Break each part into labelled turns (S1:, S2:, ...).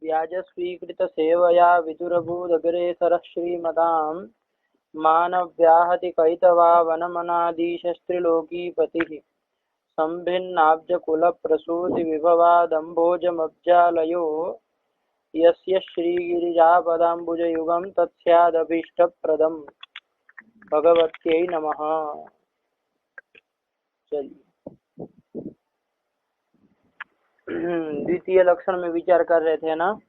S1: व्याजस्वीकृत सेवया विदुरभूदग्रेसरः श्रीमतां मानव्याहति कैतवा वनमनादिशस्त्रिलोकीपतिः संभिन्नाब्जकुलप्रसूतिविभवादम्भोजमब्जालयो यस्य श्रीगिरिजापदाम्बुजयुगं तत्स्यादभीष्टप्रदम्। भगवत्यै नमः। चलिए द्वितीय लक्षण में विचार कर रहे थे ना,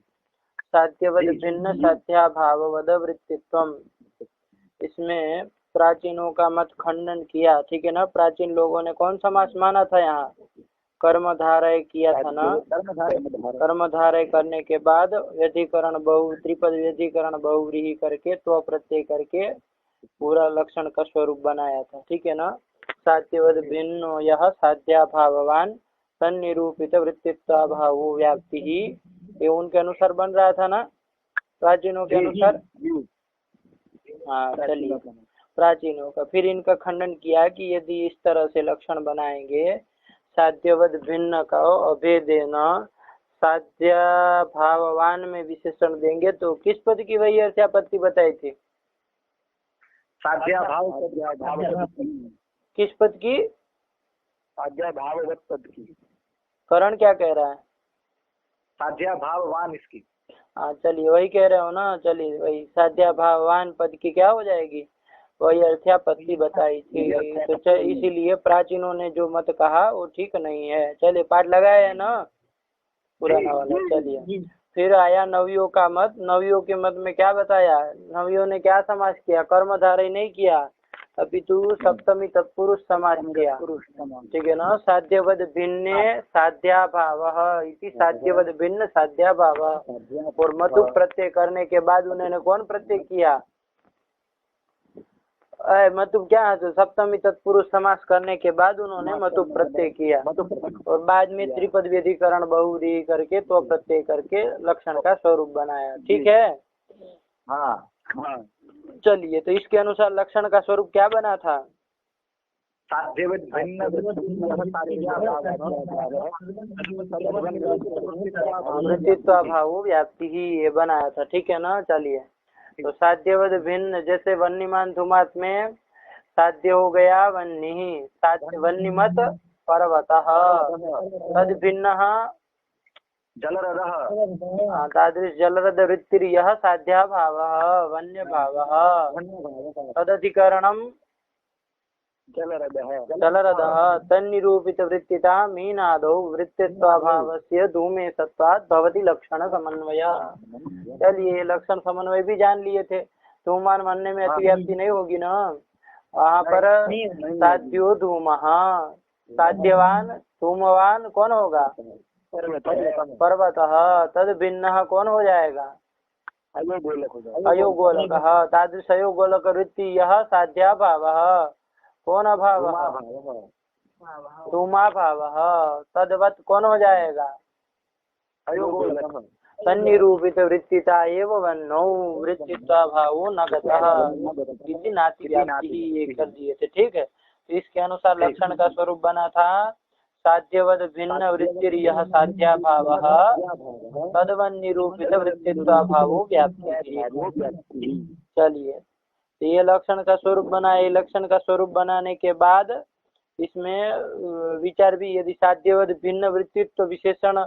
S1: साध्यवद भिन्न साध्याभाववद वृत्तित्वम। इसमें प्राचीनों का मत खंडन किया, ठीक है ना। प्राचीन लोगों ने कौन समास माना था यहाँ? कर्मधारय किया था ना। कर्मधारय करने के बाद व्यधिकरण बहु त्रिपद व्यधिकरण बहुव्रीहि करके तो प्रत्यय करके पूरा लक्षण का स्वरूप बनाया था, ठीक है ना। साध्यवद भिन्नो यह साध्याभाववान सन्निरूपित वृत्तित्वाभावो व्याप्ति ही, ये उनके अनुसार बन रहा था ना, प्राचीनों के अनुसार। हाँ चलिए, प्राचीनों का फिर इनका खंडन किया कि यदि इस तरह से लक्षण बनाएंगे साध्यवद भिन्न का अभेदेन साध्य भाववान में विशेषण देंगे तो किस पद की वही अर्थापत्ति बताई थी?
S2: साध्या भाव
S1: किस पद की?
S2: साध्या भाववत पद की।
S1: करण क्या कह रहा है?
S2: साध्या भाववान इसकी।
S1: हाँ चलिए वही कह रहे हो ना। चलिए वही साध्या भाववान पद की क्या हो जाएगी? वही अर्थापत्ति बताई थी। तो इसीलिए प्राचीनों ने जो मत कहा वो ठीक नहीं है। चलिए पाठ लगाया है ना पुराना वाला। चलिए फिर आया नवियों का मत। नवियों के मत में क्या बताया? नवियों ने क्या समास किया? कर्मधारय नहीं किया, अपितु सप्तमी तत्पुरुष समास किया, ठीक है ना। साध्यवद भिन्ने साध्याभावः इति साध्यवद भिन्न साध्याभावः। और मतु प्रत्यय करने के बाद उन्होंने कौन प्रत्यय किया? मतुब क्या? तो सप्तमी तत्पुरुष समास करने के बाद उन्होंने मतु प्रत्यय किया और बाद में त्रिपद व्यधिकरण बहुव्रीहि करके तो प्रत्यय करके लक्षण का स्वरूप बनाया, ठीक है।
S2: हाँ हाँ।
S1: चलिए तो इसके अनुसार लक्षण का स्वरूप क्या बना था?
S2: साध्यवद भिन्न
S1: वृत्तित्वाभावो व्याप्ति ही, ये बनाया था, ठीक है ना। चलिए तो साध्यवद भिन्न, जैसे वन्यमान धुमात में साध्य हो गया वन्य, साध्य वन्यमत पर्वतः, तद भिन्न
S2: जलरदः,
S1: तादृश जलरद वृत्तिर यह साध्या भावः वन्य भावः, तदधिकरणम जलरदः तन्निरूपित वृत्तिता मीनादौ वृत्तित्वाभावस्य धूमे सत्वात् भवति लक्षण समन्वय। चलिए लक्षण समन्वय भी जान लिए थे। धूमान मानने में अतिव्याप्ति नहीं होगी ना। वहाँ पर साध्यो धूमः, साध्यवान धूमवान कौन होगा? पर्वतः। तद भिन्न कौन हो जाएगा? अयोगोलकः। तादृश अयोगोलक वृत्ति यह साध्या भावः कौन अभाव? धूमा भाव। तदवत कौन हो जाएगा? सन्निरूपित वृत्तिता एव वन्नौ वृत्तित्वाभावो न गतः इति नाति व्याप्ति, ये कर दिए थे, ठीक है। तो इसके अनुसार लक्षण का स्वरूप बना था साध्यवद भिन्न वृत्तिर यह साध्या भावः तदवन्निरूपित वृत्तित्वाभावो व्याप्ति। चलिए तो ये लक्षण का स्वरूप बना। ये लक्षण का स्वरूप बनाने के बाद इसमें विचार भी, यदि साध्यवद भिन्न वृत्तित्व विशेषण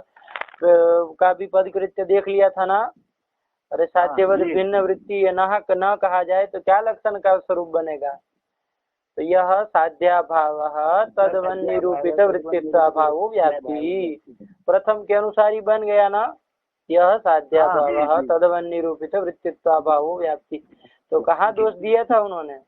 S1: का भी पदकृत्य देख लिया था ना। अरे साध्यवद भिन्न वृत्ति न कहा जाए तो क्या लक्षण का स्वरूप बनेगा? तो यह साध्या भावः तदवन्निरूपित वृत्तित्वाभावो व्याप्ति, प्रथम के अनुसार ही बन गया ना। यह साध्या भावः तदवन्निरूपित वृत्तित्वाभावो व्याप्ति। तो कहाँ दोष दिया था उन्होंने?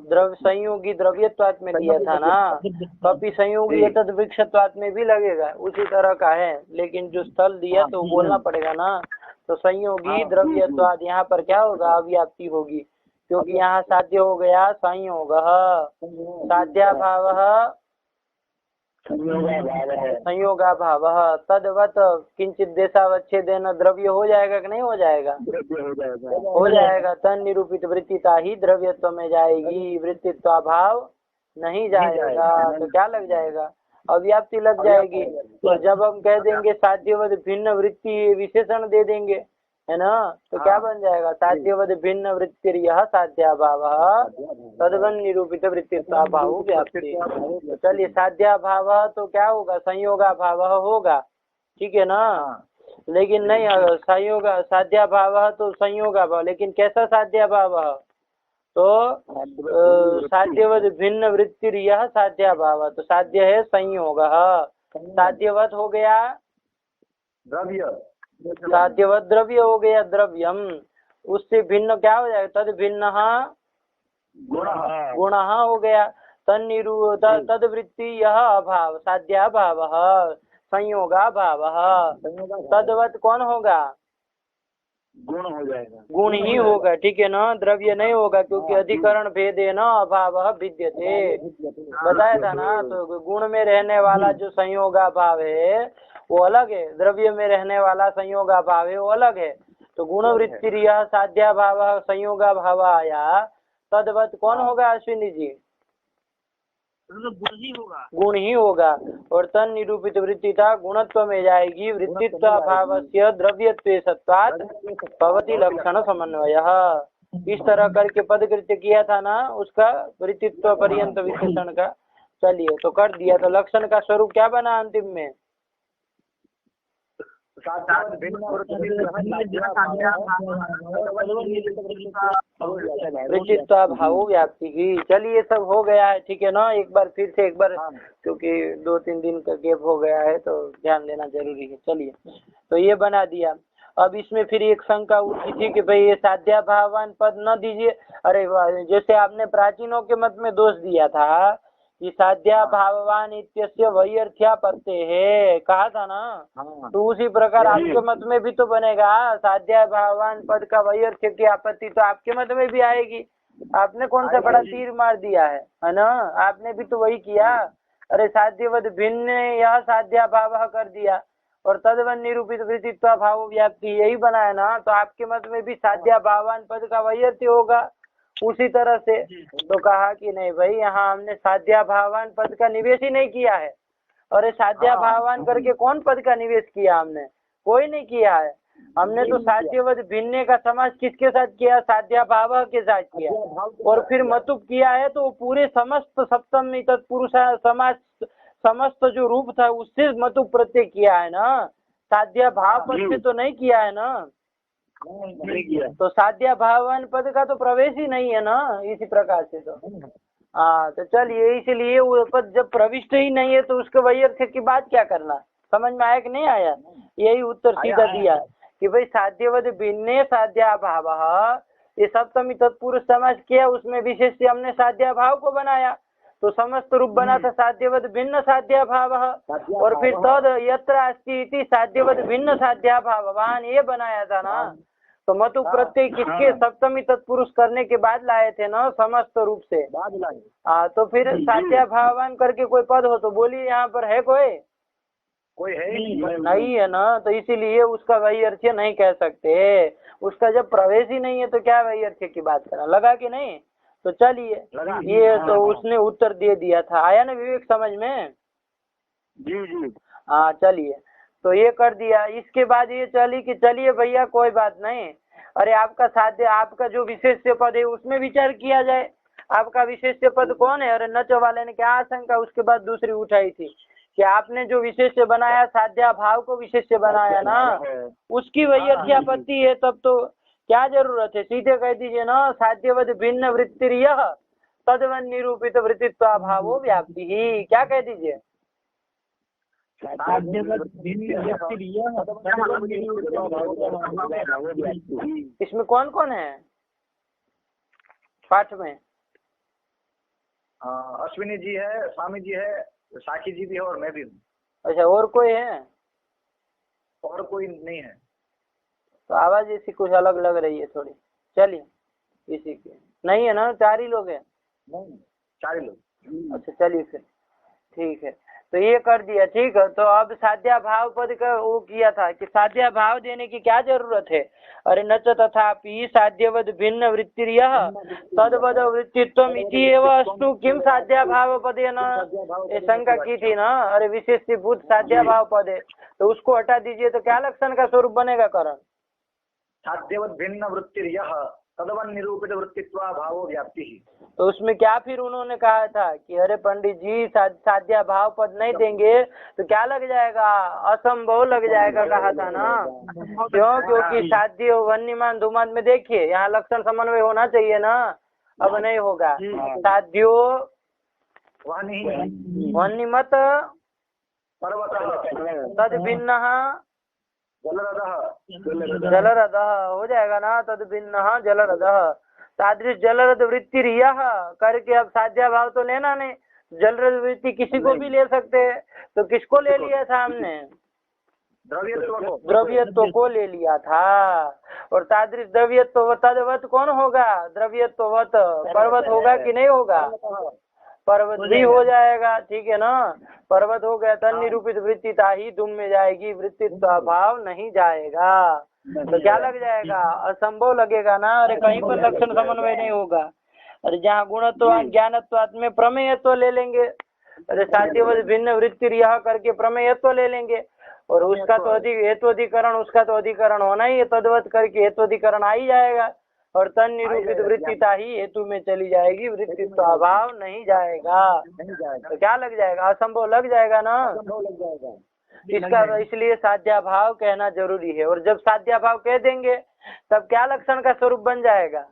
S1: द्रव्य संयोगी द्रव्यत्वात् में दिया था ना। कभी संयोगी तद वृक्षत्वात् में भी लगेगा, उसी तरह का है। लेकिन जो स्थल दिया तो बोलना पड़ेगा ना। तो संयोगी द्रव्यत्वात् यहाँ पर क्या होगा? अव्याप्ति होगी, क्योंकि यहाँ साध्य हो गया संयोग। साध्याभावः संयोगाभावः तदवत किंचित देशावच्छेदेन द्रव्य हो जाएगा कि नहीं हो जाएगा? हो जाएगा। तन निरूपित वृत्तिता ही द्रव्यत्व में जाएगी, वृत्तित्वाभाव नहीं जाएगा। तो क्या लग जाएगा? अव्याप्ति लग जाएगी। और जब हम कह देंगे साध्यवद भिन्न वृत्ति विशेषण दे देंगे, है ना, तो क्या बन जाएगा? साध्यवद भिन्न वृत्तिर यह साध्याभाव तदवन निरूपित वृत्तित्वाभाव व्याप्ति। तो चलिए, साध्याभाव तो क्या होगा? संयोगाभाव होगा, ठीक है ना। लेकिन नहीं, संयोग साध्याभाव तो संयोगाभाव, लेकिन कैसा साध्याभाव? तो साध्यवद भिन्न वृत्तिर यह साध्याभाव, तो साध्य है संयोग, साध्यवत हो गया
S2: द्रव्य,
S1: साध्यवत द्रव्य हो गया द्रव्यम, उससे भिन्न क्या हो जाएगा? तद भिन्न गुण हो गया। तद वृत्ति यह अभाव साध्याभाव संयोगाभाव, तदवत कौन होगा?
S2: गुण हो जाएगा,
S1: गुण ही होगा, ठीक है ना, द्रव्य नहीं होगा, क्योंकि अधिकरण भेदे न अभाव विद्यते, बताया था ना। तो गुण में रहने वाला जो संयोगाभाव है वो अलग है, द्रव्य में रहने वाला संयोगाभाव है वो अलग है। तो गुण वृत्ति यह साध्याभाव संयोगाभाव आया, तदवत कौन होगा अश्विनी जी? गुण ही होगा। और तन निरूपित वृत्तिता गुणत्व में जाएगी, वृत्तित्व भाव से द्रव्यत्वे सत्वात् भवति लक्षण समन्वय। इस तरह करके पदकृत्य किया था ना, उसका वृत्तित्व पर्यंत विशेषण का। चलिए, तो कर दिया। तो लक्षण का स्वरूप क्या बना अंतिम में? वृत्तित्व भाव व्याप्ति की। चलिए, सब हो गया है, ठीक है ना। एक बार फिर से एक बार, क्योंकि 2-3 दिन का गैप हो गया है तो ध्यान देना जरूरी है। चलिए, तो ये बना दिया। अब इसमें फिर एक शंका उठी थी कि भाई ये साध्याभावान पद न दीजिए। अरे जैसे आपने प्राचीनों के मत में दोष दिया था कि साध्याभावान इत्यस्य वैयर्थ्यापत्ते है, कहा था ना। तो उसी प्रकार आपके मत में भी तो बनेगा, साध्याभावान पद का वैयर्थ्य की आपत्ति तो आपके मत में भी आएगी। आपने कौन सा बड़ा तीर मार दिया है ना, आपने भी तो वही किया। अरे साध्यवद भिन्न यह साध्याभाव कर दिया और तदवन निरूपित वृत्तित्व भाव व्याप्ति, यही बनाया ना। तो आपके मत में भी साध्याभावान पद का वैयर्थ्य होगा उसी तरह से। तो कहा कि नहीं भाई, यहाँ हमने साध्याभावान पद का निवेश ही नहीं किया है। और साध्याभावान करके कौन पद का निवेश किया? हमने कोई नहीं किया है। हमने तो साध्यवद भिन्न का समास किसके साथ किया? साध्याभाव के साथ किया। और फिर मतुप किया है तो पूरे समस्त सप्तमी तत्पुरुष समास समस्त जो रूप था उससे मतुप प्रत्यय किया है ना, साध्याभाव पद से तो नहीं किया है ना।
S2: नहीं किया।
S1: तो साध्याभावान पद का तो प्रवेश ही नहीं है ना, इसी प्रकार से। तो हाँ, तो चलिए, इसलिए वो पद जब प्रविष्ट ही नहीं है तो उसके वैयर्थ्य की बात क्या करना। समझ में आया कि नहीं आया? यही उत्तर सीधा दिया कि भाई साध्यवद भिन्ने साध्याभाव, ये सप्तमी तत्पुरुष समाज किया, उसमें विशेष हमने साध्याभाव को बनाया। तो समस्त रूप बना था साध्यवद भिन्न साध्याभाव, और फिर तद यत्र अस्ति इति साध्यवद भिन्न साध्याभावान, ये बनाया था ना। तो मतु प्रत्यय किसके? सप्तमी तत्पुरुष करने के बाद लाए थे ना, समस्त रूप से। तो फिर साध्याभावान करके कोई पद हो तो बोलिए, यहाँ पर है कोई
S2: है
S1: नहीं है ना। तो इसीलिए उसका वैयर्थ्य नहीं कह सकते। उसका जब प्रवेश ही नहीं है तो क्या वैयर्थ्य की बात करना। लगा कि नहीं? तो चलिए, ये तो उसने उत्तर दे दिया था। आया ना विवेक समझ में?
S2: जी।
S1: हाँ, चलिए, तो ये कर दिया। इसके बाद ये चली कि चलिए भैया कोई बात नहीं, अरे आपका साध्य, आपका जो विशेष्य पद है उसमें विचार किया जाए। आपका विशेष्य पद कौन है? अरे नच वाले ने क्या आशंका उसके बाद दूसरी उठाई थी कि आपने जो विशेष्य बनाया साध्याभाव को विशेष्य बनाया ना, उसकी वैयर्थ्यापत्ति है। तब तो क्या जरूरत है, सीधे कह दीजिए ना, साध्यवद भिन्न वृत्तिर्य तदवन निरूपित वृत्तित्वाभावो व्याप्ति ही। क्या कह दीजिए? इसमें कौन कौन है पाठ में?
S2: अश्विनी जी है, स्वामी जी है, साखी जी भी है और मैं भी हूँ।
S1: अच्छा, और कोई है?
S2: और कोई नहीं है।
S1: तो आवाज ऐसी कुछ अलग लग रही है थोड़ी। चलिए, इसी के नहीं है ना, 4 ही लोग हैं?
S2: नहीं, 4 ही लोग।
S1: अच्छा, चलिए फिर ठीक है। तो ये कर दिया, ठीक है। तो अब साध्या भाव पद का वो किया था कि साध्या भाव देने की क्या जरूरत है। अरे न च तथापि साध्यवद भिन्न वृत्तिर्यः तद्वद वृत्तित्वम इति एव अस्तु किम साध्या भाव पदे न, ये शंका की थी ना। अरे विशेषीभूत साध्या भाव पद है तो उसको हटा दीजिए तो क्या लक्षण का स्वरूप बनेगा करण।
S2: साध्यवत भिन्न वृत्तिर्यः तदवन निरूपित वृत्तित्वा भावो व्याप्ति।
S1: तो उसमें क्या फिर उन्होंने कहा था कि अरे पंडित जी साध्या भाव पद नहीं देंगे तो क्या लग जाएगा, असंभव लग जाएगा कहा था ना। क्यों? क्योंकि साध्य वन्यमान धूमान में देखिए यहाँ लक्षण समन्वय होना चाहिए ना, अब नहीं होगा। साध्यो वन्यमत तद भिन्न जलरद हो जाएगा ना, तद भिन्न जलरद तादृश जलरद वृत्ति रियः करके अब साध्या भाव तो लेना नहीं, जलरद वृत्ति किसी को भी ले सकते हैं। तो किसको ले लिया था हमने, द्रव्यत्व को ले लिया था। और तादृश द्रव्यत्व तदवत कौन होगा, द्रव्यत्ववत पर्वत होगा कि नहीं होगा, पर्वत भी हो जाएगा, ठीक है ना। पर्वत हो गया तन निरूपित वृत्तिता ही धूम में जाएगी, वृत्तित्व भाव नहीं जाएगा। तो क्या लग जाएगा, असंभव लगेगा ना। अरे कहीं पर लक्षण समन्वय नहीं होगा। अरे जहाँ गुणत्व ज्ञानत्व में प्रमेयत्व ले लेंगे, अरे साध्यवद भिन्न वृत्ति यह करके प्रमेयत्व ले लेंगे और उसका तो हेतुअधिकरण, उसका तो अधिकरण होना ही है, तद्वत करके हेतुअधिकरण आ ही जाएगा और तन निरूपित वृत्तिता ही हेतु में चली जाएगी, वृत्तित्व अभाव नहीं जाएगा। तो क्या लग जाएगा, असंभव लग जाएगा ना। इसका इसलिए साध्या भाव कहना जरूरी है। और जब साध्या भाव कह देंगे तब क्या लक्षण का स्वरूप बन जाएगा,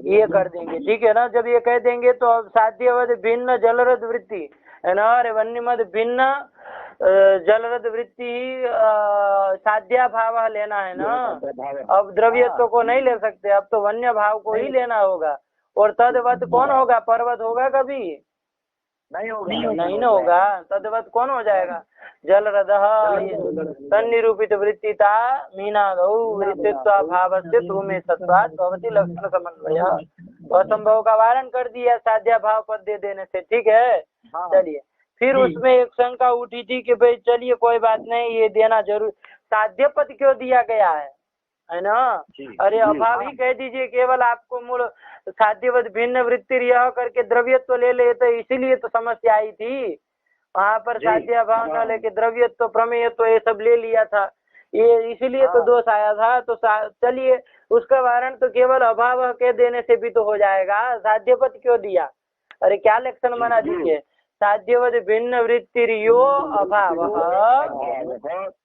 S1: ये कर देंगे, ठीक है ना। जब ये कह देंगे तो अब साध्यवद भिन्न जलरद वृत्ति है ना, अरे वन्यमद भिन्न जलरद वृत्ति साध्या भाव लेना है ना। अब द्रव्यत्व को नहीं ले सकते, अब तो वन्य भाव को ही लेना होगा। और तदवत कौन होगा, पर्वत होगा कभी नहीं होगा, नहीं ना होगा। तदवत कौन हो जाएगा, जलरद तन निरूपित वृत्तिता मीनादौ वृत्तित्व भाव से धूमे सत्वात् भवति लक्षण समन्वय। असंभव का वारण कर दिया साध्या भाव पद दे देने से, ठीक है। चलिए फिर उसमें एक शंका उठी थी कि भाई चलिए कोई बात नहीं, ये देना जरूर, साध्य पद क्यों दिया गया है ना। अरे अभाव ही कह दीजिए, केवल आपको मूल साध्यवद भिन्न वृत्ति यह करके द्रव्यत्व ले ले, तो इसीलिए तो समस्या आई थी। वहाँ पर साध्य भाव न लेके द्रव्यत्व प्रमेयत्व ये सब ले लिया था, ये इसीलिए तो दोष आया था। तो चलिए उसका वारण तो केवल अभाव के देने से भी तो हो जाएगा, साध्य पद क्यों दिया। अरे क्या लक्षण बना दीजिए, साध्यवद भिन्न वृत्तिर्यो अभाव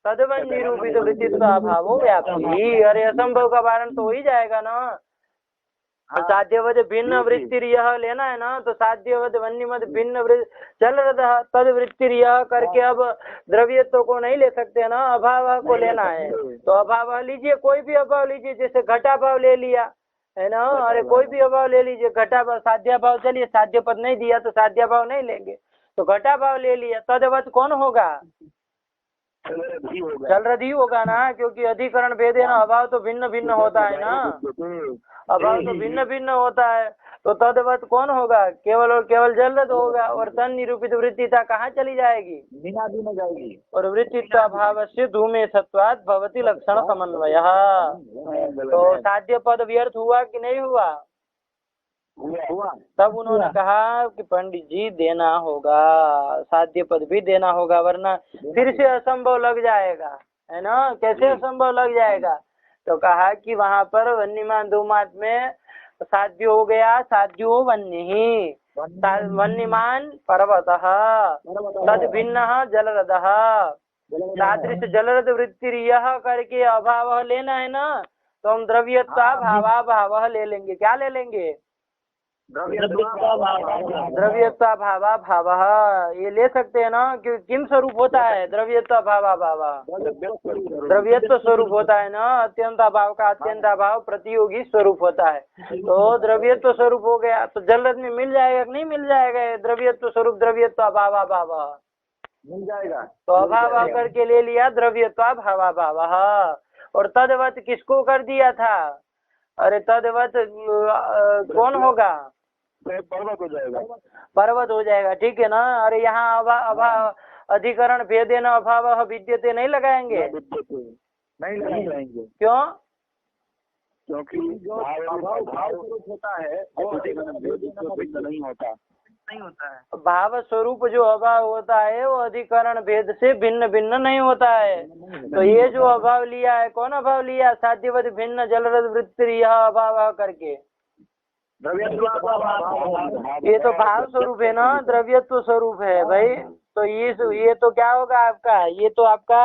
S1: तदवन निरूपित वृत्तित्व अभावो व्याप्ति। अरे असंभव का वारण तो हो ही जाएगा ना। साध्यवद भिन्न वृत्तिर्यः लेना है ना, तो साध्यवद वन्यमद भिन्न जलरद तद वृत्तिर्यः करके अब द्रव्यत्व को नहीं ले सकते ना, अभाव को लेना है। तो अभाव लीजिए, कोई भी अभाव लीजिए, जैसे घटाभाव ले लिया है ना। अरे कोई भी अभाव ले लीजिए, घटाभाव साध्या भाव, चलिए साध्य पद नहीं दिया तो साध्या भाव नहीं लेंगे, तो घटाभाव ले लिया। तदवत कौन होगा, जलरद ही होगा ना, क्योंकि अधिकरण भेदे ना, अभाव तो भिन्न भिन्न होता है ना, अभाव तो भिन्न भिन्न होता है। तो तदवत कौन होगा, केवल और केवल जलरद होगा। और तन निरूपित वृत्तिता कहाँ चली जाएगी, जाएगी। और वृत्तित्व भाव से धूमे सत्वात् भवति लक्षण समन्वय। तो साध्य पद व्यर्थ हुआ कि नहीं हुआ, तब उन्होंने कहा कि पंडित जी देना होगा, साध्य पद भी देना होगा, वरना फिर से असंभव लग जाएगा, है ना। कैसे असंभव लग जाएगा, तो कहा कि वहाँ पर वन्यमान धूमात में साध्य हो गया, साध्यो वन्य ही, वन्यमान पर्वतः तद भिन्न जलरदः तादृश जलरद वृत्तिर्यः करके अभाव लेना है ना, तो हम द्रव्यत्वा भावा भाव ले लेंगे। क्या ले लेंगे, द्रव्यत्वा भावा भाव, ये ले सकते हैं ना। कि किम स्वरूप होता है द्रव्यत्वा भावा भाव, द्रव्यत्व स्वरूप होता है ना, अत्यंत भाव का अत्यंत भाव प्रतियोगी स्वरूप होता है। तो द्रव्यत्व स्वरूप हो गया, तो जलरद में मिल जाएगा कि नहीं मिल जाएगा, द्रव्यत्व स्वरूप द्रव्यत्वा भावा भाव मिल जाएगा। तो अभाव करके ले लिया द्रव्यत्वा भावा भाव। और तदवत किसको कर दिया था, अरे तद्वत कौन होगा?
S2: पर्वत हो जाएगा।
S1: पर्वत हो जाएगा, ठीक है ना। अरे यहाँ अभाव अधिकरण भेदेन अभाव विद्यते नहीं लगाएंगे?
S2: नहीं लगाएंगे।
S1: क्यों?
S2: क्योंकि जो भाव स्वरूप होता है वो अधिकरण भेद नहीं होता है।
S1: भाव स्वरूप जो अभाव होता है वो अधिकरण भेद से भिन्न भिन्न नहीं होता है। तो ये जो अभाव लिया है, कौन अभाव लिया? साध्यवत भिन्न जलरद वृत्ति यह अभाव करके, ये तो भाव स्वरूप है ना, द्रव्यत्व स्वरूप है भाई। तो ये तो क्या होगा आपका? ये तो आपका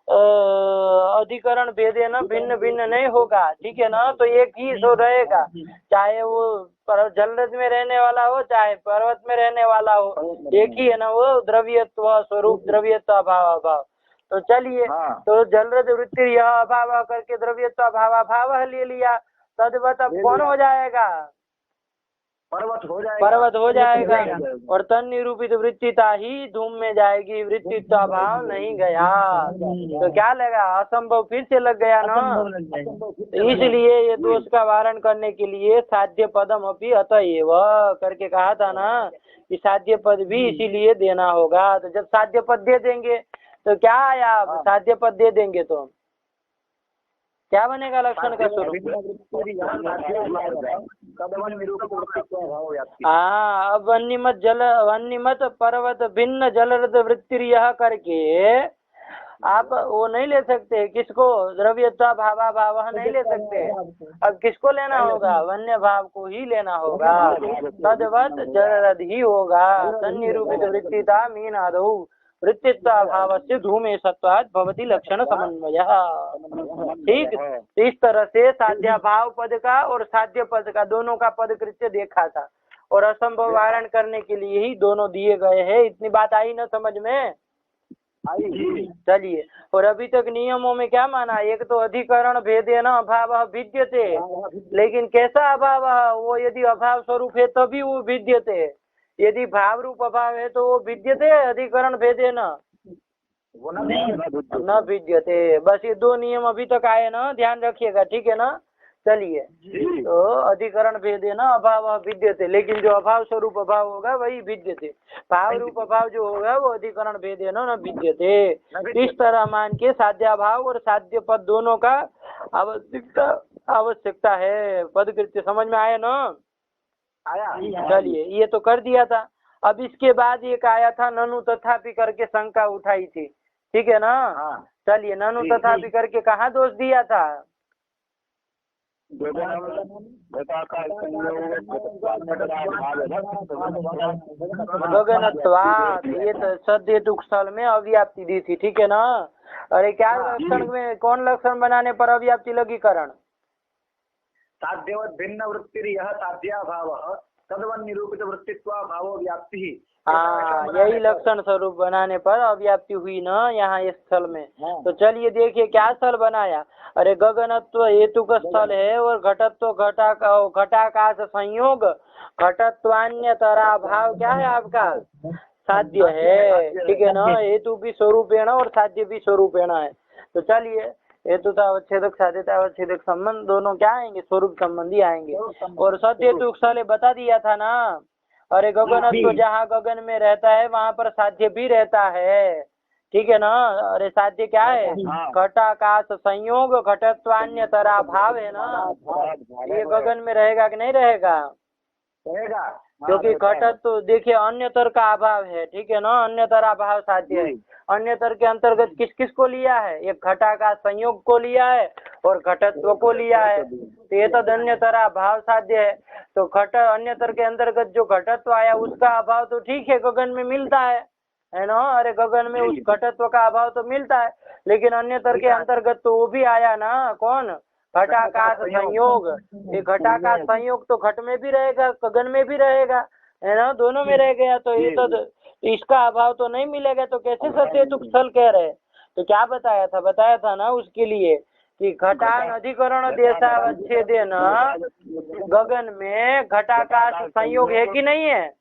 S1: अधिकरण भेदे न भिन्न भिन्न नहीं होगा, ठीक है ना। तो एक ही सो रहेगा, चाहे वो जलरज में रहने वाला हो चाहे पर्वत में रहने वाला हो, एक ही है ना वो द्रव्यत्व स्वरूप, द्रव्यत्व अभाव अभाव। तो चलिए, तो जलरज वृत्ति यह अभाव करके द्रव्यत्व अभाव अभाव ले लिया, तद्वत अब कौन हो जाएगा?
S2: पर्वत
S1: हो जाएगा। और तन निरूपित वृत्तिता ही धूम में जाएगी, वृत्तित्व अभाव नहीं गया। तो क्या लगा? असंभव फिर से लग गया ना। इसलिए ये दोष का वारण करने के लिए साध्य पदम अपि अतएव करके कहा था ना कि साध्य पद भी इसीलिए देना होगा। तो जब साध्य पद दे देंगे तो क्या आया? साध्य पद दे देंगे तो क्या बनेगा? लक्षण का स्वरूप। हाँ, अब वन्यमत पर्वत भिन्न जलरद वृत्ति यह करके आप वो नहीं ले सकते। किसको? द्रव्यता भावा भाव नहीं ले सकते। अब किसको लेना होगा? वन्य भाव को ही लेना होगा। तद्वत जलरद ही होगा। तन्निरूपित वृत्तिता मीन आदौ वृत्तित्व भाव से धूमे सत्वाद भवती लक्षण समन्वय। ठीक, इस तरह से साध्य भाव पद का और साध्य पद का दोनों का पद कृत्य देखा था और असंभव वारण करने के लिए ही दोनों दिए गए हैं। इतनी बात आई ना समझ में? चलिए, और अभी तक नियमों में क्या माना? एक तो अधिकरण भेदे न अभाव विद्यते, लेकिन कैसा अभाव? वो यदि अभाव स्वरूप है तभी वो विद्यते, यदि भाव रूप अभाव है तो वो विद्यते अधिकरण भेदे न विद्यते। बस ये दो नियम अभी तक आए ना, ध्यान रखिएगा, ठीक है ना। चलिए, तो अधिकरण भेदे न अभाव विद्यते, लेकिन जो अभाव स्वरूप अभाव होगा वही विद्यते। भाव रूप अभाव जो होगा वो अधिकरण भेदे न विद्यते। इस तरह मान के साध्याभाव और साध्य पद दोनों का आवश्यकता है। पद कृत्य समझ में आया ना?
S2: आया।
S1: चलिए, ये तो कर दिया था। अब इसके बाद एक आया था ननु तथापि करके शंका उठाई थी, ठीक है ना। चलिए, ननु तथापि करके कहाँ दोष दिया था? गगनत्वात्, ये तो सद्हेतुक स्थल में अव्याप्ति दी थी, ठीक है ना। अरे क्या लक्षण में, कौन लक्षण बनाने पर अव्याप्ति लगी? करण
S2: साध्यवत भिन्न वृत्ति यह साध्याभाव तद्वन् निरूपित वृत्तित्व भावो व्याप्ति।
S1: हाँ, यही लक्षण स्वरूप बनाने पर अव्याप्ति हुई ना यहाँ इस स्थल में। तो चलिए देखिए क्या स्थल बनाया। अरे गगनत्व हेतु का स्थल है और घटत्व घटाकाश संयोग घटत्वान्यतरा भाव क्या है आपका? साध्य है, ठीक है ना। हेतु भी स्वरूपेण और साध्य भी स्वरूपेण है। तो चलिए, हेतुतावच्छेदक साध्यतावच्छेदक संबंध दोनों क्या आएंगे? स्वरूप संबंधी आएंगे। और सत्यतु स्थल बता दिया था ना। अरे गगनत्व जहाँ गगन में रहता है वहाँ पर साध्य भी रहता है, ठीक है ना। अरे साध्य क्या है? घटाकाश संयोग घटत्वान्यतरा भाव है ना। ये गगन में रहेगा कि नहीं रहेगा?
S2: रहेगा,
S1: क्योंकि घटत्व देखिए अन्यतर का अभाव है, ठीक है ना। अन्यतर अभाव साध्य है। अन्यतर के अंतर्गत किस किस को लिया है? एक घटाकाश संयोग को लिया है और घटत्व को लिया है। तो ये तो अन्यतर अभाव साध्य है। तो घट अन्यतर के अंतर्गत जो घटत्व आया उसका अभाव तो ठीक है गगन में मिलता है ना। अरे गगन में उस घटत्व का अभाव तो मिलता है, लेकिन अन्यतर के अंतर्गत तो वो भी आया ना। कौन? घटाकाश संयोग। ये घटाकाश संयोग तो घट में भी रहेगा गगन में भी रहेगा, है ना, दोनों में रह गया। तो ये तो इसका अभाव तो नहीं मिलेगा, तो कैसे सचेतुक स्थल कह रहे? तो क्या बताया था ना उसके लिए कि घटान अधिकरण देशावच्छेदेन गगन में घटाकाश संयोग है कि नहीं है?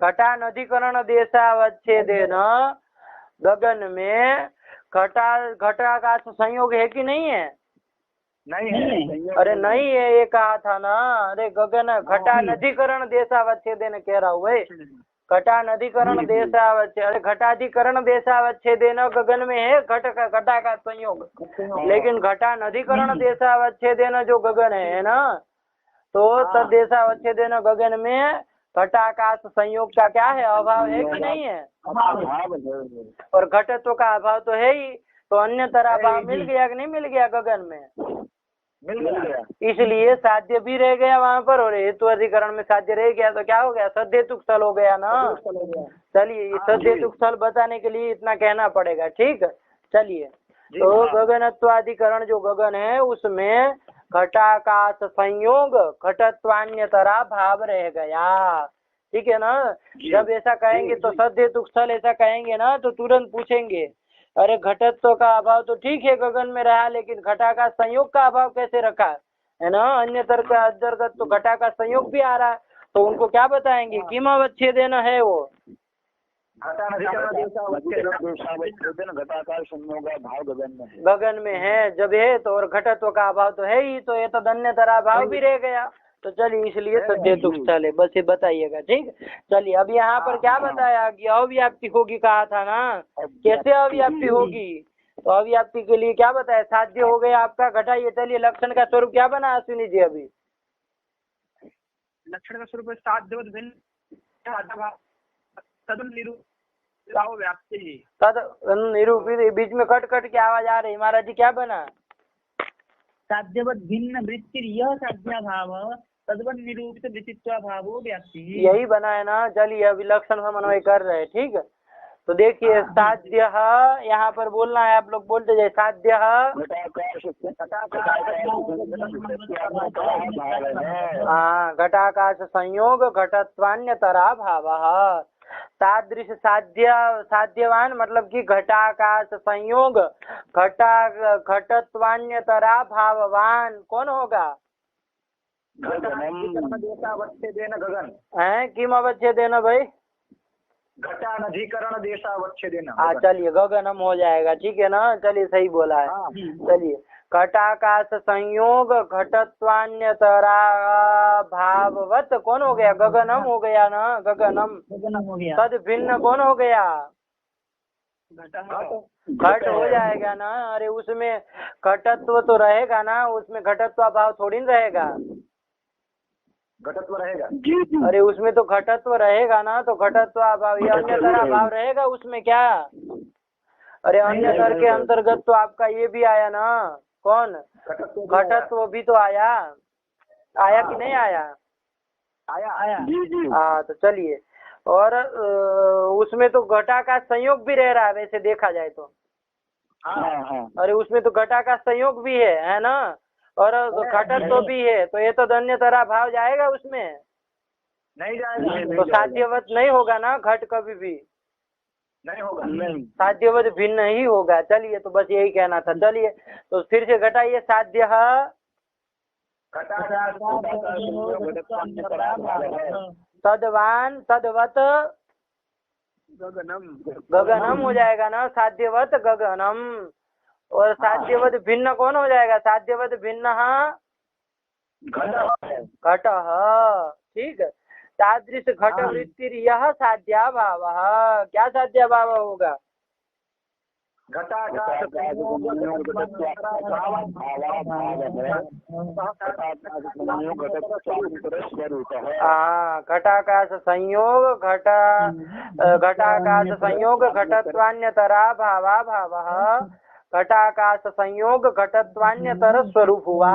S1: घटान अधिकरण देशावच्छेदेन गगन में घटाकाश संयोग है कि नहीं है?
S2: नहीं है।
S1: अरे नहीं है, ये कहा था ना। अरे गगन घटा नदीकरण देशावच्छेदेन कह रहा हूँ भाई। घटा नदीकरण देशावच्छेद, अरे घटाधिकरण देशावच्छेदेन गगन में है घटाकाश संयोग, लेकिन घटा नदीकरण देशावच्छेदेन जो गगन है ना, तो तद देशावच्छेदेन गगन में घटाकाश संयोग का क्या है, अभाव है कि नहीं है? और घटत्व का अभाव तो है ही, तो अन्य तरह भाव मिल गया कि नहीं मिल गया गगन में?
S2: मिल गया।
S1: इसलिए साध्य भी रह गया वहाँ पर, और हेतु अधिकरण में साध्य रह गया, तो क्या हो गया, सद्धेतुक स्थल हो गया ना। चलिए सद्धेतुक स्थल बताने के लिए इतना कहना पड़ेगा, ठीक है। चलिए, तो गगनत्वाधिकरण जो गगन है उसमें घटाकाश संयोग घटत्वान्यतरा भाव रह गया, ठीक है ना। जब ऐसा कहेंगे तो सद्धेतुक स्थल ऐसा कहेंगे ना, तो तुरंत पूछेंगे अरे घटत्व का अभाव तो ठीक है गगन में रहा, लेकिन घटाकाश संयोग का अभाव कैसे रखा है ना, अन्यतर का अंतर्गत तो घटाकाश संयोग भी आ रहा है, तो उनको क्या बताएंगे, किम अवच्छेदेन है वो
S2: घटाकाश संयोग भाव
S1: गगन में है, जब है तो, और घटत्व का अभाव तो है ही, तो ये तो अन्यतरा भाव भी रह गया। तो चलिए इसलिए सद्धेतुक स्थल है, बस ये बताइएगा, ठीक। चलिए अब यहाँ पर क्या बताया कि अव्याप्ति होगी, कहा था ना, कैसे अव्याप्ति होगी, तो अव्याप्ति के लिए क्या बताया, साध्य हो गया आपका। घटाइए, चलिए लक्षण का स्वरूप क्या बना अश्विनी जी? अभी
S3: लक्षण का स्वरूप साध्य
S1: निरूपित, बीच में कट कट की आवाज आ रही, महाराज जी क्या बना?
S3: साध्यवत भिन्न वृत्ति यह साध्या भाव तद्वत निरूपित वृत्तित्व भावो व्याप्ति,
S1: यही बना है ना। चलिए अभी लक्षण समन्वय कर रहे हैं, ठीक है। तो देखिए साध्य यहाँ पर बोलना है, आप लोग बोलते जाए साध्य। हाँ, घटाकाश संयोग घटत्वान्यतरा भाव, तादृश साध्यवान मतलब कि घटाकाश संयोग घटत्वान्यतरा भाववान कौन होगा?
S2: गगन
S1: है किम अवच्छेदेन भाई?
S2: घटानधिकरण देशावच्छेदेन।
S1: हाँ चलिए गगनम हो जाएगा, ठीक है ना। चलिए सही बोला है। चलिए घटाकाश संयोग घटत्वान्यतरा भाववत कौन हो गया? गगनम हो गया ना, गगनम
S3: हो गया।
S1: तद भिन्न कौन हो गया? घट हो जाएगा ना। अरे उसमें घटत्व तो रहेगा ना, उसमें घटत्व भाव थोड़ी न रहेगा,
S2: घटत्व रहेगा।
S1: अरे उसमें तो घटत्व रहेगा ना, तो घटत्व अभाव ये अन्य तरह भाव रहेगा उसमें क्या? अरे अन्य तर के अंतर्गत तो आपका ये भी आया ना, कौन? घटत्व भी तो आया कि नहीं आया?
S2: आया।
S1: हाँ तो चलिए, और उसमें तो घटा का संयोग भी रह रहा है वैसे देखा जाए तो। अरे उसमें तो घटा का संयोग भी है ना, और घटत्व भी है, तो ये तो अन्य तरह भाव जाएगा उसमें?
S2: नहीं जाएगा।
S1: तो साध्यवत नहीं होगा ना, घट कभी भी
S2: नहीं होगा।
S1: साध्यवत भिन्न ही होगा। चलिए तो बस यही कहना था। चलिए तो फिर से घटाइए, साध्य तद्वान तद्वत गगनम हो जाएगा ना, साध्यवत गगनम, और साध्यवत भिन्न कौन हो जाएगा? साध्यवत भिन्न घट, ठीक है। तादृश घट वृत्ति यह साध्या भाव, क्या साध्या भाव होगा? हाँ, घटाकाश संयोग घटाकाश संयोग घटत्वान्यतरा भावा भाव, घटाकाश संयोग घटत्वान्यतर स्वरूप हुआ।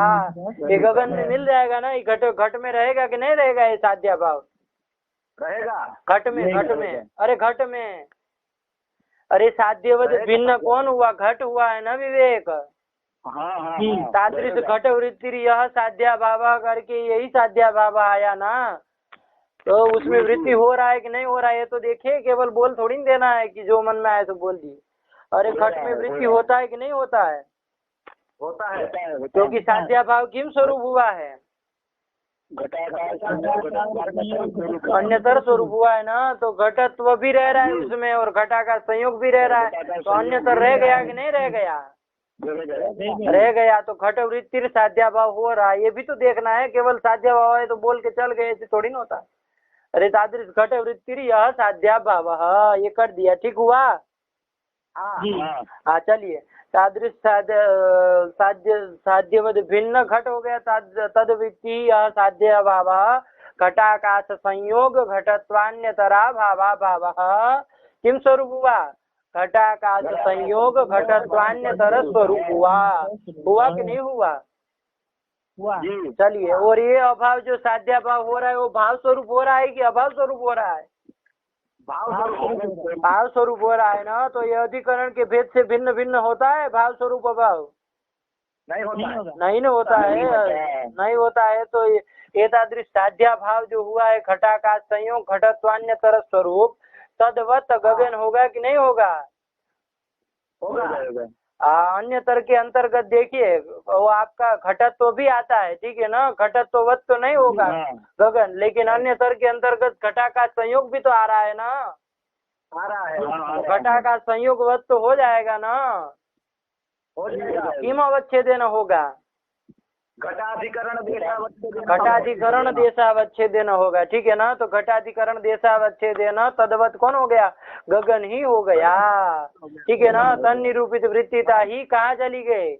S1: ये गगन में मिल जाएगा ना, ये घट में रहेगा कि नहीं रहेगा? ये साध्या भाव
S2: रहेगा।
S1: घट में अरे घट में, अरे साध्यवत भिन्न कौन हुआ? घट हुआ है ना विवेक। तादृश घट वृत्ति यह साध्या भाव करके यही साध्या भाव आया ना, तो उसमें वृत्ति हो रहा है कि नहीं हो रहा है ये तो देखिए, केवल बोल थोड़ी न देना है कि जो मन में आए तो बोल दिए। अरे घट में वृत्ति होता है कि नहीं होता है?
S2: होता है।
S1: क्योंकि साध्या भाव किम स्वरूप हुआ है? अन्यतर स्वरूप हुआ है ना, तो घटत्व भी रह रहा है उसमें और घटाकार संयोग भी रह रहा है, तो अन्यतर रह गया कि नहीं रह गया? रह गया। तो घट वृत्ति साध्या भाव हो रहा है, ये भी तो देखना है। केवल साध्या भाव है तो बोल के चल गए, ऐसे थोड़ी ना होता। अरे तादृश घट वृत्ति यह साध्या भाव, ये कर दिया, ठीक हुआ? हाँ चलिए। तादृश साध्यवद भिन्न घट हो गया, तद वृत्ति यह साध्य भाव घटाकाश संयोग घटत्वान्यतरा भावा भाव किम स्वरूप हुआ? घटाकाश संयोग घटत्वान्यतर स्वरूप हुआ कि नहीं हुआ? चलिए। और ये अभाव जो साध्या भाव हो रहा है वो भाव स्वरूप हो रहा है कि अभाव स्वरूप हो रहा है? भाव स्वरूप हो रहा है ना। तो ये अधिकरण के भेद से भिन्न भिन्न होता है भाव स्वरूप अभाव? नहीं होता है। तो एतादृश साध्या भाव जो हुआ है घटाकाश संयोग घटत्वान्यतर स्वरूप तदवत गगन होगा कि नहीं होगा? अन्यतर के अंतर्गत देखिए वो आपका घटत्व भी आता है, ठीक है ना, घटत्ववत तो नहीं होगा गगन, लेकिन अन्यतर के अंतर्गत घटाकाश संयोग भी तो आ रहा है ना, आ रहा है। घटाकाश संयोगवत तो हो जाएगा ना, किम अवच्छेदेन होगा? घटाधिकरण देशावच्छेदेन होगा, ठीक है ना। तो घटाधिकरण देशावच्छेदेन तदवत कौन हो गया? गगन ही हो गया, ठीक है ना। तन निरूपित वृत्तिता ही कहाँ चली गई?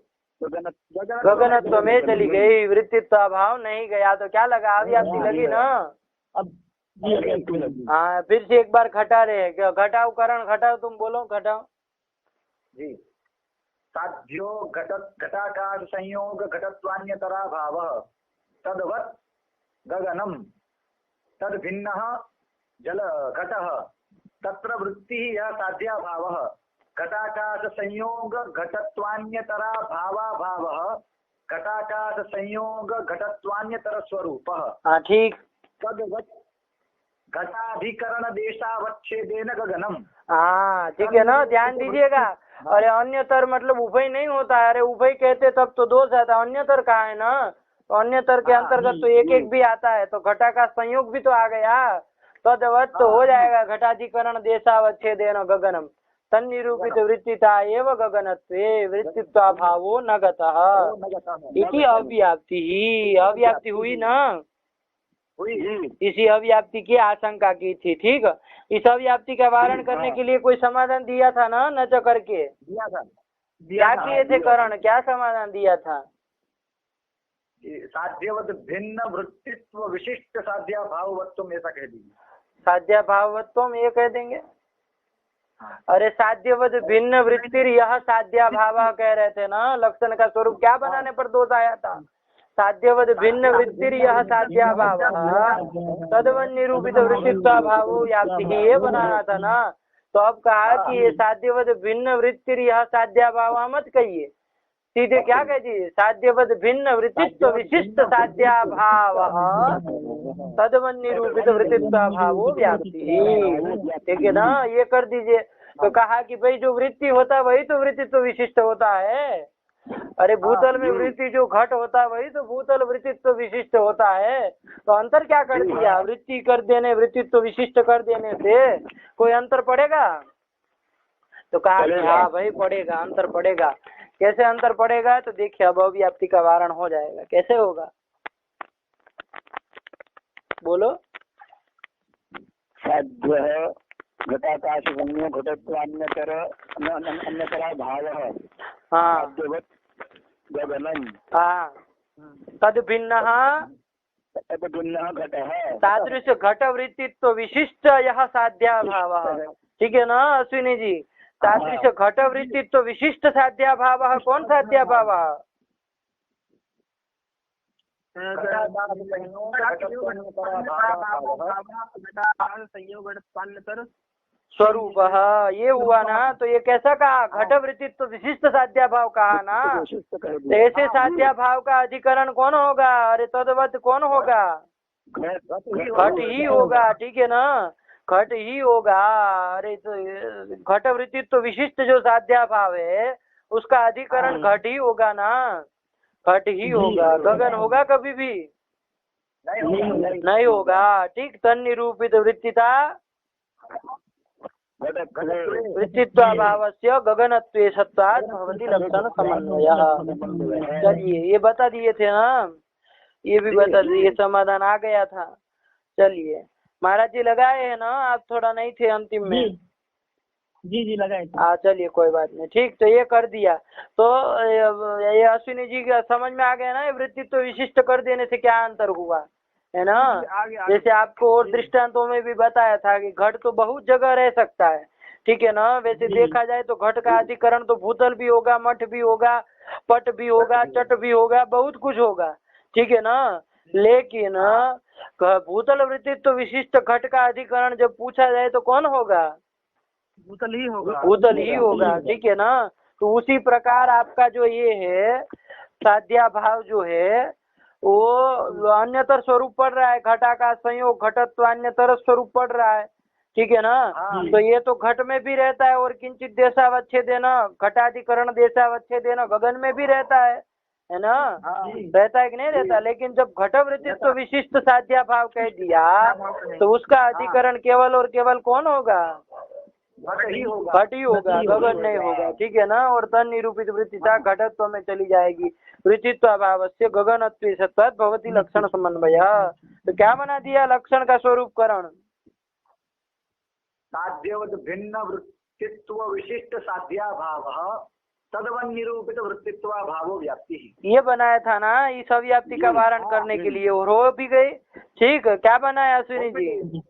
S1: गगनत्व में चली गई, वृत्तित्व भाव नहीं गया। तो क्या लगा? अव्याप्ति लगी ना। हाँ फिर से एक बार घटा रहे, घटाओ करण, घटाओ, तुम बोलो, घटाओ
S2: जी। साध्यो घटाकाश संयोग घटत्वान्यतरा भाव तदवत् गगनम तद भिन्न जल घटः तत्र वृत्ति यह साध्या भाव घटाकाश संयोग घटत्वान्यतरा भावा भाव घटाकाश संयोग घटत्वान्यतर स्वरूप।
S1: ठीक।
S2: तदवत् घटाधिकरण देशावच्छेदेन गगनम।
S1: हाँ ठीक है ना, ध्यान दीजिएगा। अरे अन्यतर मतलब उभय नहीं होता है। अरे उभय कहते तब तो दोष आता, अन्यतर कहाँ है ना। तो अन्यतर के अंतर्गत तो एक एक भी आता है, तो घटा का संयोग भी तो आ गया। तदवत तो हो जाएगा घटाधिकरण देशावच्छेदेन गगनम तन निरूपित वृत्तिता एव गगनत्वे वृत्तित्वा भावो न गतः इति अव्याप्ति ही। अव्याप्ति हुई ना, इसी अव्याप्ति की आशंका की थी, ठीक। इस अव्याप्ति का वारण करने के लिए कोई समाधान दिया था ना, नच करके क्या किए थे करण, क्या समाधान दिया था?
S2: साध्यवत भिन्न वृत्तित्व विशिष्ट साध्या भाववत्वम, ऐसा कह दीजिए।
S1: साध्या भाववत्वम ये कह देंगे। अरे साध्यवत भिन्न वृत्तिर यह साध्या भाव कह रहे थे ना। लक्षण का स्वरूप क्या बनाने पर दोष आया था? साध्यवद भिन्न वृत्तिर यह साध्या भाव तदवन निरूपित वृत्तित्व भावो व्याप्ति, ये बनाना था ना। तो अब कहा कि ये साध्यवद भिन्न वृत्तिर यह साध्या भाव मत कहिए, सीधे क्या कह दिए? साध्यवद भिन्न वृत्तित्व विशिष्ट साध्या भाव तदवन निरूपित वृत्तित्व भावो व्याप्ति, ठीक है ना, ये कर दीजिए। तो कहा कि भाई जो वृत्ति होता है वही तो वृत्तित्व विशिष्ट होता है। अरे भूतल में वृत्ति जो घट होता है वही तो भूतल वृत्तित्व विशिष्ट होता है। तो अंतर क्या कर दिया? वृत्ति कर देने, वृत्तित्व विशिष्ट कर देने से कोई अंतर पड़ेगा? तो कहा कि हाँ भाई पड़ेगा, अंतर पड़ेगा। कैसे अंतर पड़ेगा? तो देखिए अब अव्याप्ति का वारण हो जाएगा। कैसे होगा बोलो?
S2: साध्य घटाकाश संयोग घटत्वान्यतरा भावः
S1: हाँ
S2: गगनम
S1: हाँ तद भिन्न
S2: घटः
S1: तादृश घट वृत्तित्व विशिष्ट यह साध्या भाव, ठीक है ना अश्विनी जी। तादृश घट वृत्तित्व विशिष्ट साध्या भाव कौन साध्या भाव? स्वरूप ये हुआ ना। तो ये कैसा कहा? घट वृत्तित्व विशिष्ट साध्या भाव कहा ना। तो ऐसे साध्या भाव का अधिकरण कौन होगा? अरे तदवत कौन होगा? घट ही होगा, ठीक है ना, घट ही होगा। अरे तो घट वृत्तित्व विशिष्ट जो साध्या भाव है उसका अधिकरण घट ही होगा ना, घट ही होगा। गगन होगा कभी भी? नहीं होगा। ठीक, तन निरूपित वृत्तिता वृत्तित्वाभावस्य गगनत्वे सत्वात् भवति लक्षण समन्वयः। चलिए ये बता दिए थे ना, ये भी बता दिए, समाधान आ गया था। चलिए महाराज जी लगाए हैं ना, आप थोड़ा नहीं थे अंतिम में।
S3: जी लगाए थे।
S1: हाँ चलिए कोई बात नहीं, ठीक, तो ये कर दिया। तो ये अश्विनी जी का समझ में आ गया ना, वृत्तित्व विशिष्ट कर देने से क्या अंतर हुआ है ना। जैसे आपको और दृष्टांतों में भी बताया था कि घट तो बहुत जगह रह सकता है, ठीक है ना। वैसे देखा जाए तो घट का अधिकरण तो भूतल भी होगा, मठ भी होगा, पट भी होगा, चट भी होगा, बहुत कुछ होगा, ठीक है ना। लेकिन भूतल वृत्तित्व विशिष्ट घट का अधिकरण जब पूछा जाए तो कौन होगा?
S3: भूतल ही होगा।
S1: भूतल ही होगा, ठीक है ना। तो उसी प्रकार आपका जो ये है साध्या भाव जो है वो अन्यतर स्वरूप पड़ रहा है, घटा का संयोग घटत्व अन्यतर स्वरूप पड़ रहा है, ठीक है ना। तो ये तो घट में भी रहता है और किंचित देशावच्छेदेन घटाधिकरण देशावच्छेदेन गगन में भी रहता है ना। रहता है कि नहीं रहता। लेकिन जब घट वृत्तित्व विशिष्ट साध्या भाव कह दिया तो उसका अधिकरण केवल और केवल कौन होगा? घट ही होगा, गगन नहीं होगा, ठीक है ना। और तन निरूपित वृत्तिता घटत्व में चली जाएगी। वृत्तित्व अभाव से गगनत्वे सत्वात् भवति लक्षण समन्वय। तो क्या बना दिया लक्षण का स्वरूपकरण?
S2: साध्यवत भिन्न वृत्तित्व विशिष्ट साध्या भाव तदवन निरूपित वृत्तित्व भावो व्याप्ति।
S1: ये बनाया था ना इस अव्याप्ति का वारण करने के लिए, और हो भी गई। ठीक, क्या बनाया अश्विनी जी?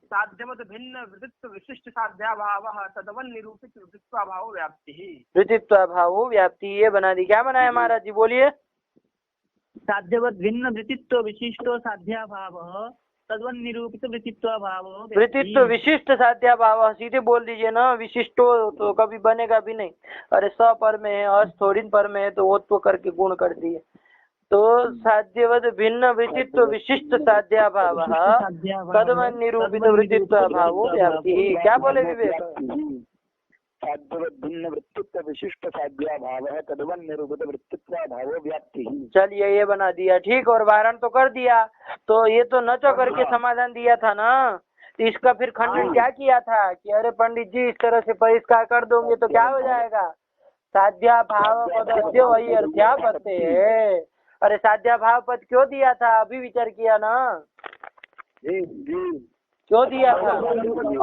S3: साध्यवत भिन्न वृत्तित्व विशिष्ट साध्याभावः तदवन निरूपित वृत्तित्वाभावो व्याप्तिः।
S1: वृत्तित्वाभावो व्याप्ति, ये बना दी। क्या बनाया महाराज जी, बोलिए?
S3: साध्यवत भिन्न वृत्तित्व विशिष्टो साध्याभावः तदवन निरूपित वृत्तित्वाभावो।
S1: वृत्तित्व विशिष्ट साध्याभाव, सीधे बोल दीजिए ना, विशिष्टो तो कभी बनेगा भी नहीं। अरे स पर में है, अस थोड़ी पर में है, तो ओत्व करके गुण कर दिए। तो साध्यवत भिन्न वृत्तित्व विशिष्ट साध्याभाव तदवन निरूपित वृत्तित्वाभावो व्याप्ति। क्या बोले विवेक?
S2: साध्यवत भिन्न वृत्तित्व विशिष्ट साध्याभाव तदवन निरूपित वृत्तित्वाभावो व्याप्ति।
S1: चलिए ये बना दिया, ठीक। और वारण तो कर दिया, तो ये तो न तो करके समाधान दिया था ना। तो इसका फिर खंडन क्या किया था कि अरे पंडित जी इस तरह से परिष्कार कर दोगे तो क्या हो जाएगा? साध्या भाव पदस्य वही अर्थ्या पते है। अरे साध्या भाव पद क्यों दिया था, अभी विचार किया ना? क्यों दिया था?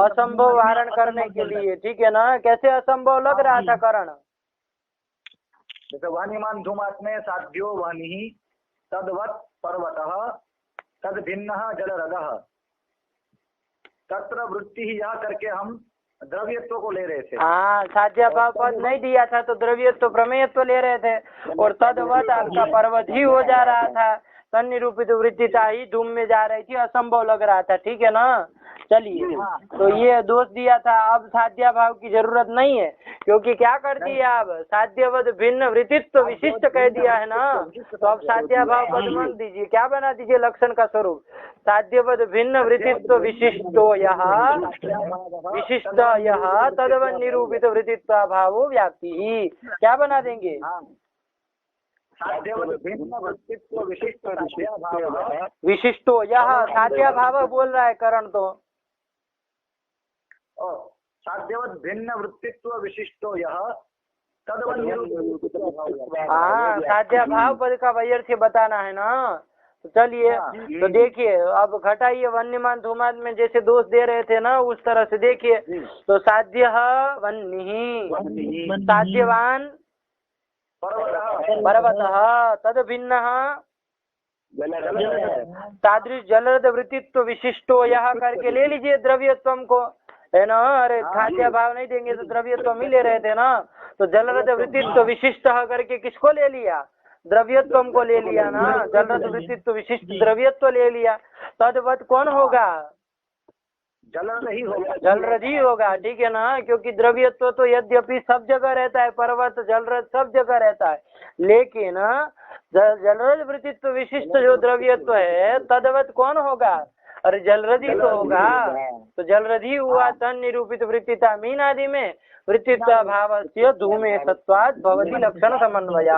S1: असंभव वारण करने के लिए, ठीक है ना। कैसे असंभव लग रहा था कारण?
S2: जैसे वनिमान धूमात्मे साध्यो वनि तद्वत् पर्वतः तद भिन्न जलरदः, तत्र वृत्ति ही यह करके हम द्रव्यत्व को ले रहे थे।
S1: हाँ, साध्या भाव पद नहीं दिया था तो द्रव्यत्व प्रमेयत्व ले रहे थे, और तदवत आपका पर्वत ही हो जा रहा था। तन निरूपित वृत्तिता ही धूम में जा रही थी, असंभव लग रहा था, ठीक है ना। चलिए, तो ये दोष दिया था। अब साध्या भाव की जरूरत नहीं है, क्योंकि क्या कर दिया, अब साध्यवत भिन्न वृत्तित्व विशिष्ट कह दिया है ना। तो अब साध्या भाव पद मान दीजिए, क्या बना दीजिए लक्षण का स्वरूप? साध्यवत भिन्न वृत्तित्व विशिष्टो यह विशिष्ट यह तदवन निरूपित वृत्तित्वाभावो व्याप्ति। क्या बना देंगे? विशिष्टो यह साध्या भाव बोल रहा है करण तो।
S2: साध्यवत भिन्न वृत्तित्व विशिष्टो यह तदवन।
S1: हाँ, साध्या भाव पद का वैयर्थ्य बताना है ना। तो चलिए, तो देखिए अब घटाइए वन्यमान धूमान में जैसे दोष दे रहे थे ना, उस तरह से देखिए। तो साध्य वन्य, साध्यवान पर्वतः तद भिन्न तादृश जलद वृत्तित्व विशिष्टो यह करके ले लीजिए द्रव्यत्वम को, है ना। अरे साध्या भाव नहीं देंगे तो द्रव्यत्व ही ले रहे थे ना। तो जलद वृत्तित्व विशिष्ट करके किसको ले लिया? द्रव्यत्वम को ले लिया ना। जलद वृत्तित्व विशिष्ट द्रव्यत्व ले लिया, तदवत कौन होगा? जलरद ही होगा, ठीक है ना। क्योंकि द्रव्यत्व तो यद्यपि सब जगह रहता है, पर्वत जलरद सब जगह रहता है, लेकिन जलरद वृत्तित्व विशिष्ट जो द्रव्यत्व है तदवत कौन होगा? अरे जलरदी तो होगा। तो जलरदी हुआ तन निरूपित वृत्तिता मीन आदि में वृत्तित्व भावस्य धूमे सत्वात् भवति लक्षण समन्वय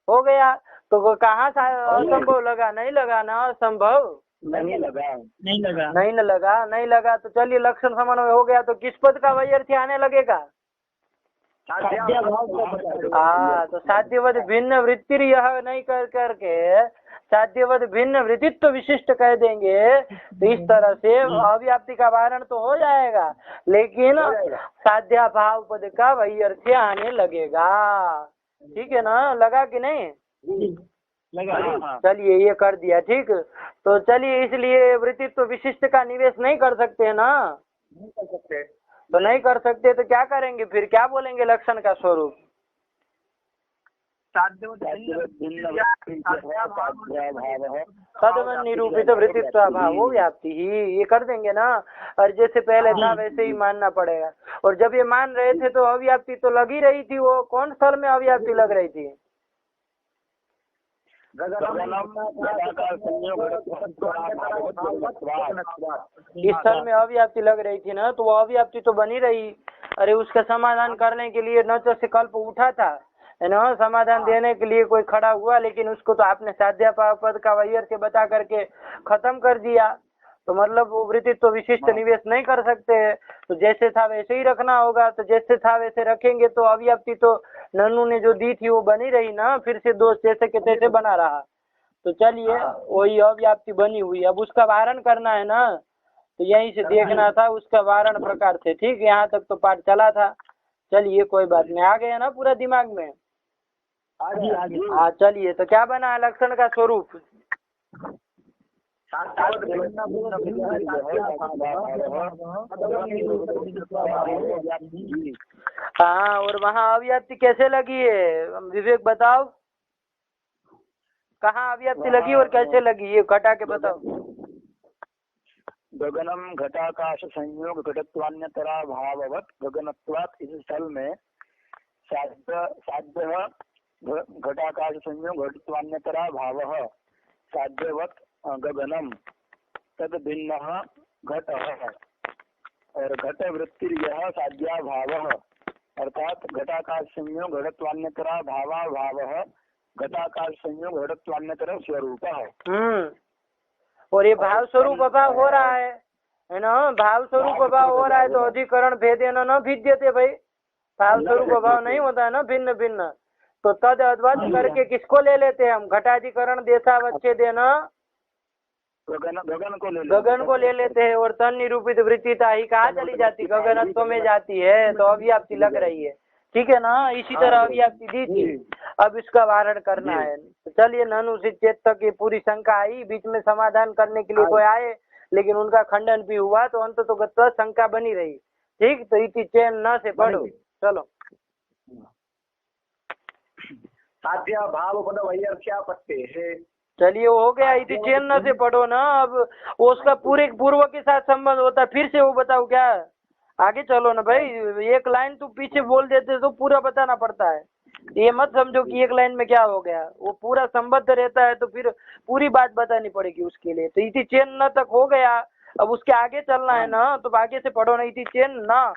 S1: हो गया। तो कहाँ असंभव लगा? नहीं लगा ना, असंभव
S2: नहीं लगा।
S1: नहीं लगा तो चलिए लक्षण समन्वय हो गया, तो किस पद का वैयर्थी आने लगेगा? हाँ, तो साध्यवद भिन्न वृत्ति यह नहीं कर करके साध्यवद भिन्न वृत्तित्व विशिष्ट कह देंगे, तो इस तरह से अव्याप्ति का वारण तो हो जाएगा, लेकिन साध्याभाव पद का वैयर्थी आने लगेगा। ठीक है ना, लगा कि नहीं?
S3: लगा।
S1: चलिए ये कर दिया, ठीक। तो चलिए, इसलिए वृत्तित्व विशिष्ट का निवेश नहीं कर सकते है ना?
S2: नहीं कर सकते।
S1: तो नहीं कर सकते तो क्या करेंगे फिर? क्या बोलेंगे लक्षण का स्वरूप? तदवन निरूपित वृत्तित्व भाव व्याप्ति ही, ये कर देंगे ना। और जैसे पहले था वैसे ही मानना पड़ेगा। और जब ये मान रहे थे तो अव्याप्ति तो लग ही रही थी, वो कौन स्थल में अव्याप्ति लग रही थी? इस स्थल में अव्याप्ति लग रही थी ना, तो वो अव्याप्ति तो बनी रही। अरे उसका समाधान करने के लिए न तो से कल्प उठा था है ना, समाधान देने के लिए कोई खड़ा हुआ, लेकिन उसको तो आपने साध्याभाव पद का वैयर्थी बता करके खत्म कर दिया। तो मतलब वो वृत्तित्व विशिष्ट निवेश नहीं कर सकते, तो जैसे था वैसे ही रखना होगा। तो जैसे था वैसे रखेंगे तो अव्याप्ति तो नन्नू ने जो दी थी वो बनी रही ना, फिर से दोष जैसे के तैसे बना रहा। तो चलिए वही अव्याप्ति बनी हुई, अब उसका वारण करना है ना, तो यहीं से देखना था उसका वारण प्रकार से। ठीक, यहाँ तक तो पाठ चला था। चलिए कोई बात नहीं, आ गया ना पूरा दिमाग में? हाँ चलिए, तो क्या बना लक्षण का स्वरूप? हाँ, और वहाँ अव्याप्ति कैसे लगी है विवेक बताओ, कहाँ अव्याप्ति लगी और कैसे लगी, ये घटा के बताओ।
S2: गगनम घटाकाश संयोग घटत्वान्यतरा भाववत गगनत्वात् इस स्थल में साध्य घटाकाश संयोग घटत्वान्यतरा भावः साध्यवत गगनम तद भिन्न घट और घट वृत्ति यह साध्या भाव, अर्थात घटाकाश संयोग घटत्वान्यतरा भावा भाव घटाकाश संयोग घटत्वान्यतरा स्वरूप है।
S1: और ये भाव स्वरूप अभाव हो रहा है ना, भाव स्वरूप अभाव हो रहा है, तो अधिकरण भेदेन न भिद्यते भाई, भाव स्वरूप अभाव नहीं होता है ना भिन्न भिन्न। तो तद अद्वैत करके किसको ले लेते हैं हम? घटाधिकरण देशावच्छेद देना गगन को ले लेते हैं, और तन निरूपित वृत्तिता ही कहाँ चली जाती? गगनत्व में जाती है, तो अव्याप्ति लग रही है। ठीक है ना, इसी तरह अव्याप्ति दी थी, अब इसका वारण करना है। तो चलिए, ननु से चेत तक की पूरी शंका आई, बीच में समाधान करने के लिए कोई आए, लेकिन उनका खंडन भी हुआ, तो अंत तो शंका बनी रही। ठीक, तो इति चैन न से पढ़ो। चलो,
S2: साध्या भाव पद वैयर्थ्या पत्ते है।
S1: चलिए वो हो गया, इति चैन न से पढ़ो ना। अब उसका पूरे पूर्व के साथ संबंध होता है, फिर से वो बताओ क्या? आगे चलो ना भाई, एक लाइन तू पीछे बोल देते तो पूरा बताना पड़ता है। ये मत समझो कि एक लाइन में क्या हो गया, वो पूरा संबद्ध रहता है, तो फिर पूरी बात बतानी पड़ेगी उसके लिए। तो इति चैन न तक हो गया, अब उसके आगे चलना है ना, तो आगे से पढ़ो ना। इति चैन न,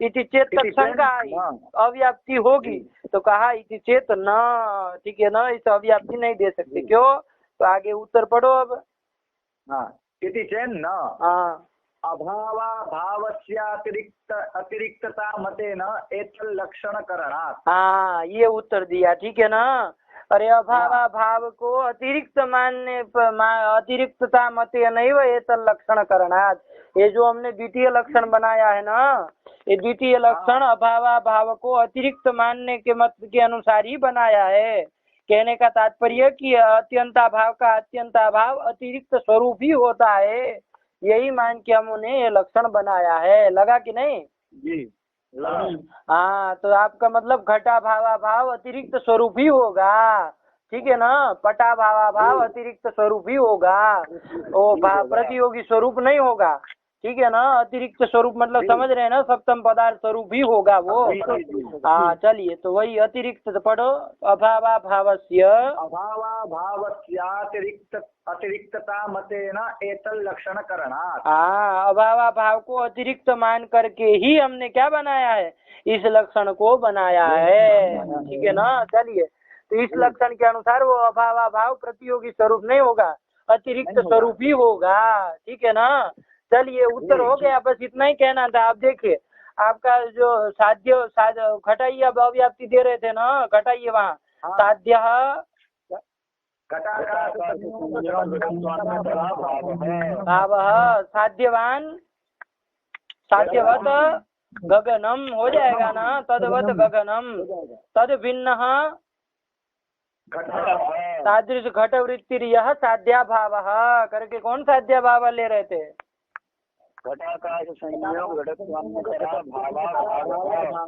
S1: इति चेत तक शंका आई, अव्याप्ति होगी, तो कहा इति चेत न। ठीक है ना, इस अव्याप्ति नहीं दे सकते, क्यों? तो आगे उत्तर पढ़ो अब।
S2: इति चेन न
S1: हाँ,
S2: अभावा भावस्यातिरिक्त अतिरिक्तता मतेन एतल लक्षण करणात्।
S1: हाँ, ये उत्तर दिया। ठीक है ना। अरे अभावा भाव को अतिरिक्त मानने अतिरिक्तता मते नैव एतल लक्षण करणात्, ये जो हमने द्वितीय लक्षण बनाया है ना, ये द्वितीय लक्षण अभावा भाव को अतिरिक्त मानने के मत के अनुसार ही बनाया है। कहने का तात्पर्य कि अत्यंताभाव का अत्यंताभाव अतिरिक्त स्वरूप ही होता है, यही मान के हमने ये लक्षण बनाया है। लगा कि नहीं?
S2: जी लगा।
S1: हाँ, तो आपका मतलब घटा भावा भाव अतिरिक्त स्वरूप ही होगा। ठीक है ना, पटा भावा भाव अतिरिक्त स्वरूप ही होगा, वो प्रतियोगी स्वरूप नहीं होगा। ठीक है ना, अतिरिक्त स्वरूप मतलब समझ रहे हैं ना, सप्तम पदार्थ स्वरूप ही होगा वो। हाँ चलिए, तो वही अतिरिक्त पढ़ो। अभावा भावस्य
S2: अतिरिक्तता मतेन एतल लक्षण करणात्।
S1: हाँ, अभावा भाव को अतिरिक्त मान करके ही हमने क्या बनाया है? इस लक्षण को बनाया है। ठीक है ना। चलिए, तो इस लक्षण के अनुसार वो अभावाभाव प्रतियोगी स्वरूप नहीं होगा, अतिरिक्त स्वरूप ही होगा। ठीक है ना। चलिए उत्तर हो गया, बस इतना ही कहना था। आप देखिए आपका जो साध्य घटाइए, अब अव्याप्ति दे रहे थे ना, घटाइए वहाँ साध्य भाव साध्यवान साध्यवत गगनम हो जाएगा ना, तदवत गगनम तद भिन्न तादृश घट वृत्ति यह साध्या भाव करके कौन साध्या भाव ले रहे थे?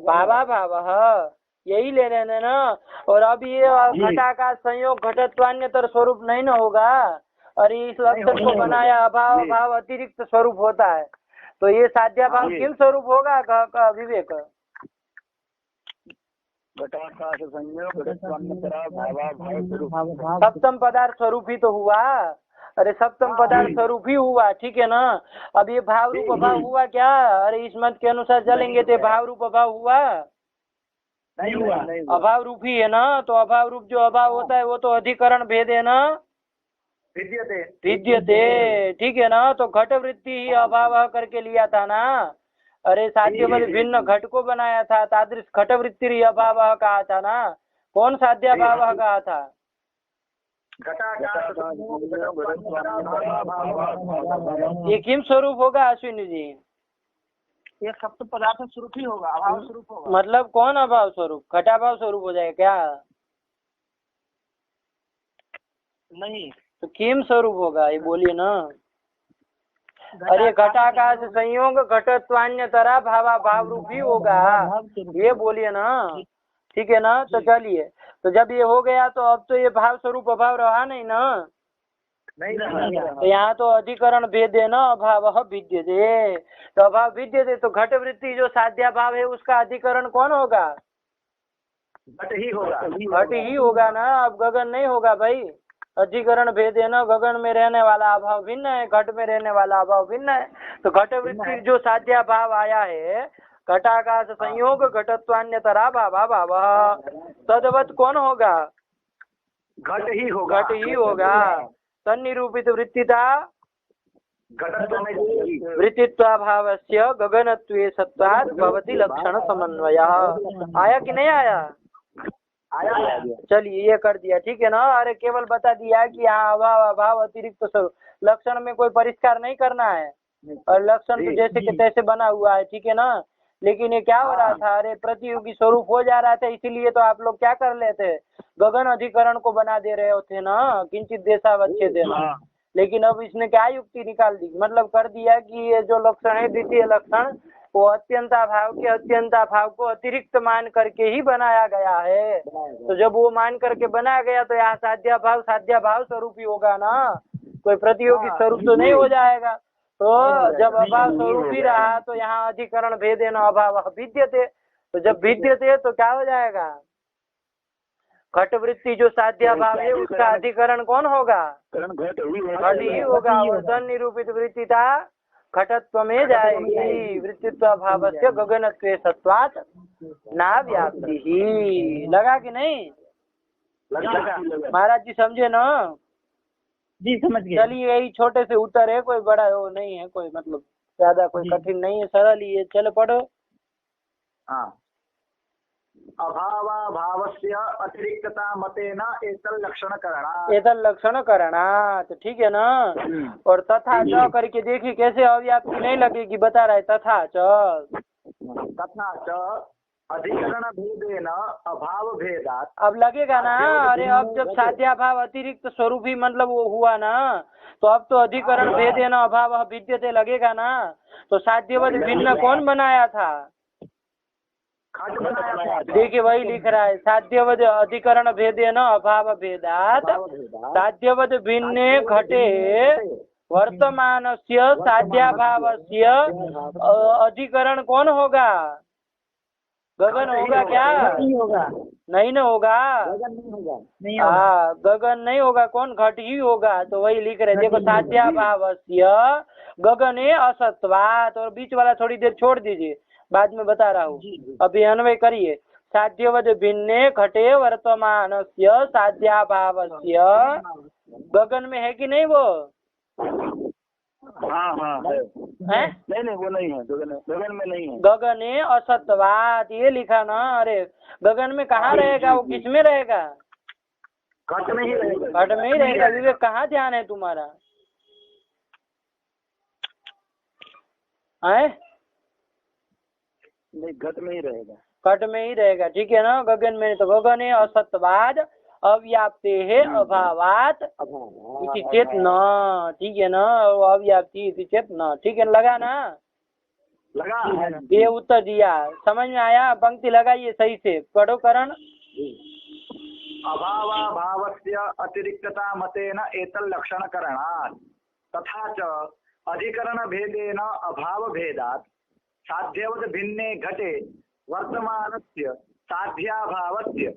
S1: भावा भाव यही ले रहे हैं ना। और अब ये घटाकाश संयोग घटत्वान्यतर स्वरूप नहीं ना होगा, और इस लक्षण को बनाया अभाव भाव अतिरिक्त स्वरूप होता है, तो ये साध्या भाव किन स्वरूप होगा विवेक? सप्तम पदार्थ स्वरूप ही तो हुआ। अरे सप्तम पदार्थ स्वरूप ही हुआ, ठीक है ना। अब ये भाव रूप अभाव हुआ क्या? अरे इस मत के अनुसार चलेंगे तो भाव रूप अभाव हुआ
S2: नहीं हुआ,
S1: अभाव रूप ही है ना। तो अभाव रूप जो अभाव होता है वो तो अधिकरण भेद है ना, विद्यते, ठीक है ना। तो घट वृत्ति ही अभाव करके लिया था ना। अरे साध्य भिन्न घट को बनाया था, तादृश घट वृत्ति अभाव कहा था ना। कौन साध्य भाव कहा था? ये किम स्वरूप होगा अश्विनी जी?
S3: ये सप्त पदार्थ स्वरूप ही होगा, अभाव स्वरूप होगा।
S1: मतलब कौन अभाव स्वरूप? घटाभाव स्वरूप हो जाएगा क्या?
S3: नहीं
S1: तो किम स्वरूप होगा ये बोलिए ना। अरे घटाकाश संयोग घटत्वान्यतरा भावा भाव रूप ही होगा, ये बोलिए ना, ठीक है ना। तो चलिए, तो जब ये हो गया तो अब तो ये भाव स्वरूप अभाव रहा नहीं ना,
S3: नहीं रहा।
S1: तो यहाँ तो अधिकरण भेद है ना, अभाव विद्यते। तो अभाव विद्यते तो घट वृत्ति जो साध्या भाव है उसका अधिकरण कौन होगा?
S3: घट ही होगा,
S1: घट ही होगा ना। अब गगन नहीं होगा भाई, अधिकरण भेद है ना। गगन में रहने वाला अभाव भिन्न है, घट में रहने वाला अभाव भिन्न है। तो घट वृत्ति जो साध्या भाव आया है, घटाकाश संयोग घटत्वान्यतरा भावा भाव, तदवत कौन होगा?
S3: घट ही होगा,
S1: घट ही होगा। तन्निरूपित वृत्तिता वृत्तित्वाभावस्य गगनत्वे सत्वात् भवति लक्षण समन्वय। आया कि नहीं आया?
S3: आया।
S1: चलिए ये कर दिया, ठीक है ना। अरे केवल बता दिया कि यहाँ अभाव अभाव अतिरिक्त स्वरूप, लक्षण में कोई परिष्कार नहीं करना है, और लक्षण तो जैसे कि तैसे बना हुआ है, ठीक है ना। लेकिन ये क्या हो रहा था? अरे प्रतियोगी स्वरूप हो जा रहा था, इसीलिए तो आप लोग क्या कर लेते, गगन अधिकरण को बना दे रहे होते ना, किंचित देशावच्छेद ना। लेकिन अब इसने क्या युक्ति निकाल दी, मतलब कर दिया कि ये जो लक्षण है द्वितीय लक्षण वो अत्यंताभाव के अत्यंताभाव को अतिरिक्त मान करके ही बनाया गया है। तो जब वो मान करके बनाया गया तो यहाँ साध्या भाव स्वरूप ही होगा ना, कोई प्रतियोगी स्वरूप तो नहीं हो जाएगा। तो जब अभाव स्वरूप ही रहा तो यहाँ अधिकरण भेदे न अभाव विद्यते। तो जब विद्यते तो क्या हो जाएगा? घट वृत्ति जो साध्या भाव है उसका अधिकरण कौन होगा? घट ही होगा। और धन निरूपित वृत्तिता घटत्व में जाएगी। वृत्तित्व भाव से गगनत्वे सत्वात् ना व्याप्ति ही। लगा कि नहीं?
S3: लगा।
S1: महाराज जी समझे ना?
S3: जी समझ गए।
S1: चलिए यही छोटे से उत्तर है, कोई बड़ा वो नहीं है, कोई मतलब ज्यादा कोई कठिन नहीं है, सरल ही है। चलो पढ़ो।
S3: हाँ, अभावाभावस्य अतिरिक्तता मतेन एतल लक्षण करणात्। तो ठीक है ना। और तथा च करके देखिए कैसे अव्याप्ति नहीं लगेगी, बता रहा है तथा च अधिकरण भेदेन अभाव भेदात्।
S1: अब लगेगा ना। अरे अब जब साध्या भाव अतिरिक्त स्वरूप ही मतलब वो हुआ ना, तो अब तो अधिकरण भेदेन अभाव विद्यते लगेगा ना। तो साध्यवत भिन्न कौन बनाया था? देखिए वही लिख रहा है, साध्यवद अधिकरण भेदे न अभाव भेदात साध्यवद भिन्ने घटे वर्तमानस्य साध्याभावस्य अधिकरण कौन होगा? गगन होगा क्या?
S3: नहीं होगा,
S1: नहीं ना होगा। हाँ गगन नहीं होगा, कौन? घट ही होगा। तो वही लिख रहे, देखो साध्याभावस्य गगने असत्वात्। और बीच वाला थोड़ी देर छोड़ दीजिए, बाद में बता रहा हूँ, अभी अन्वय करिए। साध्यवद भिन्ने घटे वर्तमानस्य साध्याभावस्य। गगन में है कि नहीं वो?
S2: हाँ है? नहीं वो नहीं है, गगन में नहीं है।
S1: गगने असत्वात ये लिखा ना। अरे गगन में कहाँ रहेगा वो, किस में रहेगा?
S2: घट में ही रहेगा।
S1: घट में ही रहेगा। विवेक कहाँ ध्यान है तुम्हारा? है
S2: नहीं, घट में ही रहेगा।
S1: घट में ही रहेगा, ठीक है ना। गगन में तो गगने असत्वाद अव्याप्ते है अभावात इति चेत न, ठीक है ना। अव्याप्ति इति चेत न, ठीक है, लगा ना?
S2: लगा।
S1: ये उत्तर दिया, समझ में आया? पंक्ति लगाइए सही से, पढ़ो करण।
S2: अभावाभावस्य अतिरिक्तता मतेन एतल्लक्षणकरणात् तथा च अधिकरण भेदेन अभाव भेदात् साध्यवद भिन्ने घटे वर्तमानस्य साध्याभावस्य।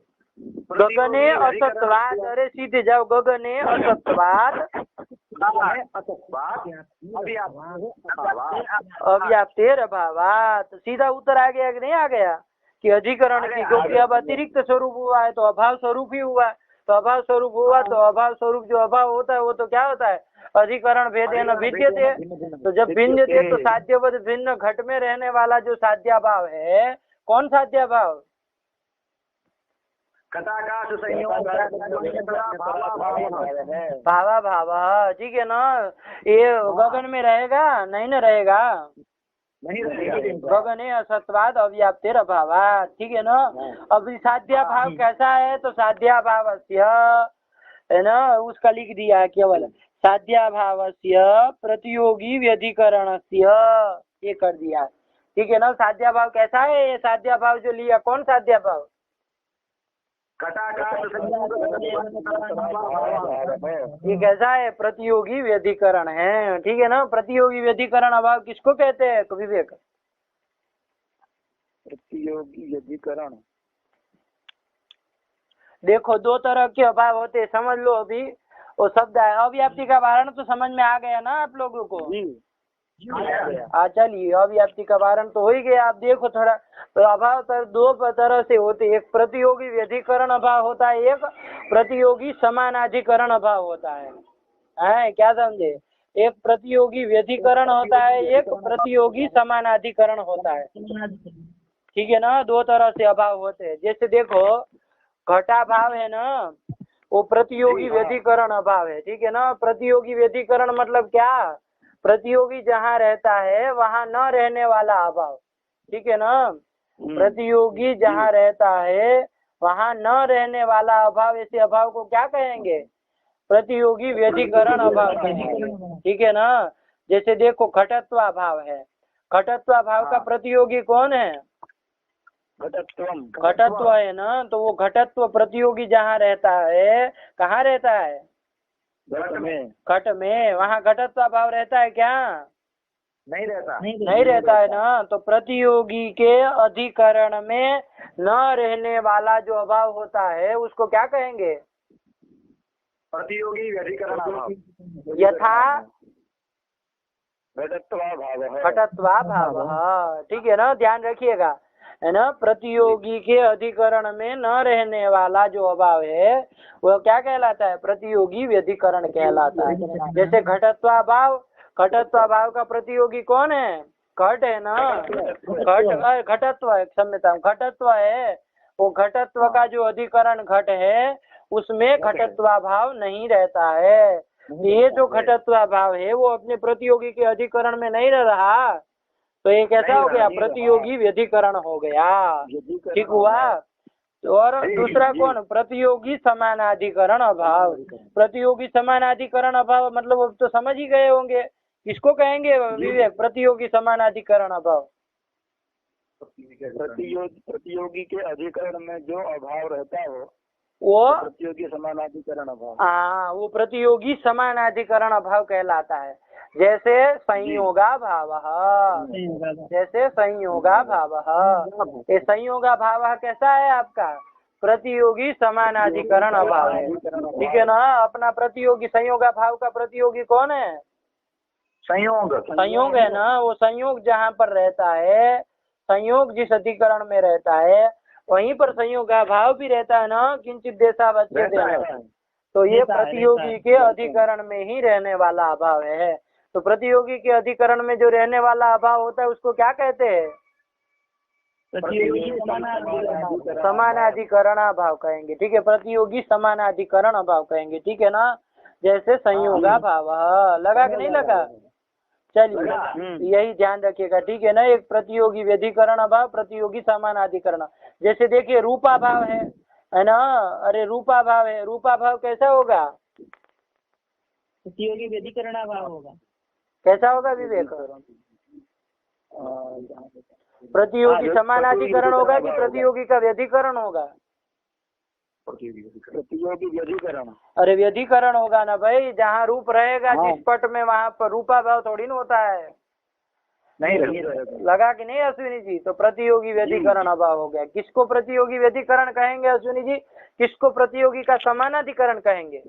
S1: गगने असत्वाद, अरे सीधे जाओ, गगने असत्वाद अव्याप्तेर अभावात। सीधा उत्तर आ गया कि नहीं आ गया? कि अधिकरण की, क्योंकि अब अतिरिक्त स्वरूप हुआ है तो अभाव स्वरूप ही हुआ। तो अभाव स्वरूप हुआ तो अभाव स्वरूप जो अभाव होता है वो तो क्या होता है? अधिकरण भेदेन भिद्यते। तो जब भिन्न थे तो साध्यवद भिन्न घट में रहने वाला जो साध्याभाव है, कौन साध्याभाव? भावा भावा, ठीक है ना। ये गगन में रहेगा? नहीं न रहेगा। गगने असत्वाद अव्याप्तेर अभावात, ठीक है ना। अब साध्याभाव कैसा है? तो साध्याभावस्य है ना, उसका लिख दिया है केवल, साध्याभावस्य प्रतियोगी व्यधिकरणस्य, ये कर दिया, ठीक है ना। साध्याभाव कैसा है? ये साध्याभाव जो लिया, कौन साध्याभाव? ये कैसा है? प्रतियोगी व्यधिकरण है, ठीक है ना। प्रतियोगी व्यधिकरण अभाव किसको कहते हैं विवेक?
S2: प्रतियोगी व्यधिकरण,
S1: देखो दो तरह के अभाव होते हैं, समझ लो। अभी वो शब्द है अव्याप्ति का वारण तो समझ में आ गया ना आप लोगों को? चलिए, अव्याप्ति का वारण तो हो ही गया। आप देखो थोड़ा, तो अभाव दो तरह से होते, एक प्रतियोगी व्यधिकरण अभाव होता है, एक प्रतियोगी समानाधिकरण अभाव होता है क्या समझे? एक प्रतियोगी व्यधिकरण होता है, एक प्रतियोगी समानाधिकरण होता है, ठीक है ना। दो तरह से अभाव होते हैं। जैसे देखो घटाभाव है ना, वो प्रतियोगी व्यधिकरण अभाव है, ठीक है ना। प्रतियोगी व्यधिकरण मतलब क्या? प्रतियोगी जहाँ रहता है वहाँ न रहने वाला अभाव, ठीक है ना। प्रतियोगी जहाँ रहता है वहाँ न रहने वाला अभाव, ऐसे अभाव को क्या कहेंगे? प्रतियोगी व्यधिकरण अभाव कहेंगे, ठीक है ना। जैसे देखो घटत्वाभाव है, घटत्वाभाव का प्रतियोगी कौन है? घटत्व है ना। तो वो घटत्व प्रतियोगी जहाँ रहता है, कहाँ रहता है? घट में। वहाँ घटत्वाभाव रहता है क्या?
S2: नहीं रहता।
S1: नहीं रहता है ना। तो प्रतियोगी के अधिकरण में न रहने वाला जो अभाव होता है उसको क्या कहेंगे?
S2: प्रतियोगी व्यधिकरण अभाव।
S1: यथा
S2: घटत्वाभाव,
S1: ठीक है ना, ध्यान रखिएगा, है ना। प्रतियोगी के अधिकरण में न रहने वाला जो अभाव है वो क्या कहलाता है? प्रतियोगी व्यधिकरण कहलाता है। जैसे घटत्वाभाव, घटत्वाभाव का प्रतियोगी कौन है? घट है ना। घटत्व है, क्षम्यता, घटत्व है। वो घटत्व का जो अधिकरण घट है उसमें घटत्वाभाव नहीं रहता है। ये जो घटत्वाभाव है वो अपने प्रतियोगी के अधिकरण में नहीं रह रहा, तो ये कैसा हो गया? प्रतियोगी व्यधिकरण हो गया, ठीक हुआ। और दूसरा कौन? प्रतियोगी समानाधिकरण अभाव। प्रतियोगी समानाधिकरण अभाव मतलब अब तो समझ ही गए होंगे, किसको कहेंगे विवेक? प्रतियोगी समानाधिकरण अभाव।
S2: प्रतियोगी के अधिकरण में जो अभाव रहता है
S1: वो
S2: प्रतियोगी समानाधिकरण अभाव।
S1: हाँ, वो प्रतियोगी समानाधिकरण अभाव कहलाता है। जैसे संयोगा भाव, जैसे संयोगा भाव, ये संयोगा भाव कैसा है आपका? प्रतियोगी समानाधिकरण अभाव है, ठीक है ना। अपना प्रतियोगी संयोगा भाव का प्रतियोगी कौन है? संयोग है ना। वो संयोग जहाँ पर रहता है, संयोग जिस अधिकरण में रहता है वहीं पर संयोग का भाव भी रहता है ना, किंचित देशावच्छेदेन। तो ये प्रतियोगी के अधिकरण में ही रहने वाला अभाव है। तो प्रतियोगी के अधिकरण में जो रहने वाला अभाव होता है उसको क्या कहते हैं? समानाधिकरण अभाव कहेंगे, ठीक है। प्रतियोगी समानाधिकरण अभाव कहेंगे, ठीक है ना। जैसे संयोगा भाव, लगा कि नहीं लगा? चलिए यही ध्यान रखिएगा, ठीक है ना। एक प्रतियोगी व्यधिकरण अभाव, प्रतियोगी समानाधिकरण। जैसे देखिए रूपा भाव है ना। अरे रूपा भाव है, रूपा भाव कैसा होगा?
S3: प्रतियोगी व्यधिकरण अभाव होगा।
S1: कैसा होगा विवेक? प्रतियोगी समानाधिकरण होगा कि प्रतियोगी का व्यधिकरण होगा?
S2: प्रतियोगी व्यधिकरण।
S1: अरे व्यधिकरण होगा ना भाई, जहाँ रूप रहेगा जिस पट में वहाँ पर रूपा भाव थोड़ी ना होता है।
S2: नहीं
S1: लगा कि नहीं अश्विनी जी? तो प्रतियोगी व्यधिकरण अभाव हो गया। किसको प्रतियोगी व्यधिकरण कहेंगे अश्विनी जी? किसको प्रतियोगी का समानाधिकरण कहेंगे?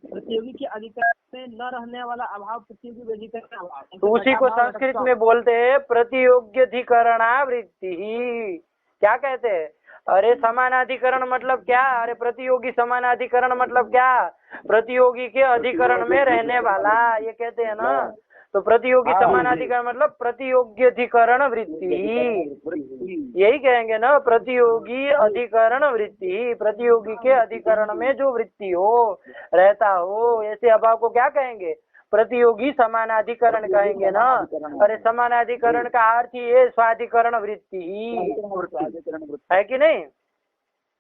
S3: प्रतियोगी के अधिकरण में न रहने वाला अभाव प्रतियोगी व्यधिकरण अभाव।
S1: तो उसी को संस्कृत में बोलते हैं प्रतियोग्यधिकरणावृत्ति ही। क्या कहते हैं? अरे समानाधिकरण मतलब क्या? अरे प्रतियोगी समानाधिकरण मतलब क्या? प्रतियोगी के अधिकरण में रहने वाला, ये कहते हैं ना। तो प्रतियोगी समानाधिकरण मतलब प्रतियोग्यधिकरण वृत्ति, यही कहेंगे ना। प्रतियोगी अधिकरण वृत्ति, प्रतियोगी के अधिकरण में जो वृत्ति हो, रहता हो, ऐसे अभाव को क्या कहेंगे? प्रतियोगी समानाधिकरण कहेंगे ना। अरे समानाधिकरण का अर्थ ही है स्वाधिकरण वृत्ति ही है कि नहीं?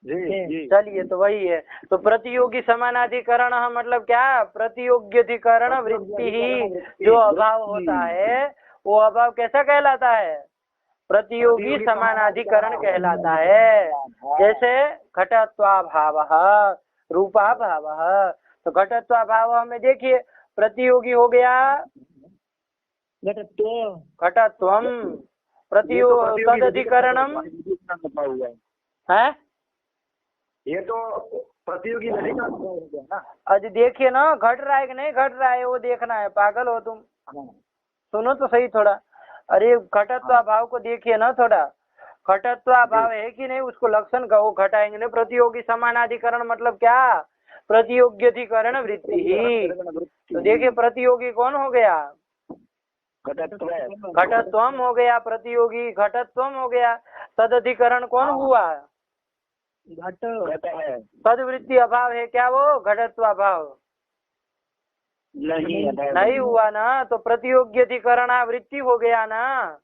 S1: चलिए तो वही है। तो प्रतियोगी समानाधिकरण मतलब क्या? प्रतियोग्यधिकरण वृत्ति ही जो अभाव होता है वो अभाव कैसा कहलाता है? प्रतियोगी समानाधिकरण कहलाता है। जैसे घटत्वाभाव, रूपाभाव। तो घटत्वाभाव में देखिए प्रतियोगी हो गया घटत्वम, तदधिकरणम है।
S2: ये तो प्रतियोगी ना।
S1: आज देखिए ना, घट रहा है कि नहीं घट रहा है वो देखना है। पागल हो तुम? सुनो तो सही थोड़ा। अरे घटत्वाभाव को देखिए ना थोड़ा। घटत्वाभाव है कि नहीं उसको लक्षण कहो, घटाएंगे नहीं। प्रतियोगी समानाधिकरण मतलब क्या? प्रतियोग्यधिकरण वृत्ति ही। तो देखिए प्रतियोगी कौन हो गया? घटत्वम हो गया प्रतियोगी, घटत्वम हो गया। तदधिकरण कौन हुआ?
S3: घट।
S1: तदवृत्ति अभाव है क्या वो? घटत्वाभाव नहीं हुआ ना। तो प्रतियोग्यधिकरणावृत्ति हो गया ना।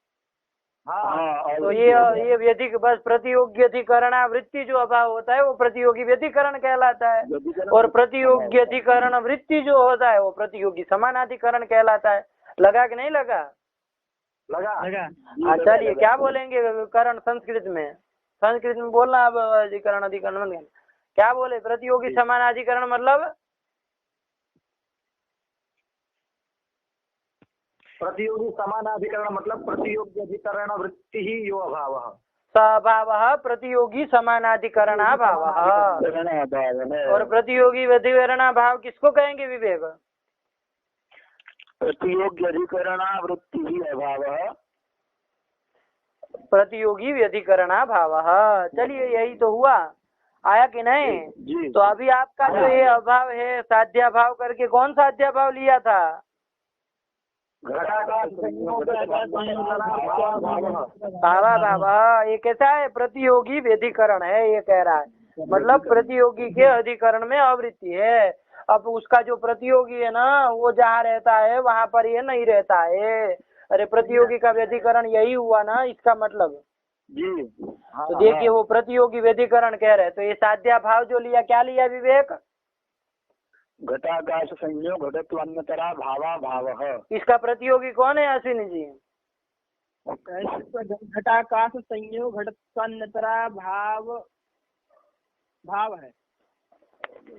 S1: तो ये व्यधिक बस प्रतियोग्यधिकरणावृत्ति जो अभाव होता है वो प्रतियोगी व्यधिकरण कहलाता है। और प्रतियोग्यधिकरण वृत्ति जो होता है वो प्रतियोगी समानाधिकरण कहलाता है। लगा कि नहीं लगा?
S3: लगा।
S1: चलिए क्या बोलेंगे करण संस्कृत में? संस्कृत में बोलना अब। अधिकरण अधिकरण क्या बोले? प्रतियोगी समानाधिकरण मतलब
S2: प्रतियोगी समानाधिकरण मतलब प्रतियोग्यधिकरण वृत्ति ही यो अभाव।
S1: स्वभाव प्रतियोगी समानाधिकरणाभाव। और प्रतियोगी व्यधिकरणाभाव किसको कहेंगे विवेक?
S2: प्रतियोग्यधिकरणावृत्ति ही अभाव,
S1: प्रतियोगी व्यधिकरणाभाव। चलिए यही तो हुआ, आया कि नहीं?
S2: जी।
S1: तो अभी आपका जो ये अभाव है साध्याभाव करके कौन साध्याभाव लिया था? बाबा ये कैसा है? प्रतियोगी व्यधिकरण है ये कह रहा है। मतलब प्रतियोगी के अधिकरण में आवृत्ति है। अब उसका जो प्रतियोगी है ना वो जहाँ रहता है वहाँ पर ये नहीं रहता है। अरे प्रतियोगी का व्यधिकरण यही हुआ ना इसका मतलब
S2: जी।
S1: तो देखिए वो प्रतियोगी व्यधिकरण कह रहे हैं। तो ये साध्या भाव जो लिया क्या लिया विवेक?
S2: घटाकाश संयोग घटत्वान्यतरा भावा भाव।
S1: इसका प्रतियोगी कौन है अश्विनी जी?
S3: घटाकाश संयोग घटत्वान्यतरा भाव है।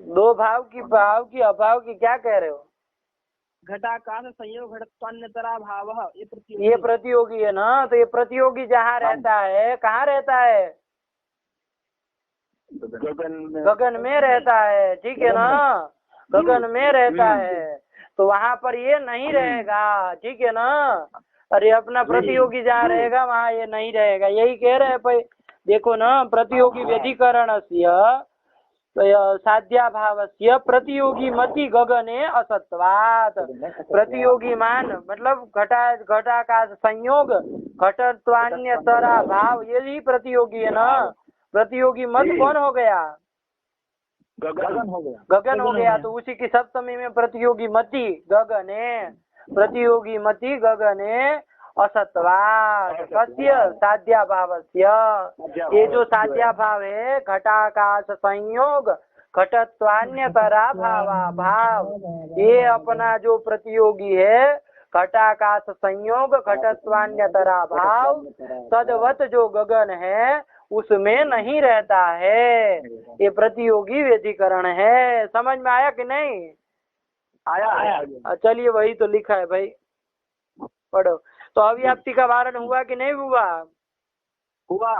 S1: दो भाव की अभाव की क्या कह रहे हो?
S3: घटाकाश संयोग घटत्वान्यतरा भाव
S1: ये प्रतियोगी है ना। तो ये प्रतियोगी जहाँ रहता है कहाँ रहता है? गगन में रहता है, ठीक है ना। गगन में रहता है तो वहाँ पर ये नहीं रहेगा, ठीक है ना। अरे अपना प्रतियोगी जहाँ रहेगा वहाँ ये नहीं रहेगा, यही कह रहे हैं भाई। देखो ना, प्रतियोगी व्यधिकरणस्य साध्याभावस्य प्रतियोगी मति गगने असत्वात्। प्रतियोगी मान मतलब घटाकाश संयोग, घटत्वान्यतरा भाव, ये ही प्रतियोगी है ना। प्रतियोगी मत कौन हो गया?
S2: गगन हो गया।
S1: गगन हो गया। तो उसी की सप्तमी में प्रतियोगी मति गगने, प्रतियोगी मति गगने असत्वात् कस्य साध्याभावस्य। ये जो साध्याभाव है घटाकाश संयोग घटत्वान्यतरा भाव, ये अपना जो प्रतियोगी है घटाकाश संयोग घटत्वान्यतरा भाव तद्वत जो गगन है उसमें नहीं रहता है। ये प्रतियोगी व्यधिकरण है। समझ में आया कि नहीं?
S2: आया।
S1: चलिए, वही तो लिखा है भाई, पढ़ो। तो अव्याप्ति का वारण हुआ कि नहीं हुआ?
S2: हुआ।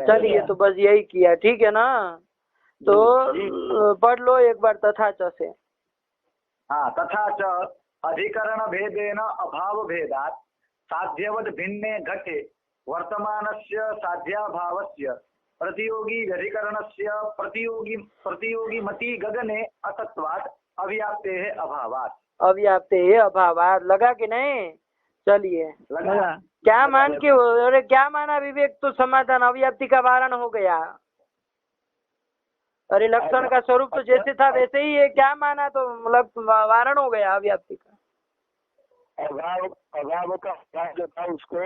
S1: चलिए, तो बस यही किया, ठीक है ना। तो पढ़ लो एक बार तथा च से।
S2: हाँ, तथा च अधिकरण भेदेन अभाव भेदात् साध्यवद भिन्ने घटे वर्तमानस्य साध्याभावस्य प्रतियोगी व्यधिकरणस्य प्रतियोगी मति गगने असत्वात् अव्याप्तेः अभावात्।
S1: अव्याप्तेः अभावात् लगा कि नहीं? चलिए,
S2: लगा।
S1: क्या मान के? अरे क्या माना विवेक? तो समाधान अव्याप्ति का वारण हो गया। अरे लक्षण का स्वरूप तो जैसे था वैसे ही है, क्या माना? तो वारण हो गया अव्याप्ति का।
S2: अभाव का जो था उसको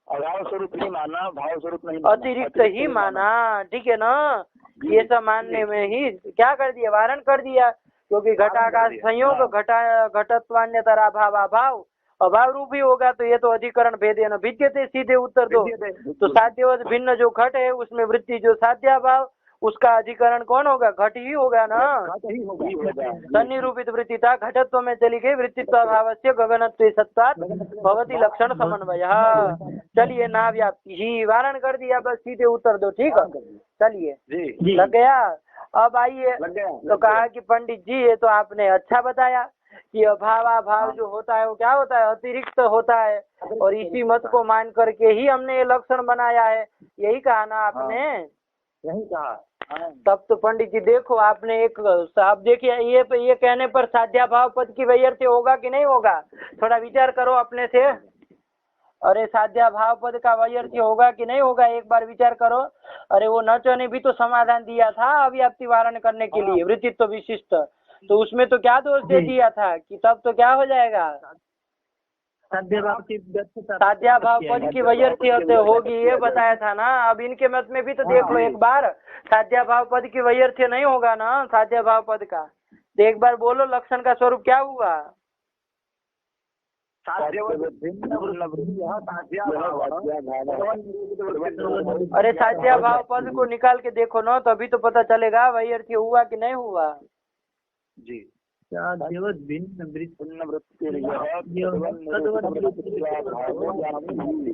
S2: अभाव स्वरूप नहीं माना, भाव स्वरूप नहीं माना,
S1: अतिरिक्त ही माना, ठीक है ना। ये सब मानने में ही क्या कर दिया? वारण कर दिया। क्योंकि घटाकाश संयोग घटत्वान्यतरा भाव अभाव रूप ही होगा। तो ये तो अधिकरण भेदे न भिद्यते, सीधे उत्तर दो। तो साध्यवत भिन्न जो घट है उसमें वृत्ति जो साध्याभाव, उसका अधिकरण कौन होगा? घट ही होगा ना। सन्निरूपित वृत्ति था घटत्व में चली गई वृत्तित्व भाव से गगनत्व सत्वात् भवती लक्षण समन्वय। चलिए, ना व्याप्ति ही वारण कर दिया, बस सीधे उत्तर दो, ठीक है। चलिए, लग गया। अब आइए, तो कहा कि पंडित जी ये तो आपने अच्छा बताया कि अभाव जो होता है वो क्या होता है? अतिरिक्त होता है। और इसी मत को मान करके ही हमने ये लक्षण बनाया है, यही कहा ना आपने?
S2: यही कहा।
S1: तब तो पंडित जी देखो, आपने एक आप देखिए, ये कहने पर साध्याभाव पद की वैयर्थ्य होगा कि नहीं होगा? थोड़ा विचार करो अपने से। अरे साध्याभाव पद का वैयर्थ्य होगा कि नहीं होगा? एक बार विचार करो। अरे वो नचो ने भी तो समाधान दिया था अव्याप्ति वारण करने के लिए, वृत्तित्व विशिष्ट। तो उसमें तो क्या दोष दे दिया था कि तब तो क्या हो जाएगा? साध्याभाव पद की वैयर्थ्य होगी, ये बताया था ना। अब इनके मत में भी तो देख लो एक बार, साध्याभाव पद की वैयर्थ्य नहीं होगा ना साध्याभाव पद का। तो एक बार बोलो लक्षण का स्वरूप क्या हुआ? अरे साध्याभाव पद को निकाल के देखो ना, तो अभी तो पता चलेगा वैयर्थ्य हुआ कि नहीं हुआ
S2: जी।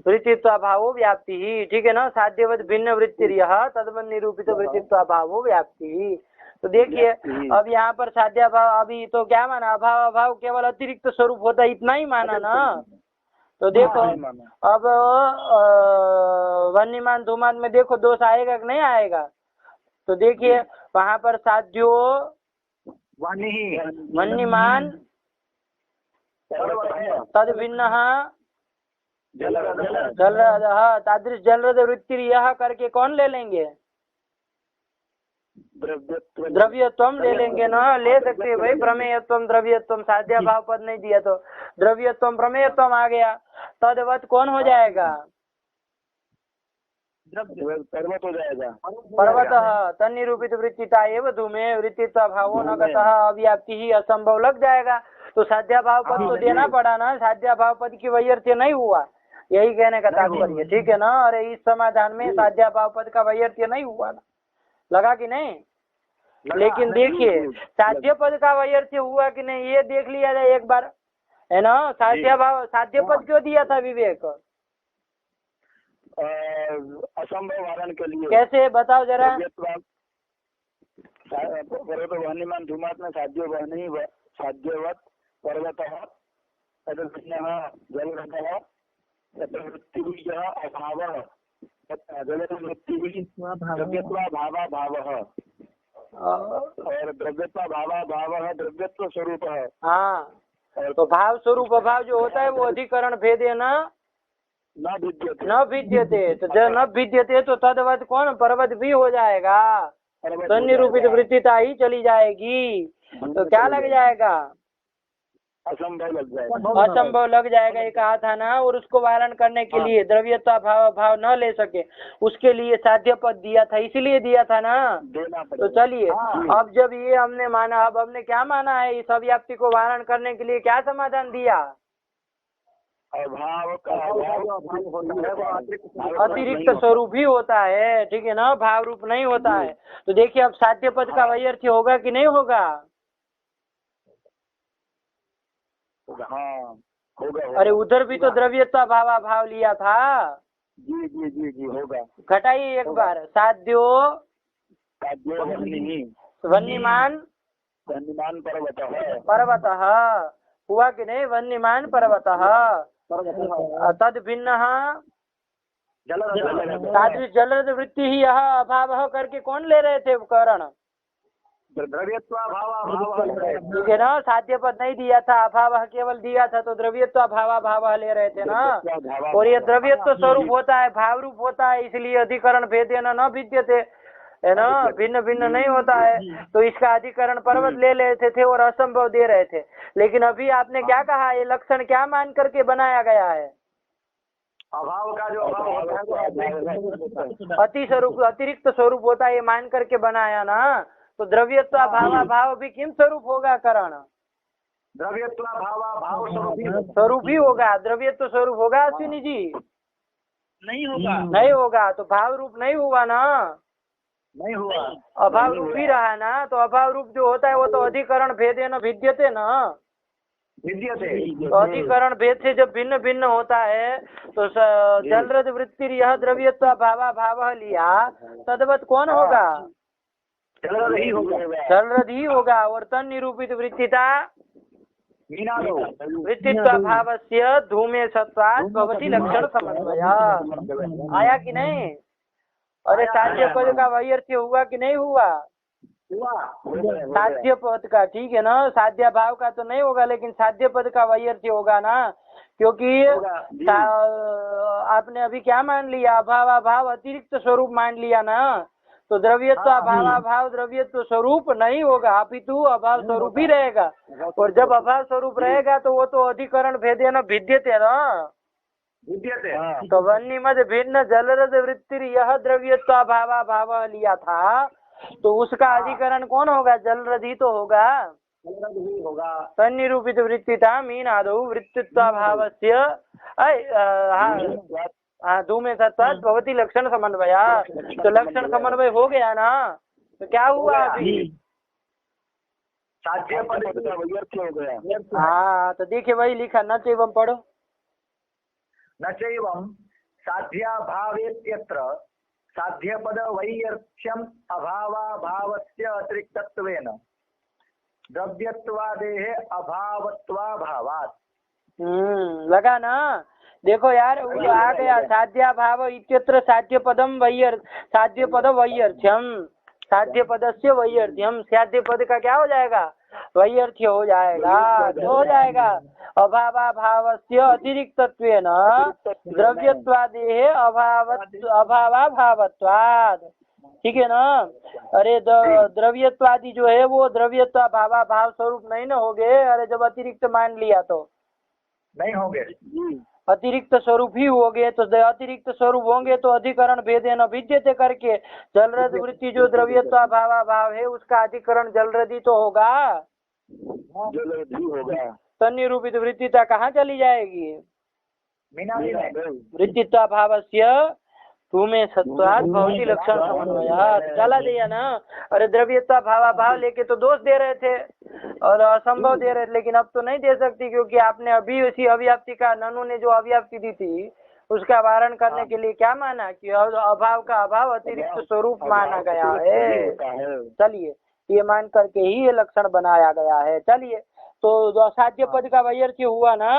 S1: वृत्तित्व भावो व्याप्ति ही, ठीक है ना। साध्यवत भिन्न वृत्तिर्यः तद्वन् निरूपित वृत्तित्व भावो व्याप्ति ही। तो देखिए, अब यहाँ पर साध्याभाव अभी तो क्या माना? अभाव केवल अतिरिक्त स्वरूप होता है, इतना ही माना ना। तो देखो अब वन्यमान धूमान में देखो दोष आएगा कि नहीं आएगा? तो देखिए वहाँ पर साध्यो वन्यमान तद भिन्न जलरद तादृश जलरद वृत्ति यह करके कौन ले लेंगे? द्रव्यत्वम ले लेंगे ना। ले सकते हैं भाई, प्रमेयत्वम द्रव्यत्वम, साध्याभाव पद नहीं दिया तो द्रव्यत्वम प्रमेयत्वम आ गया। तदवत कौन हो जाएगा?
S2: पर्वत हो जाएगा।
S1: पर्वत तन्निरूपित वृत्तिता एवं धूमे वृत्तित्व भावो न गतः अव्याप्ति ही असंभव लग जाएगा। तो साध्याभाव पद तो देना पड़ा ना, साध्याभाव पद की वैयर्थ्य नहीं हुआ, यही कहने का तात्पर्य, ठीक है ना। अरे इस समाधान में साध्याभाव पद का वैयर्थ्य नहीं हुआ ना, लगा कि नहीं? लेकिन देखिए साध्य पद का वैयर्थ्य हुआ कि नहीं ये देख लिया जाए एक बार, है ना। साध्य पद क्यों दिया था विवेक?
S2: असंभव वारण के लिए।
S1: कैसे बताओ जरा।
S2: वहनीमान धूमात में साध्यवत पर्वत जलवृत्ति अभाव द्रव्यत्वा भावा भावः और द्रव्यत्वा भावा भावः द्रव्यत्व स्वरूप है।
S3: हाँ, तो भाव स्वरूप अभाव जो होता है वो अधिकरण भेदे
S2: न भिद्यते
S3: न भिद्यते। तो जब न भिद्यते तो तदवत कौन पर्वत भी हो जाएगा, तन्निरूपित वृत्तिता ही चली जाएगी। तो क्या लग जाएगा,
S2: असंभव लग जाएगा,
S3: असंभव लग जाएगा। ये कहा था ना। और उसको वारण करने के लिए द्रव्यता भाव भाव न ले सके उसके लिए साध्य पद दिया था, इसीलिए दिया था ना।
S2: देना
S3: तो
S2: पड़ेगा।
S3: चलिए अब जब ये हमने माना, अब हमने क्या माना है, इस अव्याप्ति को वारण करने के लिए क्या समाधान दिया,
S2: अभाव का
S3: अतिरिक्त स्वरूप ही होता है, ठीक है ना, भाव रूप नहीं होता है। तो देखिए अब साध्य पद का वैयर्थ्य होगा कि नहीं होगा,
S2: हाँ होगा।
S3: अरे उधर भी तो द्रव्यता भावा भाव लिया था।
S2: जी जी जी जी होगा।
S3: घटाइए एक बार, साध्यो वन्यमान पर्वतः हुआ कि नहीं, वन्यमान पर्वतः तद भिन्न तादृश जलद वृत्ति ही यह अभाव करके कौन ले रहे थे कारण,
S2: द्रव्यत्वा भावा
S3: ठीक है ना। साध्य पद नहीं दिया था, अभाव केवल दिया था, तो द्रव्यत्व भावा भाव ले रहे थे ना। और ये द्रव्यत्व स्वरूप होता है, भाव रूप होता है, इसलिए अधिकरण भेदे न भिद्यते, है ना, भिन्न भिन्न नहीं होता है। तो इसका अधिकरण पर्वत ले लेते थे और असंभव दे रहे थे। लेकिन अभी आपने क्या कहा, ये लक्षण क्या मान करके बनाया गया है,
S2: अभाव का जो अभाव होता है
S3: अति स्वरूप अतिरिक्त स्वरूप होता है, ये मान करके बनाया ना। तो द्रव्यत्व भावा भाव भी किम स्वरूप होगा करण,
S2: द्रव्यत्वा भावा भाव
S3: स्वरूप ही होगा। द्रव्यत्व स्वरूप होगा अश्विनी जी,
S2: नहीं होगा,
S3: नहीं होगा। तो भाव रूप नहीं हुआ ना,
S2: नहीं हुआ,
S3: अभाव रूप ही रहा ना। तो अभाव रूप जो होता है वो तो अधिकरण भेदे न भिद्यते ना, तो अधिकरण भेद से जब भिन्न भिन्न होता है तो जलरद वृत्ति यह द्रव्यत्व भावा भाव लिया, तदवत कौन होगा, जलरद ही होगा। और तन निरूपित वृत्तिता वृत्तित्व भावस्य धूमे सत्वात् भवति लक्षण समन्वया, आया कि नहीं। अरे साध्य पद का वैयर्थ्य हुआ कि नहीं हुआ, साध्य पद का, ठीक है ना। साध्य भाव का तो नहीं होगा, लेकिन साध्य पद का वैयर्थ्य होगा ना, क्योंकि आपने अभी क्या मान लिया, अभाव भाव अतिरिक्त स्वरूप मान लिया ना। तो द्रव्यत्व अभाव भाव द्रव्यत्व स्वरूप नहीं होगा, अपितु अभाव स्वरूप ही रहेगा। और जब अभाव स्वरूप रहेगा तो वो तो अधिकरण भेदे न भिद्यते ना, तो वन्य मद भिन्न जलरद वृत्ति यह द्रव्यत्व भावा भाव लिया था, तो उसका अधिकरण कौन होगा, जलरद ही तो होगा। तन्निरूपित वृत्तिता मीन आदौ वृत्तित्व भावस्य धूमे सत्वात् भवति लक्षण समन्वया। तो लक्षण समन्वय हो गया ना, तो क्या हुआ अभी,
S2: साध्य पद का वैयर्थ्य हो गया।
S3: हाँ, तो देखिए वही लिखा, न चैवम पढ़ो,
S2: न चैवम साध्या भावेत्यत्र साध्य पद वैयर्थ्यम अभावा भावस्य अतिरिक्तत्वेन द्रव्यत्वादेह अभावत्वा भावात्।
S3: लगा ना। देखो यार आ गया, साध्या भाव इत्यत्र साध्य पदम साध्य पद वैयर्थ्यम, साध्य पदस्य वैयर्थ्यम, साध्य पद का क्या हो जाएगा, वैयर्थ्य हो जाएगा। जो हो जाएगा अभावा भावस्य अतिरिक्तत्वेन द्रव्यत्वादेह अभावा भावत्वात्, ठीक है ना। अरे द्रव्यत्वादि जो है वो द्रव्यत्व भावा भाव स्वरूप नहीं न हो गए। अरे जब अतिरिक्त मान लिया तो
S2: नहीं होंगे,
S3: अतिरिक्त स्वरूप ही हो गए। तो अतिरिक्त स्वरूप होंगे तो अधिकरण भेदे न भिद्यते करके जलरद वृत्ति जो द्रव्यत्व भावा भाव है उसका अधिकरण जलरदी तो होगा,
S2: जलरदी होगा।
S3: तन्निरूपित वृत्तिता कहाँ चली जाएगी, वृत्तित्व भावस्य धूमे सत्वात् भवति लक्षण समन्वयात्, चला दिया ना। अरे द्रव्यत्व भावा भाव लेके तो दोष दे रहे थे और असंभव दे रहे थे, लेकिन अब तो नहीं दे सकती, क्योंकि आपने अभी उसी अव्याप्ति का, ननु ने जो अव्याप्ति दी थी उसका वारण करने के लिए क्या माना कि अभाव का अभाव अतिरिक्त स्वरूप माना गया है। चलिए ये मान करके ही ये लक्षण बनाया गया है। चलिए तो जो असाध्य पद का वैयर्थ्य हुआ ना,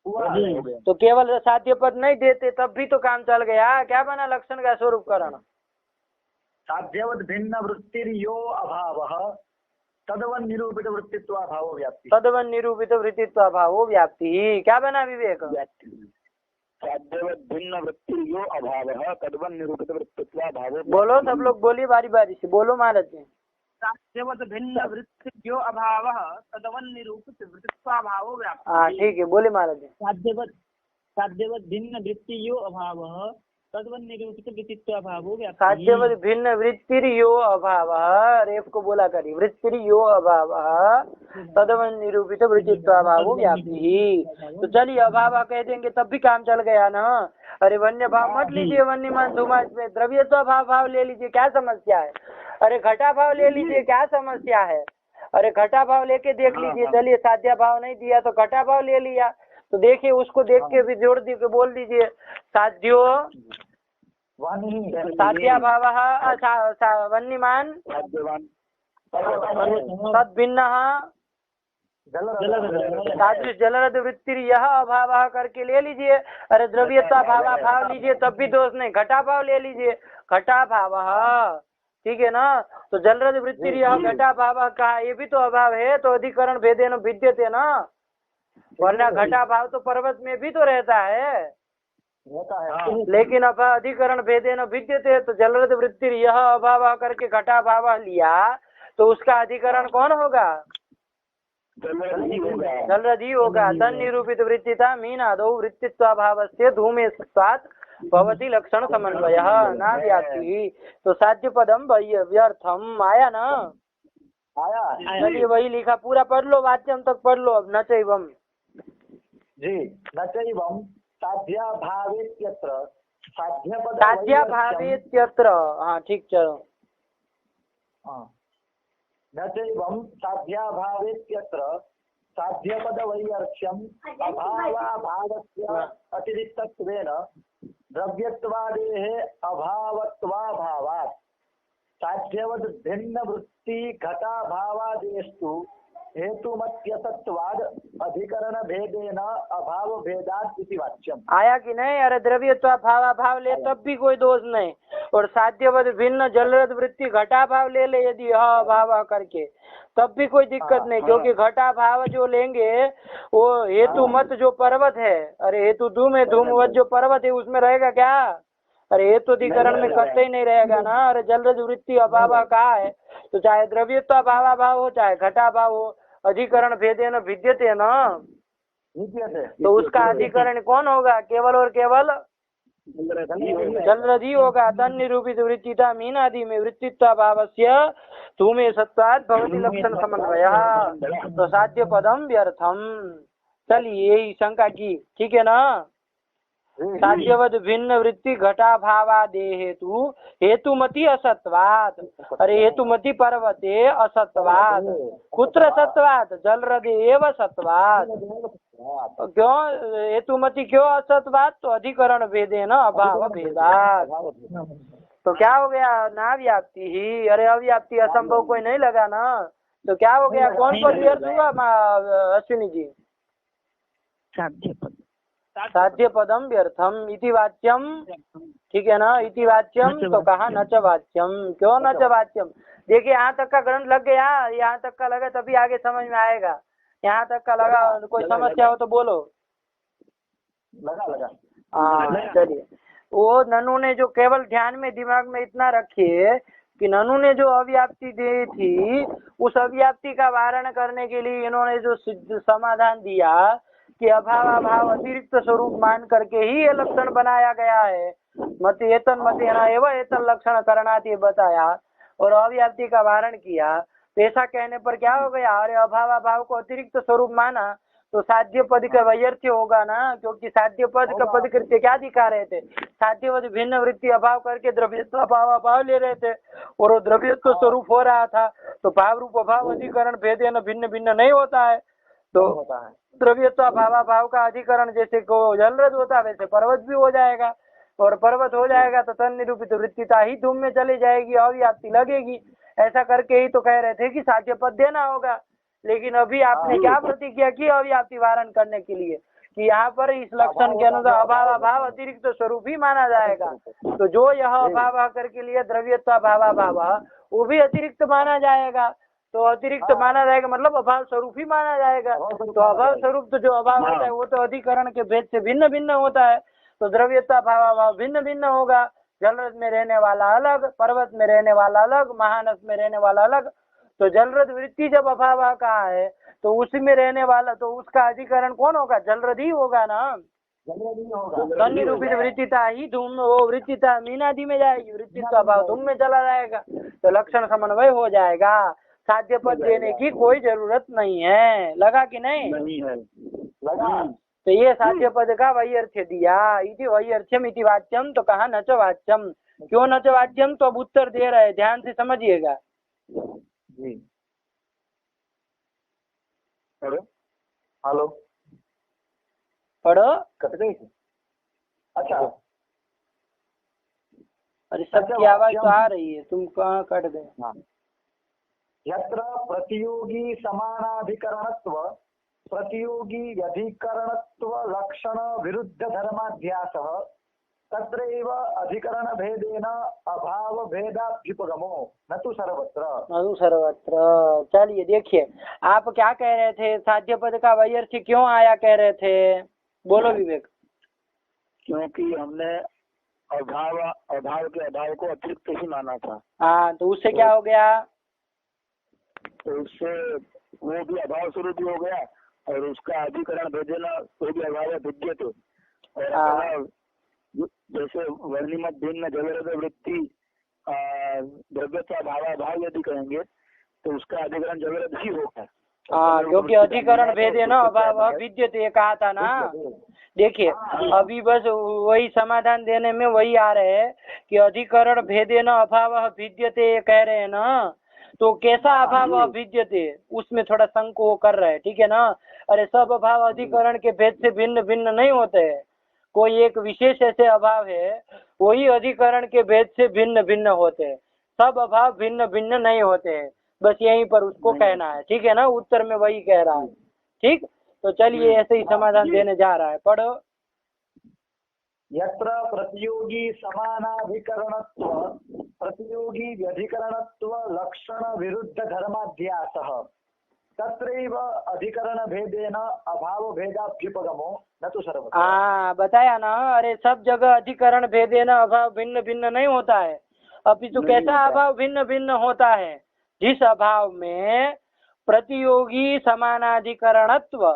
S2: हुआ हो गया।
S3: तो केवल साध्य पद नहीं देते तब भी तो काम चल गया। क्या बना लक्षण का स्वरूप करण?
S2: साध्यवद भिन्न वृत्तिर्यो अभावः तदवन निरूपित वृत्तित्व अभाव व्याप्ति।
S3: तदवन निरूपित वृत्तित्व अभाव व्याप्ति। क्या बना विवेक?
S2: साध्यवद भिन्न वृत्तिर्यो अभावः तदवन निरूपित वृत्तित्व अभाव।
S3: बोलो सब लोग, बोलिए बारी बारी से, बोलो महाराज जी।
S1: साध्यवत भिन्न वृत्तिर्यो अभावः तदवन निरूपित वृत्तित्वाभावो व्याप्ति।
S3: हाँ ठीक है, बोले महाराज जी।
S1: साध्यवत भिन्न वृत्तिर्यो अभावः तदवन निरूपित वृत्तित्वाभावो व्याप्ति।
S3: साध्यवत भिन्न वृत्तिर्यो अभावः, रेफ को बोला करी, वृत्तिर्यो अभावः तदवन निरूपित वृत्तित्वाभावो व्याप्ति। तो चलिए अभाव कह देंगे तब भी काम चल गया ना। अरे वन्य भाव मत लीजिए, वन्यमान समाज में द्रव्यत्व भाव ले लीजिए, क्या समस्या है? अरे घटा भाव ले लीजिए, क्या समस्या है? अरे घटा भाव लेके देख लीजिए। चलिए साध्या भाव नहीं दिया तो घटा भाव ले लिया, तो देखिए उसको देख के भी जोड़ दी के बोल दीजिए साध्यो साध्या भाव वन्यमान तद भिन्न सादृश जलरद वृत्ति यह अभाव करके ले लीजिए। अरे द्रव्यता भाव लीजिए तब भी दोष नहीं, घटा भाव ले लीजिए, घटा भाव, ठीक है ना। तो जलरद वृत्ति यह घटा भाव कहा, ये भी तो अभाव है, तो अधिकरण भेदेन विद्यते ना, वरना घटा भाव तो पर्वत में भी तो रहता है, लेकिन अब अधिकरण भेदेन विद्यते। तो जलरद वृत्ति यह अभाव करके घटा भाव लिया तो उसका अधिकरण कौन होगा? जलरदी होगा। तन निरूपित वृत्तिता मीनादौ वृत्तित्वाभावस्य धूमे सत्वात् भवति लक्षण समन्वयः न व्याप्ति। तो साध्य पदम व्यर्थम आया ना? आया। चलिए वही लिखा, पूरा पढ़ लो, वाच्यम तक पढ़ लो। अब न चैवम
S2: जी, न चैवम साध्या भावेत्यत्र
S3: साध्या भावेत्यत्र। हाँ ठीक, चलो।
S2: न चैवं साध्याभावेत्यत्र साध्यपदवैयर्थ्यम् अभावाभावस्य अतिरिक्तत्वेन द्रव्यत्वादेः अभावत्वाभावात् साध्यवद् भिन्नवृत्ति घटाभावादेस्तु हेतुमत्यसत्वाद अधिकरण भेदेन अभाव भेदात् इति वाच्यम। आया कि नहीं? अरे द्रव्यत्व भाव ले तब भी कोई दोष नहीं, और साध्यवद भिन्न जलरद वृत्ति घटा भाव ले ले यदि अभाव करके तब भी कोई दिक्कत नहीं, क्योंकि घटा भाव जो लेंगे वो हेतु मत जो पर्वत है, अरे हेतु धूम है, धूमवत जो पर्वत है उसमें रहेगा क्या? अरे हेतु अधिकरण में कतई नहीं रहेगा ना। अरे जलरद वृत्ति अभाव कहा है, तो चाहे द्रव्यत्व भाव हो चाहे घटा भाव हो, अधिकरण भेदेन विद्यते ना, तो उसका अधिकरण कौन होगा? केवल और केवल जलरदी होगा। तन निरूपित वृत्तिता मीनादि में वृत्तित्व भावस्य धूमे सत्वात् भवति लक्षण समन्वयः। तो साध्य पदम व्यर्थम। चलिए यही शंका की, ठीक है ना। साध्यवद भिन्न वृत्ति घटा भावादे हेतु हेतुमति असत्वात्। अरे हेतुमति पर्वते असत्वात्, कुत्र सत्वात्? जलरदे एव सत्वात्। क्यों हेतुमति क्यों असत्वात्? तो अधिकरण भेदेन अभाव भेदात्। तो क्या हो गया? ना व्याप्ति ही। अरे अव्याप्ति असंभव कोई नहीं लगा ना, तो क्या हो गया? कौन पद व्यर्थ हुआ अश्विनी जी? साध्य पदम व्यर्थम इति वाच्यम, ठीक है ना। इति वाच्यम तो कहा न च वाच्यम। क्यों न च वाच्यम? देखिए यहाँ तक का ग्रंथ लग गया, यहाँ तक का लगा तभी आगे समझ में आएगा। यहाँ तक का लगा, कोई समस्या हो तो बोलो। लगा। हाँ चलिए। वो ननु ने जो केवल ध्यान में दिमाग में इतना रखिए कि ननु ने जो अव्याप्ति दी थी, उस अव्याप्ति का वारण करने के लिए इन्होंने जो समाधान दिया कि अभाव अतिरिक्त स्वरूप मान करके ही ये लक्षण बनाया गया है। मत एवं एतन लक्षण करणात् ये बताया और अव्याप्ति का वारण किया। तो ऐसा कहने पर क्या हो गया? अरे अभाव को अतिरिक्त स्वरूप माना तो साध्य पद का वैयर्थ्य होगा ना, क्योंकि साध्य पद का पद कृत्य क्या दिखा रहे थे? साध्यवद भिन्न वृत्ति अभाव करके द्रव्यत्व अभाव ले रहे थे, और वो द्रव्यत्व स्वरूप हो रहा था। तो भाव रूप अभाव अधिकरण भेदेन भिन्न भिन्न नहीं होता है, तो द्रव्यत्व भाव का अधिकरण जैसे को जलरद होता है वैसे पर्वत भी हो जाएगा, और पर्वत हो जाएगा तो तन निरूपित वृत्तिता ही धूम में चली जाएगी, अव्याप्ति लगेगी। ऐसा करके ही तो कह रहे थे कि साध्य पद देना होगा, लेकिन अभी आपने क्या प्रतिज्ञा की अव्याप्ति वारण करने के लिए? कि यहाँ पर इस लक्षण के अनुसार अभाव अभाव अतिरिक्त स्वरूप ही माना जाएगा। तो जो यह अभाव करके लिए द्रव्यत्व अभाव अभाव वो भी अतिरिक्त माना जाएगा। तो अतिरिक्त माना जाएगा मतलब अभाव स्वरूप ही माना जाएगा। तो अभाव स्वरूप तो जो अभाव होता है वो तो अधिकरण के भेद से भिन्न भिन्न होता है। तो द्रव्यत्व अभाव अभाव भिन्न भिन्न होगा। जलरथ में रहने वाला अलग, पर्वत में रहने वाला अलग, महानस में रहने वाला अलग। तो जलरथ वृत्ति जब अभाव का है तो उसी में रहने वाला तो उसका अधिकरण कौन होगा? जलरथ ही होगा ना। निरूपित वृत्तिता ही धूम, वो वृत्तिता मीनादि में जाएगी, वृत्तित्व अभाव धूम में चला जाएगा। तो लक्षण समन्वय हो जाएगा। साध्य पद देने की कोई जरूरत नहीं है। लगा कि नहीं?
S4: लगा।
S2: तो ये साध्य पद का वही अर्थ दिया। इति वही अर्थम इति वाच्यम। तो कहा न च वाच्यम। क्यों न च वाच्यम? तो अब उत्तर दे रहे, ध्यान से समझिएगा।
S4: जी हेलो
S2: पढ़ो।
S4: कट गई? अच्छा
S2: अरे सबकी आवाज तो आ रही है, तुम कहाँ कट गए?
S4: हाँ। यत्र प्रतियोगी समानाधिकरणत्व प्रतियोगी व्यधिकरणत्व लक्षण विरुद्ध धर्माध्यासः तत्रैव अधिकरण भेदेन अभाव भेदाभ्युपगमो न तो सर्वत्र।
S2: चलिए देखिए, आप क्या कह रहे थे? साध्य पद का वही अर्थ क्यों आया कह रहे थे? बोलो विवेक।
S4: क्योंकि हमने अभाव के अभाव को अतिरिक्त ही माना था।
S2: हाँ, तो उससे क्या हो गया?
S4: तो उससे वो भी अभाव स्वरूप हो गया और उसका अधिकरण भेदेना वो भी अभाव विद्यते। और जैसे वर्णिमत भिन्न जलरथ वृत्ति द्रव्यत्व भाव भाव यदि कहेंगे तो उसका अधिकरण जलरथ ही होगा।
S2: हाँ, क्योंकि अधिकरण भेदे न अभाव विद्यते कहा था ना। देखिए अभी बस वही समाधान देने में वही आ रहे हैं कि अधिकरण भेदे न अभाव विद्यते कह रहे हैं ना। तो कैसा अभाव विद्यते उसमें थोड़ा संकोच कर रहे हैं, ठीक है ना। अरे सब अभाव अधिकरण के भेद से भिन्न भिन्न नहीं होते हैं। कोई एक विशेष ऐसे अभाव है वही अधिकरण के भेद से भिन्न भिन्न होते हैं। सब अभाव भिन्न भिन्न नहीं होते हैं। बस यहीं पर उसको कहना है, ठीक है ना। उत्तर में वही कह रहा है, ठीक। तो चलिए ऐसे ही समाधान देने जा रहा है। पढ़ो।
S4: यत्र प्रतियोगी समानाधिकरणत्व प्रतियोगी व्यधिकरणत्व लक्षण विरुद्ध धर्माध्यासः तत्रैव अधिकरण भेदेन अभाव भेदाभ्युपगमो न तो सर्वत्र।
S2: हाँ, बताया ना। अरे सब जगह अधिकरण भेदेन अभाव भिन्न भिन्न नहीं होता है। अपितु कैसा अभाव भिन्न भिन्न होता है? जिस अभाव में प्रतियोगी समानाधिकरणत्व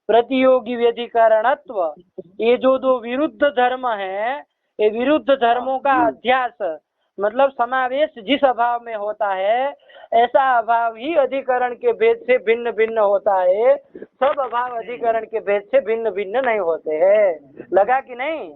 S2: प्रतियोगी व्यधिकरणत्व ये जो दो विरुद्ध धर्म है, ये विरुद्ध धर्मों का अध्यास मतलब समावेश जिस अभाव में होता है ऐसा अभाव ही अधिकरण के भेद से भिन्न भिन्न होता है। सब अभाव अधिकरण के भेद से भिन्न भिन्न नहीं होते हैं। लगा कि नहीं?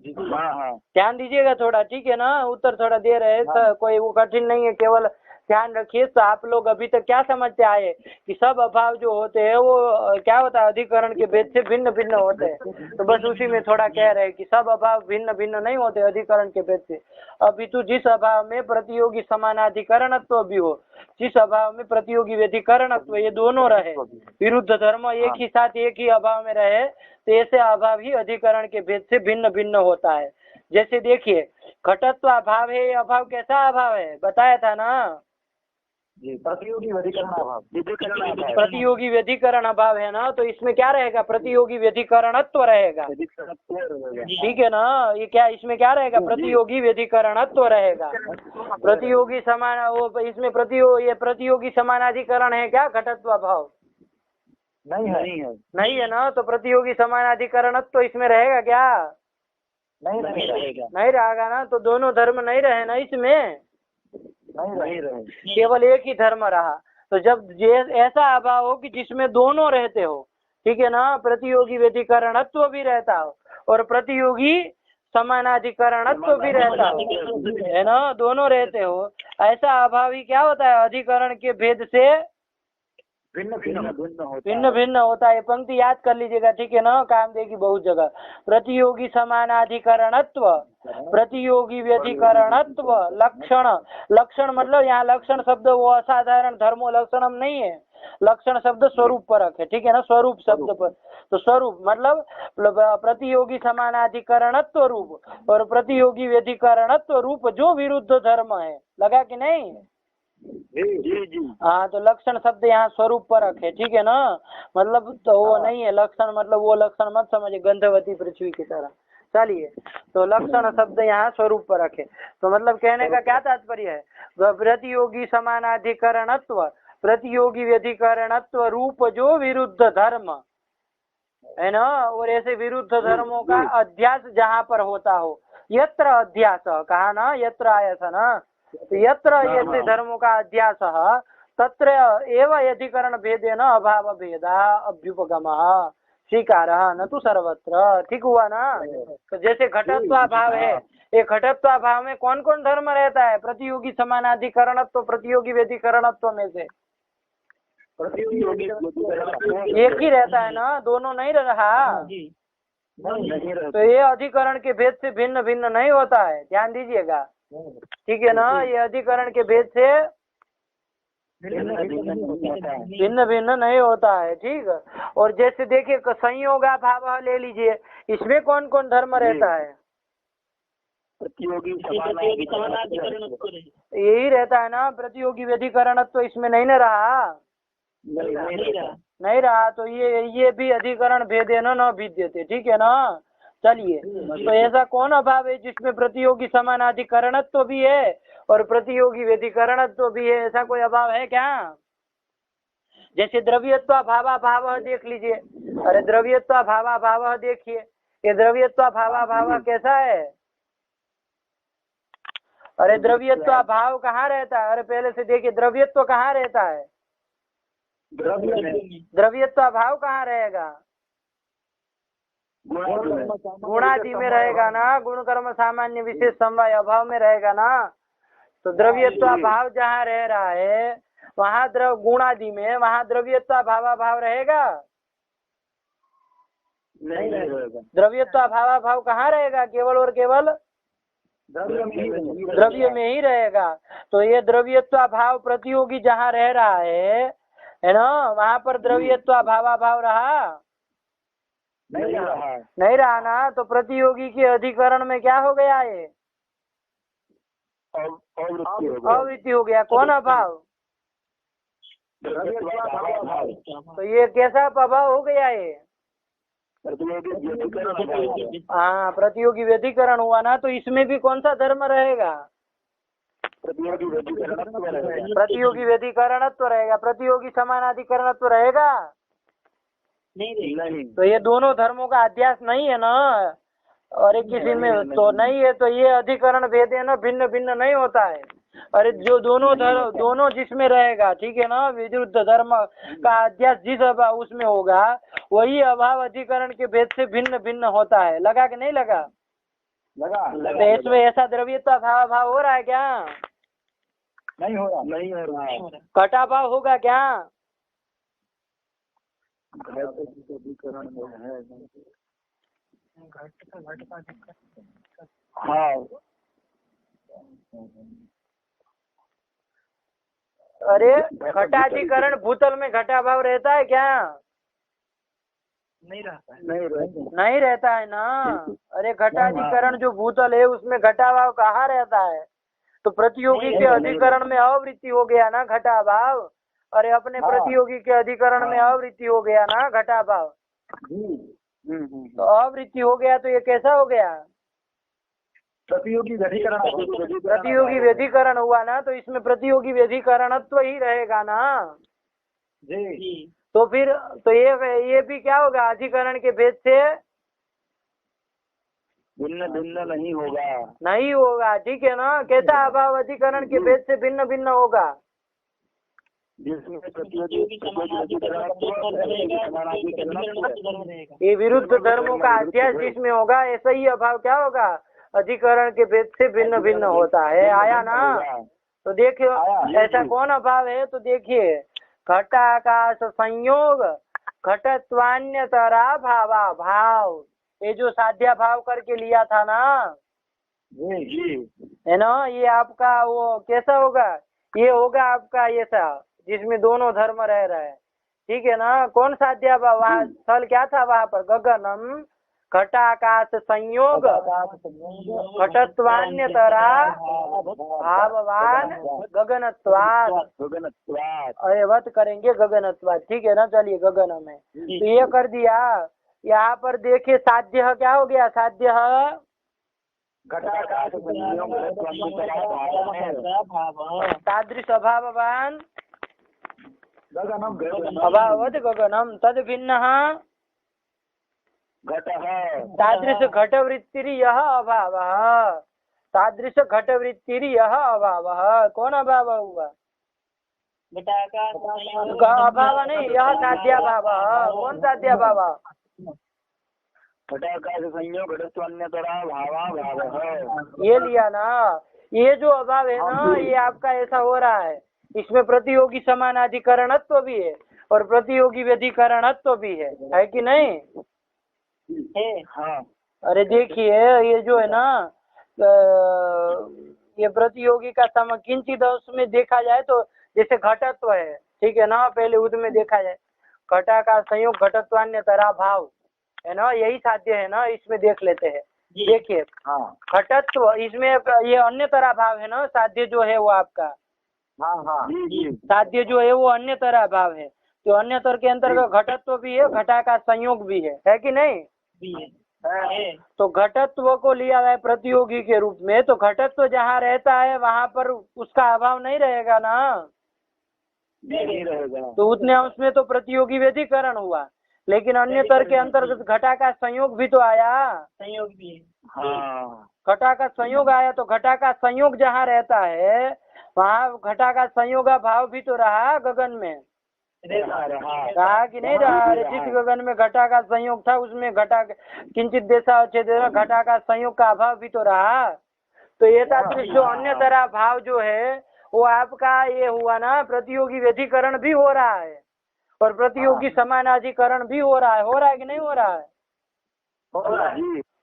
S2: ध्यान दीजिएगा थोड़ा, ठीक है ना। उत्तर थोड़ा दे रहे हैं, कोई वो कठिन नहीं है, केवल ध्यान रखिए। तो आप लोग अभी तक क्या समझते आए कि सब अभाव जो होते हैं वो क्या होता है? अधिकरण के भेद से भिन्न भिन्न होते हैं। तो बस उसी में थोड़ा कह रहे हैं कि सब अभाव भिन्न भिन्न नहीं होते अधिकरण के भेद से। अभी तो जिस अभाव में प्रतियोगी समानाधिकरणत्व भी हो, जिस अभाव में प्रतियोगी व्यधिकरणत्व ये दोनों रहे, विरुद्ध धर्म एक ही साथ एक ही अभाव में रहे, तो ऐसे अभाव ही अधिकरण के भेद से भिन्न भिन्न होता है। जैसे देखिए घटत्व अभाव है, ये अभाव कैसा अभाव है? बताया था ना।
S4: प्रतियोगी व्यधिकरण अभाव
S2: प्रतियोगी व्यधिकरण अभाव है ना। तो इसमें क्या रहेगा? प्रतियोगी व्यधिकरणत्व रहेगा, ठीक है ना। ये क्या इसमें क्या रहेगा? प्रतियोगी व्यधिकरणत्व रहेगा। प्रतियोगी समान वो इसमें ये प्रतियोगी समानाधिकरण है क्या? घटत्व अभाव नहीं है ना। तो प्रतियोगी समानाधिकरणत्व तो इसमें रहेगा क्या?
S4: नहीं रहेगा।
S2: नहीं रहेगा ना। तो दोनों धर्म नहीं रहे ना इसमें,
S4: नहीं रहे,
S2: केवल एक ही धर्म रहा। तो जब ऐसा अभाव हो कि जिसमें दोनों रहते हो, ठीक है ना, प्रतियोगी व्यधिकरणत्व भी रहता हो और प्रतियोगी समानाधिकरणत्व भी रहता हो, है ना, दोनों रहते हो, ऐसा अभाव ही क्या होता है? अधिकरण के भेद से भिन्न भिन्न होता है। पंक्ति याद कर लीजिएगा, ठीक है ना, काम देगी बहुत जगह। प्रतियोगी समानाधिकरणत्व प्रतियोगी व्यधिकरणत्व लक्षण मतलब यहाँ लक्षण शब्द वो असाधारण धर्मो लक्षणम नहीं है। लक्षण शब्द स्वरूप परक है, ठीक है ना, स्वरूप शब्द पर। तो स्वरूप मतलब प्रतियोगी समानाधिकरणत्व रूप और प्रतियोगी व्यधिकरणत्व रूप जो विरुद्ध धर्म है, लगा कि नहीं?
S4: जी।
S2: हाँ, तो लक्षण शब्द यहाँ स्वरूप परक है, ठीक है ना, मतलब तो वो नहीं है लक्षण, मतलब वो लक्षण मत समझिए गंधवती पृथ्वी की तरह। चलिए, तो लक्षण शब्द यहाँ स्वरूप परक है, तो मतलब कहने का क्या तात्पर्य है, प्रतियोगी समानाधिकरणत्व प्रतियोगी व्यधिकरणत्व रूप जो विरुद्ध धर्म है ना, और ऐसे विरुद्ध धर्मों का अध्यास जहाँ पर होता हो, यत्र अध्यास कहा ना, यत्र आया था ना, तो यत्र ऐसे धर्मों का अध्यास तत्र एव अधिकरण भेदेन अभाव भेदा अभ्युपगमः स्वीकार न तो सर्वत्र, ठीक हुआ ना। तो जैसे घटत्वा भाव है, ये घटत्वा भाव में कौन कौन धर्म रहता है, प्रतियोगी समानाधिकरणत्व प्रतियोगी व्यधिकरणत्व में से एक ही रहता है ना, दोनों नहीं रहा। तो ये अधिकरण के भेद से भिन्न भिन्न नहीं होता है, ध्यान दीजिएगा, ठीक है ना, ये अधिकरण के भेद से भिन्न भिन्न नहीं होता है, ठीक। और जैसे देखिए संयोगा भाव ले लीजिए, इसमें कौन कौन धर्म रहता है,
S4: प्रतियोगी
S2: यही रहता है ना, प्रतियोगी व्यधिकरण तो इसमें नहीं न रहा, नहीं रहा, तो ये भी अधिकरण भेदे न भिद्यते, ठीक है ना। चलिए, तो ऐसा कौन अभाव है जिसमें प्रतियोगी समानाधिकरणत्व भी है और प्रतियोगी व्यधिकरणत्व भी है, ऐसा कोई अभाव है क्या? जैसे द्रव्यत्व भावा भाव देख लीजिए, अरे द्रव्यत्व भावा भाव देखिए, ये द्रव्यत्व भावा भाव कैसा है, अरे द्रव्यत्व भाव कहाँ रहता है, अरे पहले से देखिए द्रव्यत्व कहाँ रहता है, द्रव्यत्व भाव कहाँ रहेगा, गुणादि में रहेगा ना, गुण कर्म सामान्य विशेष समवाय अभाव में रहेगा ना। तो द्रव्यत्व भाव जहाँ रह रहा है वहाँ गुणादि में, वहाँ द्रव्यत्व भावा भाव रहेगा,
S4: नहीं रहेगा।
S2: द्रव्यत्व भावा भाव कहाँ रहेगा, केवल और केवल द्रव्य में ही रहेगा। तो ये द्रव्यत्व भाव प्रतियोगी जहाँ रह रहा है ना, वहाँ पर द्रव्यत्व भावा भाव रहा नहीं रहा ना, तो प्रतियोगी के अधिकरण में क्या हो गया, ये अवृत्ति हो गया, कौन अभाव, तो ये कैसा अभाव हो गया ये, हाँ प्रतियोगी व्यधिकरण हुआ ना, तो इसमें भी कौन सा धर्म रहेगा, प्रतियोगी व्यधिकरणत्व रहेगा, प्रतियोगी समानाधिकरणत्व रहेगा
S4: नहीं।
S2: तो ये दोनों धर्मों का अध्यास नहीं है ना, और एक किसी में तो नहीं है, तो ये अधिकरण भेद है ना, भिन्न भिन्न नहीं होता है। अरे जो दोनों धर्म दोनों जिसमें रहेगा, ठीक है ना, विरुद्ध धर्म का अध्यास जिस अभाव उसमें होगा, वही अभाव अधिकरण के भेद से भिन्न भिन्न होता है, लगा कि नहीं लगा, तो इसमें ऐसा द्रव्यता भाव हो रहा है क्या,
S4: नहीं हो रहा।
S2: घटा भाव होगा क्या,
S4: हाँ,
S2: अरे घटाधिकरण भूतल में घटा भाव रहता है क्या, नहीं रहता है ना। अरे घटाधिकरण जो भूतल है उसमें घटा भाव कहाँ रहता है, तो प्रतियोगी के अधिकरण में अवृत्ति हो गया ना घटा भाव, अरे अपने प्रतियोगी के अधिकरण में अवृत्ति हो गया ना घटा भाव, तो अवृत्ति हो गया, तो ये कैसा हो गया,
S4: प्रतियोगी
S2: व्यधिकरण हुआ ना, तो इसमें प्रतियोगी व्यधिकरणत्व ही रहेगा ना
S4: जी।
S2: तो फिर तो ये भी क्या होगा, अधिकरण के भेद से
S4: भिन्न भिन्न नहीं
S2: होगा, ठीक है ना। कैसा अभाव अधिकरण के भेद से भिन्न भिन्न होगा,
S4: जिसमें
S2: ये विरुद्ध धर्मों का अध्यास जिसमें होगा, ऐसा ही अभाव क्या होगा, अधिकरण के भेद से भिन्न भिन्न होता है। आया ना, तो देखियो ऐसा कौन अभाव है, तो देखिए घटाकाश संयोग घटत्वान्यतरा भावा भाव, ये जो साध्या भाव करके लिया था ना,
S4: जी
S2: है ना, ये आपका वो कैसा होगा, ये होगा आपका ऐसा जिसमें दोनों धर्म रह रहा है, ठीक है ना। कौन साध्या भाव, वहाँ स्थल क्या था वहाँ पर, गगनम घटाकाश संयोग घटत्वान्यतरा भाववान गगनत्वात्, अयवत करेंगे गगनत्वात्, ठीक है ना। चलिए गगनम है तो ये कर दिया। यहाँ पर देखिए साध्य क्या हो गया, साध्य तादृश अभाववान अभाववत् गगनम तद भिन्न तादृश घटवृत्तिर्यः अभावः, तादृश घटवृत्तिर्यः अभावः। कौन अभाव हुआ, अभाव नहीं, यह साध्याभाव। कौन साध्याभाव, ये लिया ना। ये जो अभाव है ना, ये आपका ऐसा हो रहा है, इसमें प्रतियोगी समानाधिकरणत्व भी है और प्रतियोगी व्यधिकरणत्व भी है कि नहीं है? हाँ। अरे देखिए ये जो है ना, ये प्रतियोगी का सम किंचित उसमें देखा जाए तो जैसे घटत्व है, ठीक है ना। पहले उसमें देखा जाए घटा का संयोग घटत्वान्यतरा भाव है ना, यही साध्य है ना। इसमें देख लेते हैं, देखिए घटत्व, इसमें ये अन्य तरह भाव है ना, साध्य जो है वो आपका, साध्य जो है वो अन्य तरह भाव है। तो अन्य तर के अंतर्गत घटत्व भी है, घटा का संयोग भी है कि नहीं? तो घटत्व को लिया है प्रतियोगी के रूप में, तो घटत्व जहाँ रहता है वहाँ पर उसका अभाव नहीं रहेगा ना, नहीं रहेगा। तो उतने अंश में तो प्रतियोगी व्यधिकरण हुआ, लेकिन अन्य तर के अंतर्गत घटा का संयोग भी तो आया, संयोग भी घटा का संयोग आया। तो घटा का संयोग जहाँ रहता है वहाँ घटा का संयोग भाव भी तो रहा गगन में, रहा कि नहीं रहा? जिस गगन में घटा का संयोग था उसमें घटा किंचित देशा घटा का संयोग का अभाव भी तो रहा। तो ये जो अन्य तरह भाव जो है वो आपका ये हुआ ना, प्रतियोगी व्यधिकरण भी हो रहा है और प्रतियोगी समानाधिकरण भी हो रहा है कि नहीं हो रहा है?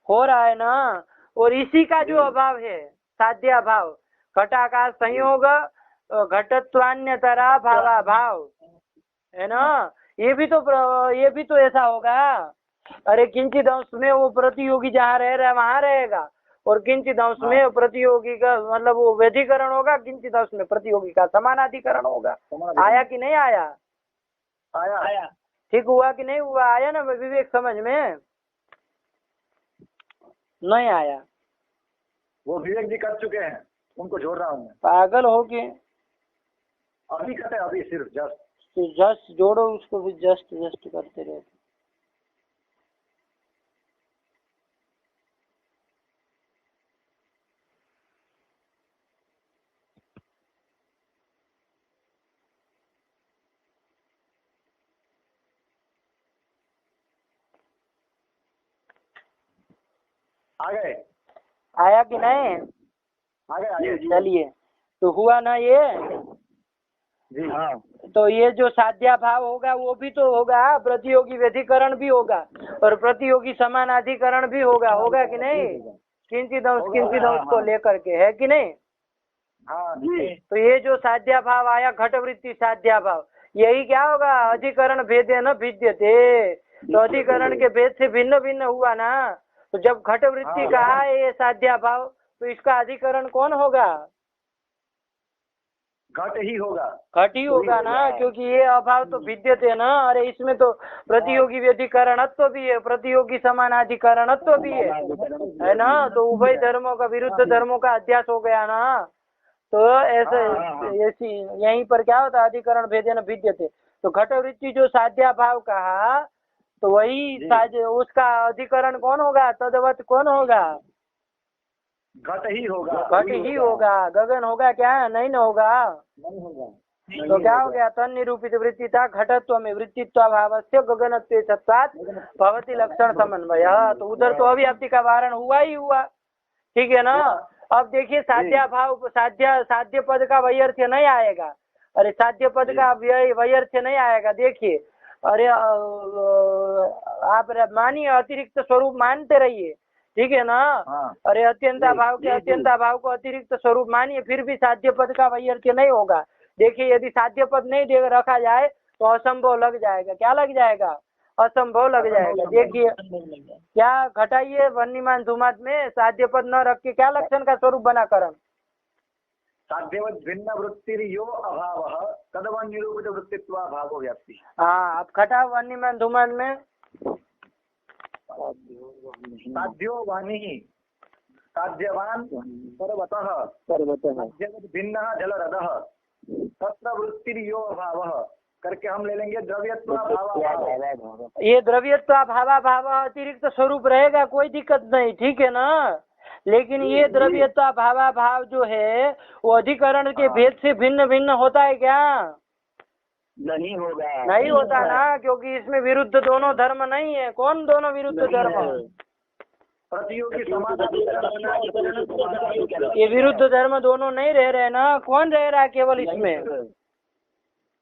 S2: हो रहा है ना। और इसी का जो अभाव है साध्या भाव, घटाकार संयोग घटत्वान्यतरा भावा भाव है ना, ये भी तो ऐसा होगा। अरे किंचित अंश में वो प्रतियोगी जहाँ रह रहा है वहाँ रहेगा और किंचित अंश में प्रतियोगी का मतलब वो व्यधिकरण होगा, किंचित अंश में प्रतियोगी का समानाधिकरण होगा। आया कि नहीं आया? आया। ठीक हुआ कि नहीं हुआ? आया ना विवेक समझ में? नहीं आया।
S4: वो विवेक जी कर चुके हैं, उनको जोड़ रहा हूँ।
S2: पागल हो के
S4: अभी कहते हैं, अभी सिर्फ
S2: जस्ट जोड़ो उसको, भी जस्ट करते रहे।
S4: आ गए?
S2: आया कि नहीं?
S4: आ गए।
S2: चलिए तो हुआ ना ये
S4: जी हाँ।
S2: तो ये जो साध्या भाव होगा वो भी तो होगा, प्रतियोगी व्यधिकरण भी होगा और प्रतियोगी समानाधिकरण भी होगा कि नहीं? किंचित अंश को लेकर के, है कि नहीं?
S4: हाँ जी।
S2: तो ये जो साध्या भाव आया घटवृत्ति साध्या भाव, यही क्या होगा? अधिकरण भेदे न भिद्यते। तो अधिकरण के भेद से भिन्न भिन्न हुआ ना। तो जब घटवृत्ति कहा है ये साध्या भाव, तो इसका अधिकरण कौन होगा?
S4: घट ही होगा।
S2: घट ही होगा ना, क्योंकि ये अभाव तो भिद्यते ना। अरे इसमें तो प्रतियोगी व्यधिकरणत्व भी है, प्रतियोगी समानाधिकरणत्व भी है ना। तो उभय धर्मों का, विरुद्ध धर्मों का अध्यास हो गया ना। तो ऐसी यहीं पर क्या होता है? अधिकरण भेदेन भिद्यते। तो घटवृत्ति जो साध्या भाव कहा, तो वही उसका अधिकरण कौन होगा? तदवत कौन होगा?
S4: घट ही होगा।
S2: घट ही होगा। गगन होगा क्या? नहीं न होगा। तो क्या हो गया? तन निरूपित वृत्तिता घटत्व में वृत्तित्व भाव से गगनत्व सत्वात् भवति लक्षण समन्वय। तो उधर तो अभिव्यक्ति का वारण हुआ ही हुआ, ठीक है ना। अब देखिए साध्या भाव, साध्य पद का वैयर्थ्य नहीं आएगा। अरे साध्य पद का वैयर्थ्य नहीं आएगा। देखिए, अरे आप मानिए अतिरिक्त स्वरूप मानते रहिए, ठीक है ना। अरे अत्यंता भाव के अत्यंता भाव को अतिरिक्त स्वरूप मानिए, फिर भी साध्य पद का वैयर्थ्य नहीं होगा। देखिए यदि साध्य पद नहीं रखा जाए
S3: तो असंभव लग जाएगा। क्या लग जाएगा? असंभव लग जाएगा। देखिए क्या घटाइए वन्यमान धुमात में साध्य पद न रख के क्या लक्षण का स्वरूप बना करण?
S4: साध्यवत भिन्न वृत्तिर्यो अभावः तदवन निरूपित वृत्तित्व अभावो व्याप्ति।
S3: हाँ, अब घटा वन्यमान धुमात में
S4: साध्यो वाणी साध्यवान पर्वतः साध्यवत भिन्न जलरदः तत्र वृत्तिर्यो अभावः करके हम ले लेंगे द्रव्यत्व भाव।
S3: ये द्रव्यत्व भाव अतिरिक्त स्वरूप रहेगा, कोई दिक्कत नहीं, ठीक है ना। लेकिन ये द्रव्यत्व भाव जो है वो अधिकरण के भेद से भिन्न भिन्न होता है क्या?
S4: नहीं होगा,
S3: नहीं होता ना, क्योंकि इसमें विरुद्ध दोनों धर्म नहीं है। कौन दोनों विरुद्ध धर्म?
S4: प्रतियोगी समाधान।
S3: ये विरुद्ध धर्म दोनों नहीं रह रहे ना। कौन रह रहा है केवल इसमें?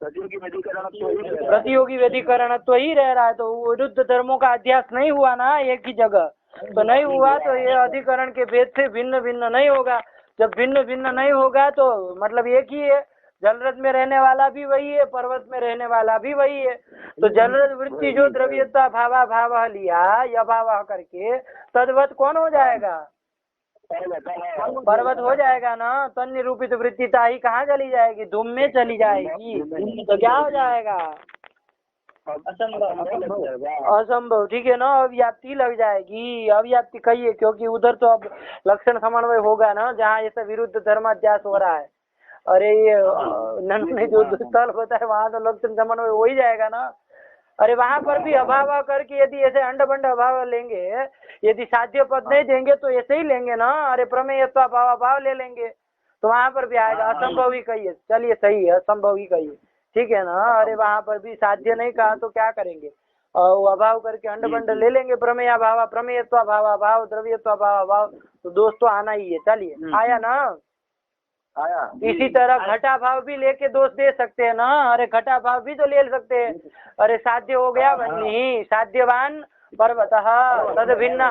S3: प्रतियोगी व्यधिकरण तो ही रह रहा है। तो विरुद्ध धर्मों का अध्यास नहीं हुआ ना एक ही जगह, तो नहीं हुआ तो ये अधिकरण के भेद से भिन्न भिन्न नहीं होगा। जब भिन्न भिन्न नहीं होगा तो मतलब एक ही है। जलरज में रहने वाला भी वही है, पर्वत में रहने वाला भी वही है। तो जलरज वृत्ति जो द्रव्यता भाव लिया या भाव करके तद्वत कौन हो जाएगा? पर्वत हो जाएगा ना। तन निरूपित वृत्तिता ही कहाँ चली जाएगी? धूम में चली जाएगी। तो क्या हो जाएगा? असंभव, ठीक है ना। अव्याप्ति लग जाएगी। अव्याप्ति कहिए, क्योंकि उधर तो अब लक्षण समन्वय होगा ना जहाँ ऐसा विरुद्ध धर्माध्यास हो रहा है। अरे ये नन्नू ने जो स्थल होता है वहाँ तो लक्षण समन्वय हो ही जाएगा ना। अरे वहाँ पर भी अभाव करके यदि ऐसे अंड बंड अभाव लेंगे, यदि साध्य पद नहीं देंगे तो ऐसे ही लेंगे ना। अरे प्रमेयत्व अभाव ले लेंगे तो वहाँ पर भी आएगा। असंभव ही कहिए, चलिए सही है, असंभव ही कहिए, ठीक है ना। अरे वहाँ पर भी साध्य नहीं कहा तो क्या करेंगे? वो अभाव करके अंड बंड ले लेंगे। प्रमेय भाव, प्रमेयत्व अभाव, द्रव्यत्व अभाव, तो दोष तो आना ही है। चलिए आया ना।
S4: आया।
S3: इसी तरह घटा भाव भी लेके दोष दे सकते हैं ना। अरे घटा भाव भी तो ले सकते हैं। अरे साध्य हो गया वन्नी, साध्यवान पर्वतः तद भिन्न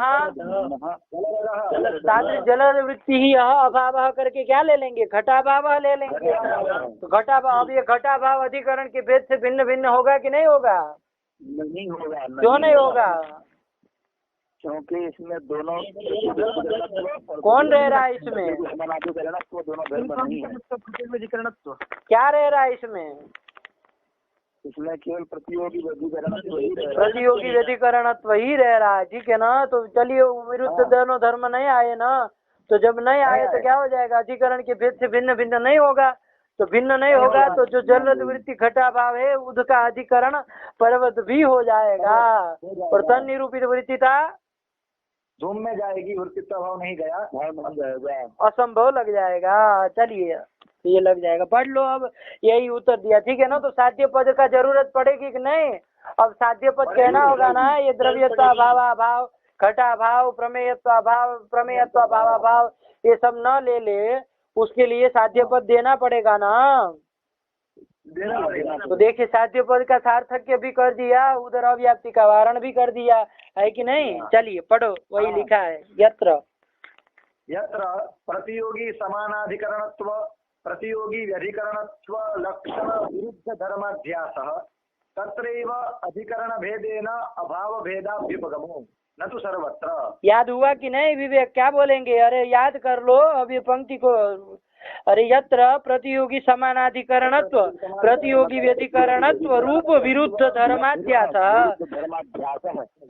S3: जल वृत्ति ही अभाव करके क्या ले लेंगे? घटा भाव ले लेंगे। तो घटा भाव, अब ये घटा भाव अधिकरण के भेद से भिन्न भिन्न होगा कि नहीं होगा?
S4: नहीं होगा।
S3: क्यों नहीं होगा?
S4: क्योंकि इसमें दोनों
S3: कौन रह रहा है इसमें?
S4: दोनों धर्म नहीं है।
S3: क्या रह रहा है इसमें?
S4: इसमें केवल प्रतियोगी
S3: व्यधिकरणत्व ही रह रहा है, ठीक है ना। तो चलिए विरुद्ध दोनों धर्म नहीं आए ना। तो जब नहीं आए तो क्या हो जाएगा? अधिकरण के भेद से भिन्न भिन्न नहीं होगा। तो भिन्न नहीं होगा तो जो जलरज वृत्ति घटा भाव है उसका अधिकरण पर्वत भी हो जाएगा। और तन निरूपित वृत्ति था
S4: धूम में जाएगी, वृत्तित्व भाव नहीं गया,
S3: असंभव लग जाएगा। चलिए ये लग जाएगा, पढ़ लो। अब यही उत्तर दिया, ठीक है ना। तो साध्य पद का जरूरत पड़ेगी कि नहीं? अब साध्य पद कहना होगा ना। ये द्रव्यत्व भाव, घटा भाव, प्रमेयत्व भाव ये सब न ले ले, उसके लिए साध्य पद देना पड़ेगा ना। तो देखिए साध्य पद का सार्थक्य भी कर दिया, उधर अव्याप्ति का वारण भी कर दिया है कि नहीं? चलिए पढ़ो, वही लिखा है। यत्र
S4: प्रतियोगी समानाधिकरणत्व प्रतियोगी व्यधिकरणत्व लक्षण विरुद्ध धर्माध्यासः तत्रैव अधिकरण भेदेन अभाव भेदाभ्युपगमो न तो सर्वत्र।
S3: याद हुआ कि नहीं विवेक? क्या बोलेंगे? अरे याद कर लो अब ये पंक्ति को। अरे यत्र प्रतियोगी समानाधिकरणत्व प्रतियोगी व्यधिकरणत्व रूप विरुद्ध धर्माध्यास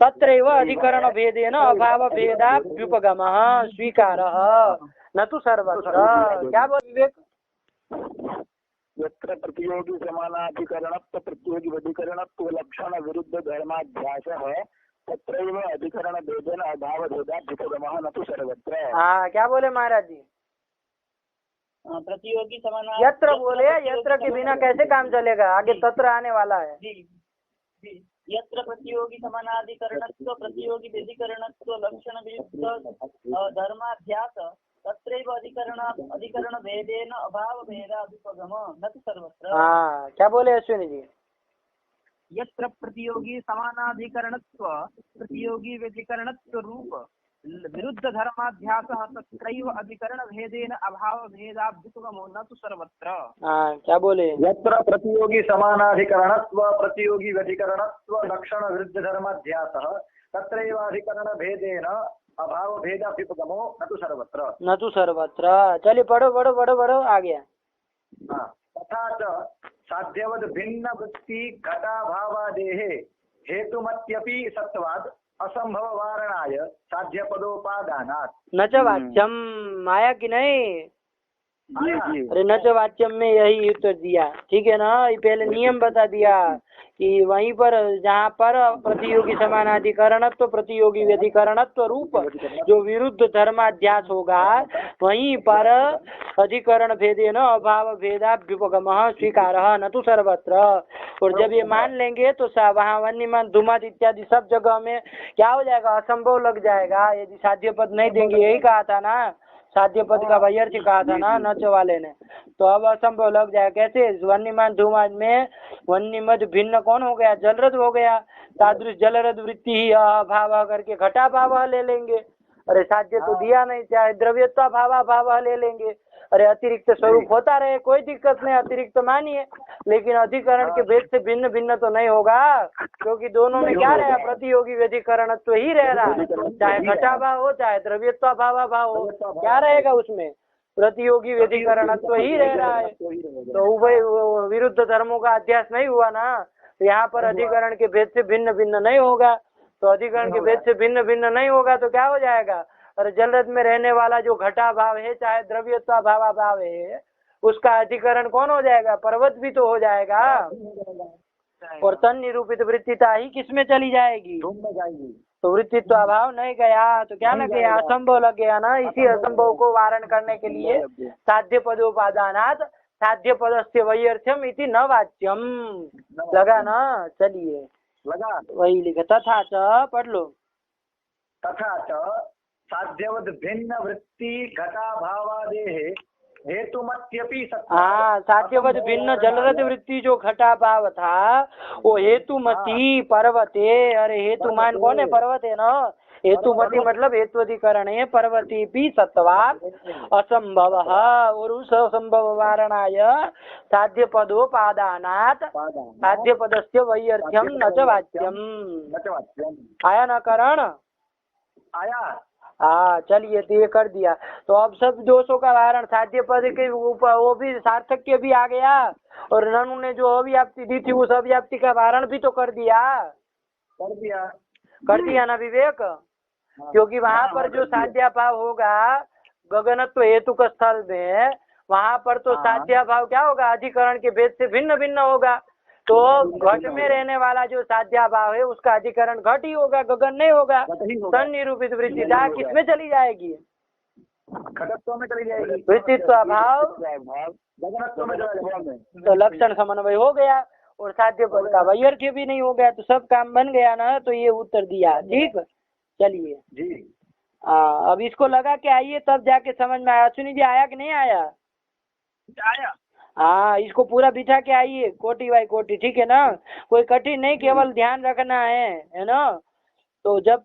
S3: तत्रैव अधिकरण भेदेन अभाव भेदाभ्युपगमः स्वीकारः न तो सर्वत्र। क्या बोल विवेक?
S4: यत्र प्रतियोगी समानाधिकरणत्व प्रतियोगी व्यधिकरणत्व लक्षण विरुद्ध धर्माध्यासः तत्रैव अधिकरण भेदेन अभाव भेदाभ्युपगमः न तो सर्वत्र।
S3: हाँ क्या बोले महाराज जी?
S2: प्रतियोगी समान
S3: यत्र बोले, यत्र के बिना कैसे काम चलेगा? आगे तत्र आने वाला है।
S2: यत्र प्रतियोगी समानाधिकरणत्व प्रतियोगी व्यधिकरणत्व लक्षण विरुद्ध धर्माध्यास तत्रैव अधिकरण भेदेन अभाव भेदाभ्युपगम न तो सर्वत्र।
S3: हाँ क्या बोले अश्विनी जी?
S2: यत्र प्रतियोगी समानाधिकरणत्व प्रतियोगी व्यधिकरणत्व रूप
S3: विरुद्ध धर्माध्यासः तत्रैव अधिकरण भेदेन अभाव भेदाभ्युपगमो न तु सर्वत्र।
S1: हाँ क्या बोले?
S4: यत्र प्रतियोगी समानाधिकरणत्व प्रतियोगी व्यधिकरणत्व लक्षण विरुद्ध धर्माध्यासः तत्रैव अधिकरण भेदेन अभाव भेदाभ्युपगमो न तु सर्वत्र।
S1: न तो सर्वत्र। चलिए पढ़ो पढ़ो पढ़ो पढ़ो, आ गया।
S4: हाँ, तथा च साध्यवद भिन्न वृत्ति घटाभावादेः हेतुमत्यपि सत्वाद असंभव वारणाय साध्य पदोपादानात्।
S1: न च वाच्यम आया कि नहीं? अरे न च वाच्यम में यही उत्तर दिया, ठीक है ना। ये पहले नियम बता दिया कि वहीं पर जहाँ पर प्रतियोगी समानाधिकरणत्व प्रतियोगी व्यधिकरणत्व रूप जो विरुद्ध धर्माध्यास होगा वहीं पर अधिकरण भेदेन अभाव भेदाभ्युपगमः स्वीकारः न तो सर्वत्र। और जब ये मान लेंगे तो वहाँ वन्यमान धूमत इत्यादि सब जगह में क्या हो जाएगा? असंभव लग जाएगा यदि साध्य पद नहीं देंगे। यही कहा था ना, साध्य पद का वैयर्थ कहा था ना नच वाले ने। तो अब असंभव लग जाए कैसे? वन्यमान धूमत में वन्यमद भिन्न कौन हो गया? जलरद हो गया। तादृश जलरद वृत्ति ही अभाव करके घटा भाव ले लेंगे। अरे साध्य तो दिया नहीं, चाहे द्रव्यत्व भाव ले लेंगे। अरे अतिरिक्त स्वरूप होता रहे, कोई दिक्कत नहीं, अतिरिक्त मानिए, लेकिन अधिकरण के भेद से भिन्न भिन्न तो नहीं होगा, क्योंकि दोनों में क्या रहेगा? प्रतियोगी व्यधिकरण तो ही रह रहा है, चाहे घटा भाव हो चाहे द्रव्यत्व भाव हो, क्या रहेगा उसमें? प्रतियोगी व्यधिकरण तो ही रह रहा है। तो उभय विरुद्ध धर्मों का अध्यास नहीं हुआ ना, तो यहाँ पर अधिकरण के भेद से भिन्न भिन्न नहीं होगा। तो अधिकरण के भेद से भिन्न भिन्न नहीं होगा तो क्या हो जाएगा? और जलरद में रहने वाला जो घटा भाव है चाहे द्रव्यत्व भाव है उसका अधिकरण कौन हो जाएगा? पर्वत भी तो हो जाएगा। और तन निरूपित वृत्तिता ही किसमें चली जाएगी? तो वृत्तित्व अभाव नहीं गया तो क्या लग गया? असंभव लग गया ना। इसी असंभव को वारण करने के लिए साध्य पदोपादानात् साध्य पदस्य वैयर्थ्यम इति न वाच्यम लगा ना। चलिए
S4: लगा,
S1: वही लिखा। तथा च पढ़ लो।
S4: तथा च साध्यवद भिन्न वृत्ति घटाभावादेः हेतुमत्यपि सत्वात्।
S1: हाँ, साध्यवद भिन्न जलरद वृत्ति जो घटा भाव था वो हेतुमती पर्वते। अरे हेतुमान कौन है? पर्वत है ना। हेतुमती मतलब हेत्वधिकरण है। पर्वती भी सत्वात् असंभव और उस असंभव वारणाय साध्य पदोपादानात् साध्य पदस्य वैयर्थ्यम न च वाच्यम। आया ना करण?
S4: आया।
S1: हाँ चलिए, तो ये कर दिया। तो अब सब दोषों का वारण साध्य पद के ऊपर वो भी सार्थक्य भी आ गया, और ननु ने जो अव्याप्ति दी थी उस अव्याप्ति का वारण भी तो कर दिया ना विवेक। क्योंकि वहाँ पर जो साध्याभाव होगा गगनत्व हेतु के स्थल में, वहाँ पर तो साध्याभाव क्या होगा? अधिकरण के भेद से भिन्न भिन्न होगा। तो घट में रहने वाला जो साध्याभाव है उसका अधिकरण घट ही होगा, गगन नहीं होगा। तन निरूपित वृत्तिता किसमें चली जाएगी?
S4: घटत्व में चली जाएगी।
S1: वृत्तित्व अभाव
S4: गगनत्व में जाएगा।
S1: तो लक्षण समन्वय हो गया और साध्य पद का वैयर्थ्य भी नहीं हो गया, तो सब काम बन गया ना। तो ये उत्तर दिया। ठीक, चलिए
S4: जी।
S1: अब इसको लगा के आइए तब जाके समझ में आया। सुनी जी, आया कि नहीं आया?
S3: आया।
S1: हाँ, इसको पूरा बिठा के आइए कोटि बाई कोटि, ठीक है ना। कोई कठिन नहीं, केवल ध्यान रखना है ना। तो जब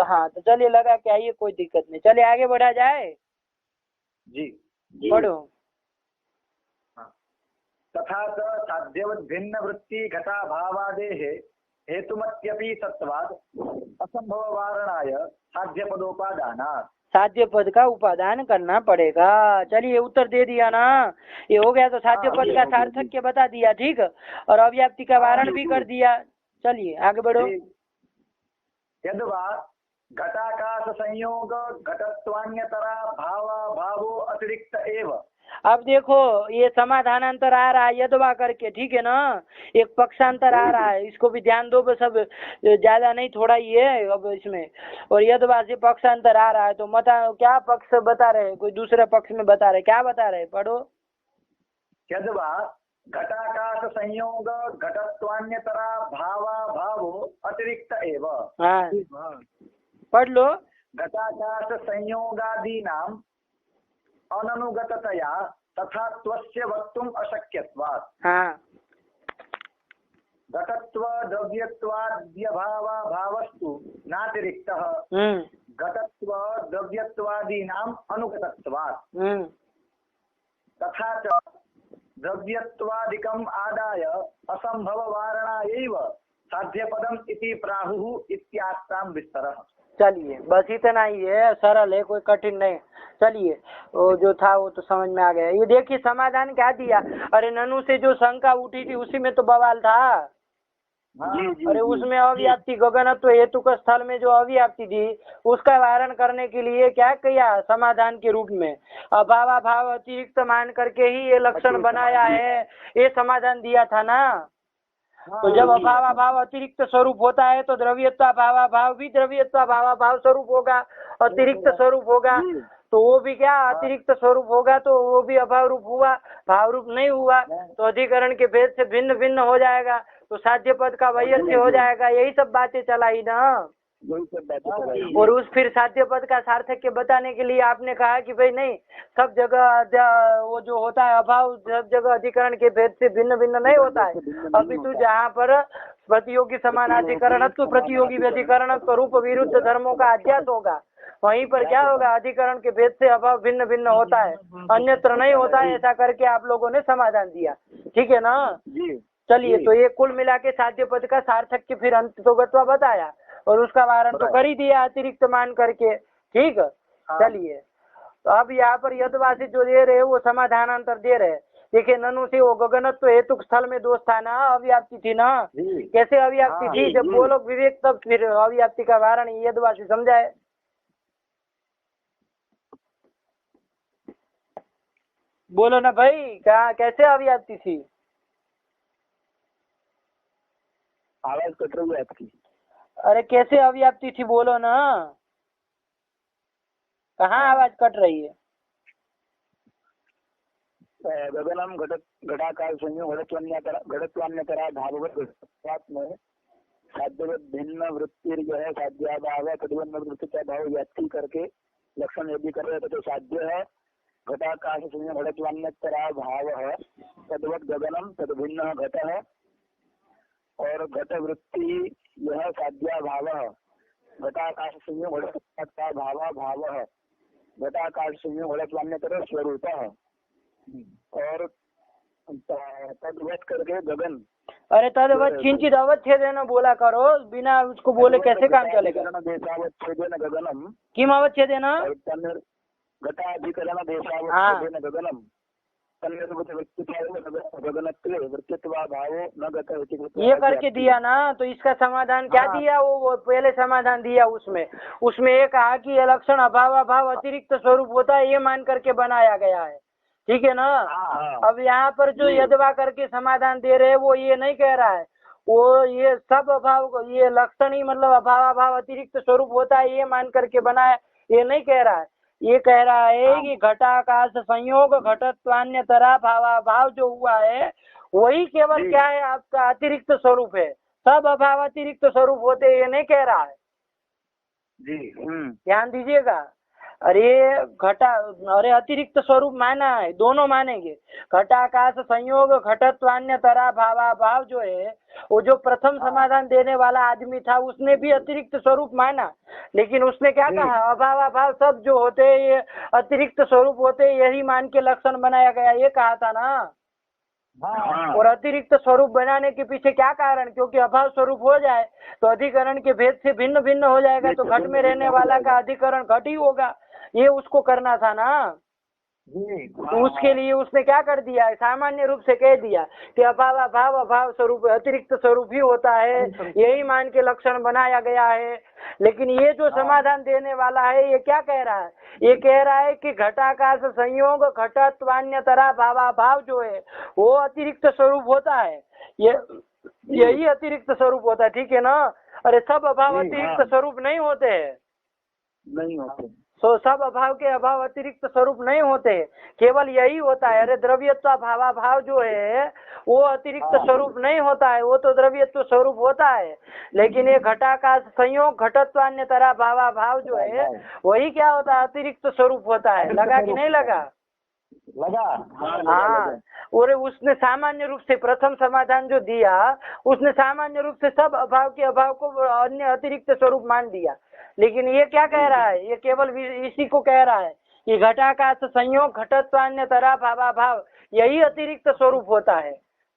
S1: हाँ तो चलिए लगा के आइए, कोई दिक्कत नहीं। चलिए आगे बढ़ा जाए।
S4: जी
S1: पढ़ो।
S4: तथा च साध्यवद भिन्न वृत्ति घटा भावादेः हेतुमत्यपि सत्वात् असंभव वारणाय साध्य पदोपादानात्
S1: साध्य पद का उपादान करना पड़ेगा। चलिए उत्तर दे दिया ना, ये हो गया। तो साध्य पद का सार्थक्य बता दिया, ठीक, और अव्याप्ति का वारण भी कर दिया। चलिए आगे बढ़ो।
S4: यद्वा घटाकाश संयोग घटत्वान्यतरा भावो अतिरिक्त एव।
S1: अब देखो ये समाधानांतर आ रहा है यद्वा करके, ठीक है ना। एक पक्षांतर आ रहा है, इसको भी ध्यान दो। बस अब ज्यादा नहीं, थोड़ा ही है अब इसमें। और यद्वा से पक्षांतर आ रहा है तो मता क्या पक्ष बता रहे? कोई दूसरे पक्ष में बता रहे, क्या बता रहे? पढ़ो।
S4: यद्वा घटाकाश संयोग घटत्वान्यतरा भावो अतिरिक्त एव।
S1: हाँ पढ़ लो।
S4: घटाकाश संयोगादीनां अननुगततया तथा त्वस्य वक्तुम् अशक्यत्वात्।
S1: हाँ
S4: घटत्व द्रव्यत्वाद्यभावस्तु नातिरिक्तः घटत्व द्रव्यत्वादीनाम् अनुगतत्वात् तथा च द्रव्यत्वादिकम् आदाय असंभववारणायैव साध्यपदम् इति प्राहुः इत्यास्तां विस्तरः।
S2: चलिए बस इतना ही है, सरल है, कोई कठिन नहीं। चलिए वो जो था वो तो समझ में आ गया। ये देखिए समाधान क्या दिया। अरे ननु से जो शंका उठी थी उसी में तो बवाल था। अरे उसमें अव्याप्ति गगनत्व हेतु का स्थल में जो अव्याप्ति थी उसका वारण करने के लिए क्या किया समाधान के रूप में अभावाभाव अतिरिक्त मान करके ही ये लक्षण बनाया है, ये समाधान दिया था ना। तो जब अभावाभाव अतिरिक्त स्वरूप होता है तो द्रव्यत्व भावाभाव भी द्रव्यत्व भावाभाव स्वरूप होगा, अतिरिक्त स्वरूप होगा। तो वो भी क्या अतिरिक्त स्वरूप होगा, तो वो भी अभाव रूप हुआ, भाव रूप नहीं हुआ तो अधिकरण के भेद से भिन्न भिन्न हो जाएगा, तो साध्य पद का वैयस्य हो जाएगा। यही सब बातें चलाई ना। और उस फिर साध्य पद का सार्थक्य बताने के लिए आपने कहा कि भाई नहीं, सब जगह वो जो होता है अभाव सब जगह अधिकरण के भेद से भिन्न भिन्न नहीं होता है। अपितु जहाँ पर प्रतियोगी समानाधिकरण तो प्रतियोगी व्यधिकरण स्वरूप विरुद्ध धर्मों का अध्यास होगा, वहीं पर क्या होगा अधिकरण के भेद से अभाव भिन्न भिन्न होता है, अन्यत्र नहीं होता है। ऐसा करके आप लोगों ने समाधान दिया, ठीक है ना। चलिए तो ये कुल मिला के साध्य पद का सार्थक्य फिर अंत तो गत्वा बताया और उसका वारण तो कर ही दिया अतिरिक्त मान करके, ठीक। चलिए तो अब यहाँ पर यदवासी जो दे रहे वो समाधानांतर दे रहे। देखिए ननु से वो गगनत्व हेतु स्थल में दोष था ना, अव्याप्ति थी ना। कैसे अव्याप्ति थी, जब बोलो विवेक तब फिर अव्याप्ति का वारण यदवासी समझाए। बोलो ना भाई, क्या कैसे अव्याप्ति थी।
S4: आवाज कट रही है आपकी।
S2: अरे कैसे अव्याप्ति थी बोलो ना, कहाँ आवाज कट रही है।
S4: गगनम घटाकार संयोग घटत्वान्यतरा भाववत् में साध्यवत भिन्न वृत्तिर्यः साध्याभाव तद्वन्न वृत्ति का भाव व्याप्ति करके लक्षण यदि कर रहे तो साध्य है घटाकाश संयोग घटत्वान्यतरा भाव तद्वत गगनम तद भिन्न घट है और घट वृत्ति यह साध्याभाव घटाकाश संयोग घटत्वान्यतरा भाव घटाकाश संयोग घटत्वान्यतरा स्वरूप और तद्वत करके गगन। अरे
S2: तद्वत किंचित अवच्छेदेन बोला करो, बिना उसको बोले कैसे काम चलेगा।
S4: देशावच्छेदेन गगनम
S2: किम अवच्छेदेन
S4: घटाधिकरण देशावच्छेदेन गगनम
S2: ये करके दिया ना। तो इसका समाधान क्या दिया, वो पहले समाधान दिया उसमें ये कहा कि ये लक्षण अभाव अभाव अतिरिक्त स्वरूप होता है, ये मान करके बनाया गया है, ठीक है ना। अब यहाँ पर जो यदवा करके समाधान दे रहे हैं वो ये नहीं कह रहा है, वो ये सब अभाव ये लक्षण ही मतलब अभाव अभाव अतिरिक्त स्वरूप होता है ये मान करके बनाया, ये नहीं कह रहा है। ये कह रहा है कि घटाकाश संयोग घटत्वान्यतरा भावाभाव जो हुआ है वही केवल क्या है आपका अतिरिक्त स्वरूप है, सब अभाव अतिरिक्त स्वरूप होते ये नहीं कह रहा है
S4: जी।
S2: ध्यान दीजिएगा। अरे अतिरिक्त स्वरूप माना है, दोनों मानेंगे। घटाकाश संयोग घटत्वान्यतरा भावाभाव जो है वो जो प्रथम समाधान देने वाला आदमी था उसने भी अतिरिक्त स्वरूप माना, लेकिन उसने क्या कहा अभावाभाव सब जो होते हैं ये अतिरिक्त स्वरूप होते हैं, यही मान के लक्षण बनाया गया, ये कहा था ना। और अतिरिक्त स्वरूप बनाने के पीछे क्या कारण, क्योंकि अभाव स्वरूप हो जाए तो अधिकरण के भेद से भिन्न भिन्न हो जाएगा, तो घट में रहने वाला का अधिकरण घट ही होगा, ये उसको करना था ना। तो उसके लिए उसने क्या कर दिया, सामान्य रूप से कह दिया कि अभाव अभाव अभाव स्वरूप अतिरिक्त स्वरूप ही होता है, यही मान के लक्षण बनाया गया है। लेकिन ये जो समाधान देने वाला है ये क्या कह रहा है, ये कह रहा है कि घटाकाश संयोग घटत्वान्यतरा भावाभाव जो है वो अतिरिक्त स्वरूप होता है, यही अतिरिक्त स्वरूप होता है, ठीक है ना। अरे सब अभाव अतिरिक्त स्वरूप नहीं होते हैं,
S4: नहीं होते।
S2: तो सब अभाव के अभाव अतिरिक्त स्वरूप नहीं होते, केवल यही होता है। अरे द्रव्यत्व भावाभाव जो है वो अतिरिक्त स्वरूप नहीं होता है, वो तो द्रव्यत्व स्वरूप होता है। लेकिन ये घटाकाश संयोग घटत्वान्यतरा भावाभाव जो है वही क्या होता है, अतिरिक्त स्वरूप होता है। लगा कि नहीं लगा? हाँ। और उसने सामान्य रूप से प्रथम समाधान जो दिया उसने सामान्य रूप से सब अभाव के अभाव को अन्य अतिरिक्त स्वरूप मान दिया, लेकिन ये क्या कह रहा है, ये केवल इसी को कह रहा है कि घटाकाश संयोग घटत्वान्य तरा भावा भाव यही अतिरिक्त स्वरूप होता है,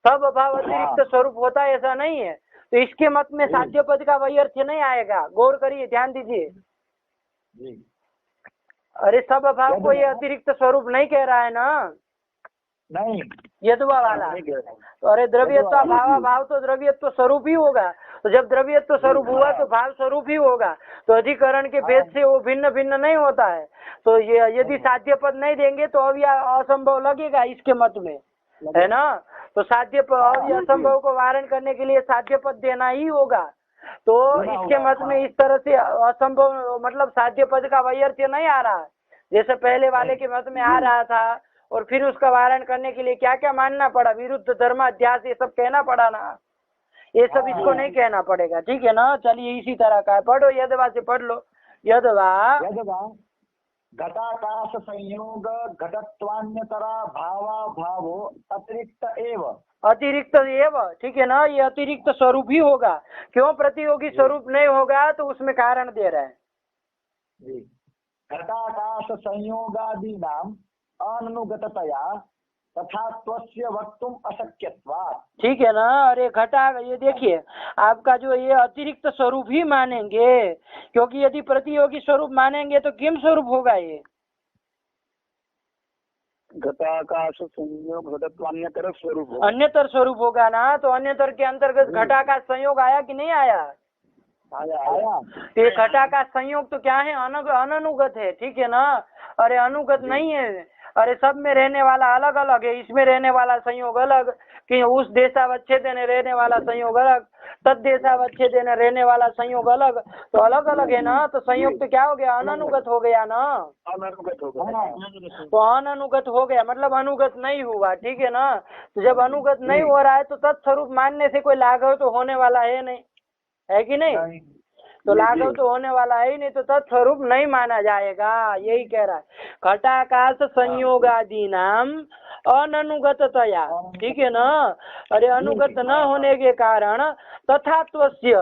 S2: सब भाव अतिरिक्त स्वरूप होता है ऐसा नहीं है। तो इसके मत में साध्य पद का वही अर्थ नहीं आएगा, गौर करिए, ध्यान दीजिए। अरे सब भाव को ये अतिरिक्त स्वरूप नहीं कह रहा है ना,
S4: नहीं
S2: यदुआ वाला। तो अरे द्रव्यत्व भावा भाव तो द्रव्यत्व स्वरूप ही होगा, तो जब द्रव्यत्व स्वरूप हुआ तो भाव स्वरूप ही होगा, तो अधिकरण के भेद से वो भिन्न भिन्न नहीं होता है। तो ये यदि साध्य पद नहीं देंगे तो अब यह असंभव लगेगा इसके मत में, है ना। तो साध्य पद असंभव को वारण करने के लिए साध्य पद देना ही होगा। तो इसके मत में इस तरह से असंभव मतलब साध्य पद का वैयर्थ्य नहीं आ रहा, जैसे पहले वाले के मत में आ रहा था। और फिर उसका वारण करने के लिए क्या क्या मानना पड़ा, विरुद्ध धर्माध्यास ये सब कहना पड़ा ना, ये सब इसको नहीं कहना पड़ेगा, ठीक है ना। चलिए इसी तरह का पढ़ो, यदवा से पढ़ लो। यदवा
S4: घटाकाश संयोग घटत्वान्यतरा भावा भावो अतिरिक्त एव,
S2: अतिरिक्त एव, ठीक है ना, ये अतिरिक्त स्वरूप ही होगा। क्यों प्रतियोगी स्वरूप नहीं होगा, तो उसमें कारण दे रहे हैं।
S4: घटाकाश संयोगादि नाम अनुगततया तथा त्वस्य वक्तुम अशक्यत्वात्,
S2: ठीक है ना। अरे घटा, ये देखिए आपका जो ये अतिरिक्त स्वरूप ही मानेंगे, क्योंकि यदि प्रतियोगी स्वरूप मानेंगे तो किम स्वरूप होगा ये,
S4: घटाकाश संयोग घटत्वान्यतर स्वरूप होगा।
S2: अन्यतर स्वरूप होगा ना। तो अन्यतर के अंतर्गत घटाकाश संयोग आया कि नहीं आया,
S4: आया।
S2: ये घटाकाश संयोग तो क्या है, अननुगत है, ठीक है ना। अरे अनुगत नहीं है, अरे सब में रहने वाला अलग अलग है, इसमें रहने वाला संयोग अलग, कि उस देशावच्छेद में रहने वाला संयोग अलग, तद देशावच्छेद में रहने वाला संयोग अलग, तो अलग अलग है ना। तो संयोग तो क्या हो गया, अननुगत हो गया ना,
S4: अननुगत हो गया।
S2: तो अननुगत हो गया मतलब अनुगत नहीं हुआ, ठीक है ना। तो जब अनुगत नहीं हो रहा है तो तत्स्वरूप मानने से कोई लाघव तो होने वाला है नहीं, है कि नहीं। तो लाघव तो होने वाला है ही नहीं, तो तत्स्वरूप नहीं माना जाएगा, यही कह रहा है। घटाकाश संयोगादि नाम अननुगततया, ठीक है ना। अरे अनुगत न होने के कारण तथात्वस्य,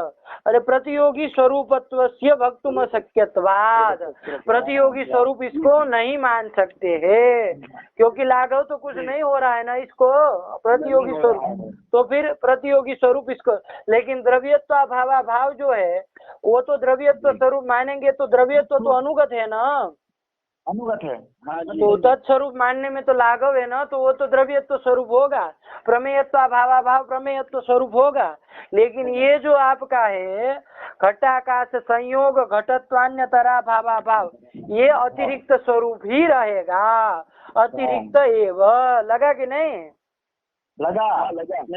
S2: अरे प्रतियोगी स्वरूपत्वस्य वक्तुम अशक्यत्वात्, प्रतियोगी स्वरूप इसको नहीं मान सकते हैं, क्योंकि लाघव तो कुछ नहीं हो रहा है ना इसको, प्रतियोगी स्वरूप तो फिर प्रतियोगी स्वरूप इसको। लेकिन द्रव्यत्व भावा भाव जो है वो तो द्रव्यत्व स्वरूप मानेंगे, तो द्रव्यत्व तो अनुगत है ना,
S4: अनुगत है।
S2: तो तत्स्वरूप मानने में तो लाघव है ना, तो वो तो द्रव्यत्व स्वरूप होगा। प्रमेयत्व भावा भाव प्रमेयत्व स्वरूप होगा। लेकिन ये जो आपका है घटाकाश संयोग घटत्वान्यतरा भावा भाव, ये अतिरिक्त स्वरूप ही रहेगा, अतिरिक्त एव, लगा कि नहीं,
S4: लगा।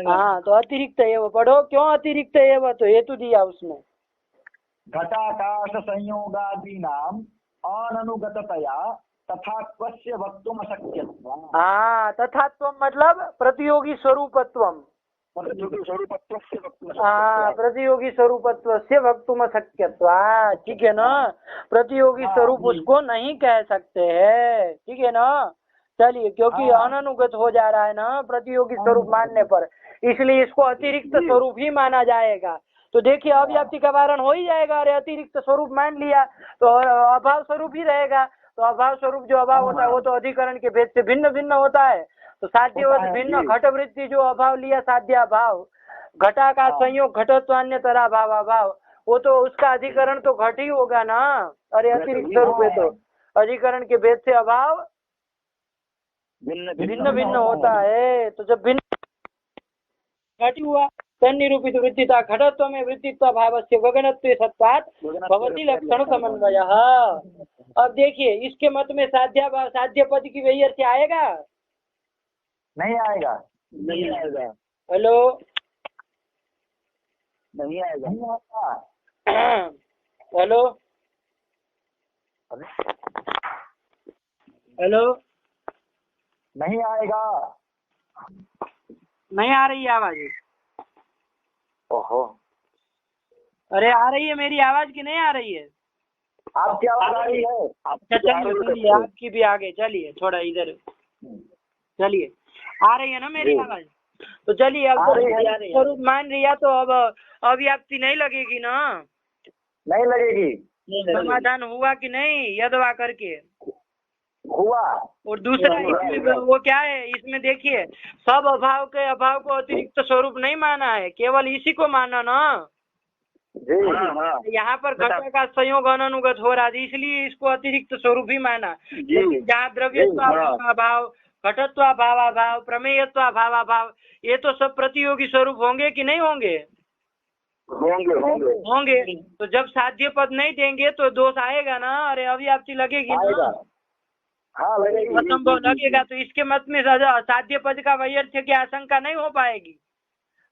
S2: हाँ। तो अतिरिक्त एव पढ़ो, क्यों अतिरिक्त एव, तो हेतु दिया उसमें।
S4: घटाकाश संयोगादि नाम अननुगततया तथात्वस्य वक्तुम अशक्यत्वात्,
S2: हाँ, तथात्व मतलब प्रतियोगी स्वरूपत्वम,
S4: प्रतियोगी स्वरूपत्वस्य वक्तुम
S2: हाँ,
S4: अशक्यत्वात्।
S2: प्रतियोगी स्वरूपत्वस्य वक्तुम अशक्यत्वात्, ठीक है ना। प्रतियोगी स्वरूप उसको नहीं कह सकते हैं, ठीक है ना। चलिए, क्योंकि अननुगत हो जा रहा है ना प्रतियोगी स्वरूप मानने पर, इसलिए इसको अतिरिक्त स्वरूप ही माना जाएगा। तो देखिए अव्याप्ति का वारण हो ही जाएगा। अरे अतिरिक्त स्वरूप मान लिया तो अभाव स्वरूप ही रहेगा, तो अभाव स्वरूप जो अभाव होता है वो तो अधिकरण के भेद से भिन्न भिन्न होता है। तो साध्यवत भिन्न घटवृत्ति जो अभाव लिया साध्या भाव, घटा का संयोग घटत्वान्यतरा भाव अभाव, वो तो उसका अधिकरण तो घट ही होगा ना। अरे अतिरिक्त स्वरूप है तो अधिकरण के भेद से अभाव भिन्न भिन्न होता है। तो जब भिन्न घट हुआ तन्निरूपित वृत्तिता घटत्व में वृत्तित्व भावस्य गगनत्व सत्तात् भवति लक्षण समन्वयः। अब देखिए इसके मत में साध्य पद की वैयर्थ्य आएगा,
S4: नहीं आएगा, नहीं आएगा।
S2: हेलो,
S4: नहीं आएगा,
S2: हेलो, हेलो,
S4: नहीं आएगा,
S2: नहीं आ रही है आवाज।
S4: ओहो,
S2: अरे आ रही है मेरी आवाज की नहीं आ रही है?
S4: आपकी आवाज आ रही है।
S2: अच्छा चलिए आपकी भी आगे, चलिए थोड़ा इधर चलिए, आ रही है ना मेरी आवाज? तो चलिए अब स्वरूप मान लिया तो अब अव्याप्ति नहीं लगेगी ना?
S4: नहीं लगेगी।
S3: समाधान हुआ कि नहीं यदवा करके?
S2: हुआ।
S3: और दूसरा इसमें वो क्या है, इसमें देखिए सब अभाव के अभाव को अतिरिक्त स्वरूप नहीं माना है, केवल इसी को माना ना।
S2: जी
S3: यहाँ पर घट का संयोग अनुगत हो रहा है, इसलिए इसको अतिरिक्त स्वरूप ही माना। लेकिन जहाँ द्रव्यत्वाभाव, घटत्वाभाव, प्रमेयत्वाभाव, ये तो सब प्रतियोगी स्वरूप होंगे कि नहीं होंगे? होंगे। तो जब साध्य पद नहीं देंगे तो दोष आएगा ना, अरे अव्याप्ति लगेगी ना।
S2: हाँ लगेगी,
S3: असंभव लगेगा। तो इसके मत में साध्य पद का वैयर्थ्य की आशंका नहीं हो पाएगी।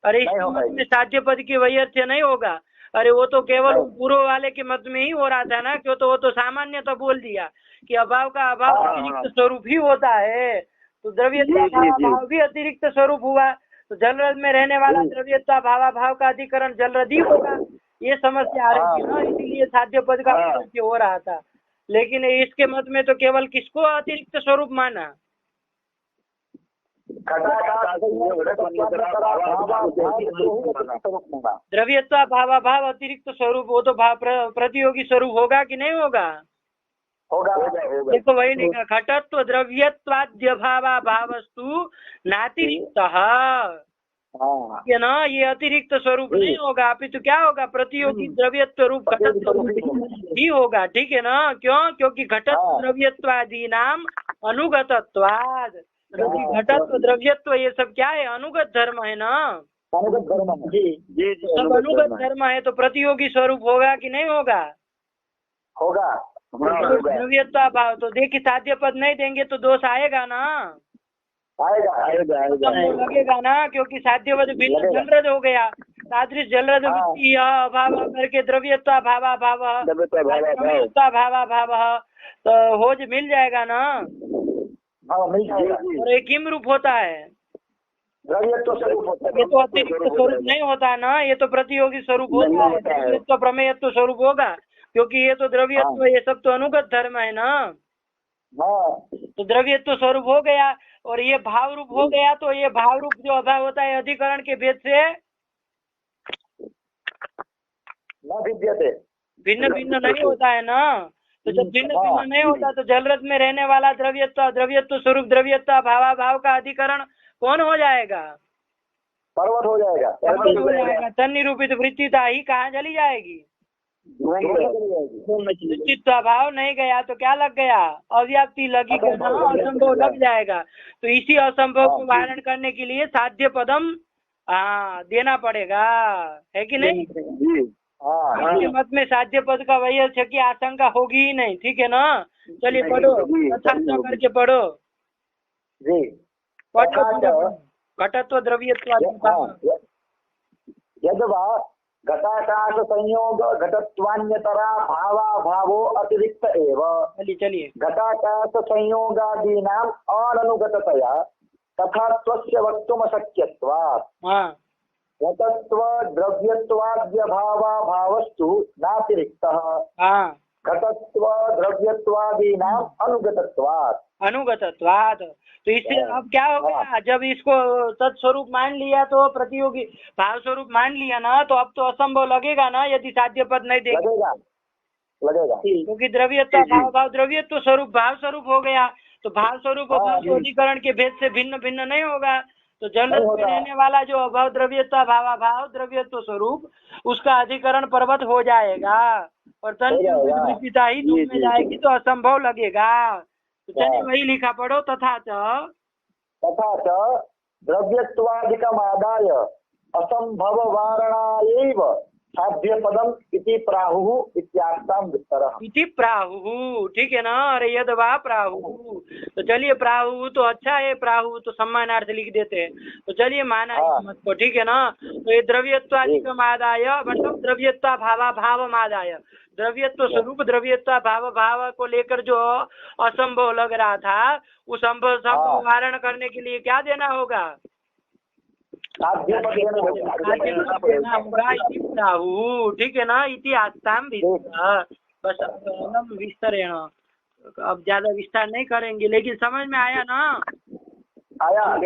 S3: अरे इसके मत में साध्य पद की वैयर्थ्य नहीं होगा। अरे वो तो केवल पूर्व वाले के मत में ही हो रहा था ना, क्यों? तो वो तो सामान्य तो बोल दिया कि अभाव का अभाव अतिरिक्त स्वरूप ही होता है। तो द्रव्यत्व भाव भी अतिरिक्त स्वरूप हुआ, तो जलरद में रहने वाला द्रव्यत्व भाव का अधिकरण जलरदी होगा। ये समस्या आ रही थी ना, इसीलिए साध्य पद का वैयर्थ्य हो रहा था। लेकिन इसके मत में तो केवल किसको अतिरिक्त स्वरूप माना? द्रव्यत्व भाव अतिरिक्त स्वरूप, वो तो भाव प्रतियोगी स्वरूप होगा कि नहीं होगा?
S2: होगा।
S3: देखो वही लिखा, घटत्व द्रव्यत्वाद्य भावस्तु नातिरिक्त है ना, ये अतिरिक्त स्वरूप नहीं होगा, अपितु क्या होगा? प्रतियोगी द्रव्यत्व रूप घटत्व ही होगा। ठीक है ना? क्यों? क्योंकि घटत्व द्रव्यत्वादि नाम अनुगतत्वाद, घटत्व द्रव्यत्व ये सब क्या है? अनुगत धर्म है ना।
S2: अनुगत धर्म
S3: सब अनुगत धर्म है, तो प्रतियोगी स्वरूप होगा कि नहीं होगा?
S2: होगा।
S3: द्रव्यत्व भाव। तो देखिए साध्य पद नहीं देंगे तो दोष आएगा ना,
S2: आएगा
S3: लगेगा ना, क्योंकि साध्य पद भिन्न जलरद हो गया। तादृश जलरद अभाव करके द्रव्यत्व भाव तो होज मिल जाएगा ना। और ये किम रूप होता है?
S2: द्रव्यत्व स्वरूप होता है।
S3: ये तो अतिरिक्त स्वरूप नहीं होता ना, ये तो प्रतियोगी स्वरूप होता है। द्रव्यत्व प्रमेयत्व स्वरूप होगा, क्योंकि ये तो द्रव्यत्व ये सब तो अनुगत धर्म है ना। तो द्रव्यत्व स्वरूप हो गया और ये भाव रूप हो गया, तो ये भाव रूप जो अभाव होता है अधिकरण के भेद से भिन्न भिन्न नहीं होता है ना। तो जब भिन्न भिन्न नहीं होता तो जलरद में रहने वाला द्रव्यत्व स्वरूप द्रव्यत्व भाव का अधिकरण कौन हो जाएगा?
S2: पर्वत हो जाएगा।
S3: तन निरूपित वृत्तिता ही कहाँ चली जाएगी? चित्त भाव नहीं गया तो क्या लग गया? अव्याप्ति लगी, असंभव लग जाएगा। तो इसी असंभव को वारण करने के लिए साध्य पदम देना पड़ेगा, है कि नहीं? इसके मत में साध्य पद का वैयर्थ्य की आशंका होगी ही नहीं। ठीक है ना? चलिए पढ़ो, तथा करके पढ़ो। घटत्व द्रव्यत्व
S2: यद्वा घटाकाश संयोग घटत्वान्यतरा भावो अतिरिक्त एव।
S3: चलिए
S2: घटाकाश संयोगादीनाम अननुगततया तथा त्वस्य वक्तुमशक्यत्वात् घटत्व द्रव्यत्वाद्य भावस्तु नातिरिक्तः घटत्व द्रव्यत्वादीनाम
S3: अनुगतत्वात्। तो इससे अब क्या हो गया? जब इसको तत्स्वरूप मान लिया तो प्रतियोगी भाव स्वरूप मान लिया ना, तो अब तो असंभव लगेगा ना यदि साध्य पद नहीं देगा।
S2: लगेगा
S3: क्योंकि द्रव्यत्व भाव द्रव्यत्व स्वरूप भाव स्वरूप हो गया, तो भाव स्वरूप अधिकरण के भेद से भिन्न भिन्न नहीं होगा। तो जलरद में रहने वाला जो अभाव द्रव्यत्व भाव द्रव्यत्व स्वरूप, उसका अधिकरण पर्वत हो जाएगा और तन ही तुम में जाएगी, तो असंभव लगेगा। तो चलिए वही लिखा पढ़ो, तथा च
S2: द्रव्यत्वादिकमादाय असंभव वारणायैव साध्य पदम इति प्राहुः इत्याख्याम विस्तरः।
S3: इति प्राहुः, ठीक है ना? अरे यद्वा प्राहुः। तो चलिए प्राहुः तो अच्छा है, प्राहुः तो सम्मानार्थ लिख देते हैं। तो चलिए माना मत को, ठीक है ना? तो ये द्रव्यत्वादिकमादाय मतलब द्रव्यत्व भावमादाय, द्रव्यत्व स्वरूप द्रव्यत्व भाव को लेकर जो असंभव लग रहा था, उस संभव वारण करने के लिए क्या देना होगा? ठीक है ना? इतिहास बस विस्तरेण, अब ज्यादा विस्तार नहीं करेंगे, लेकिन समझ में आया ना?
S2: आया।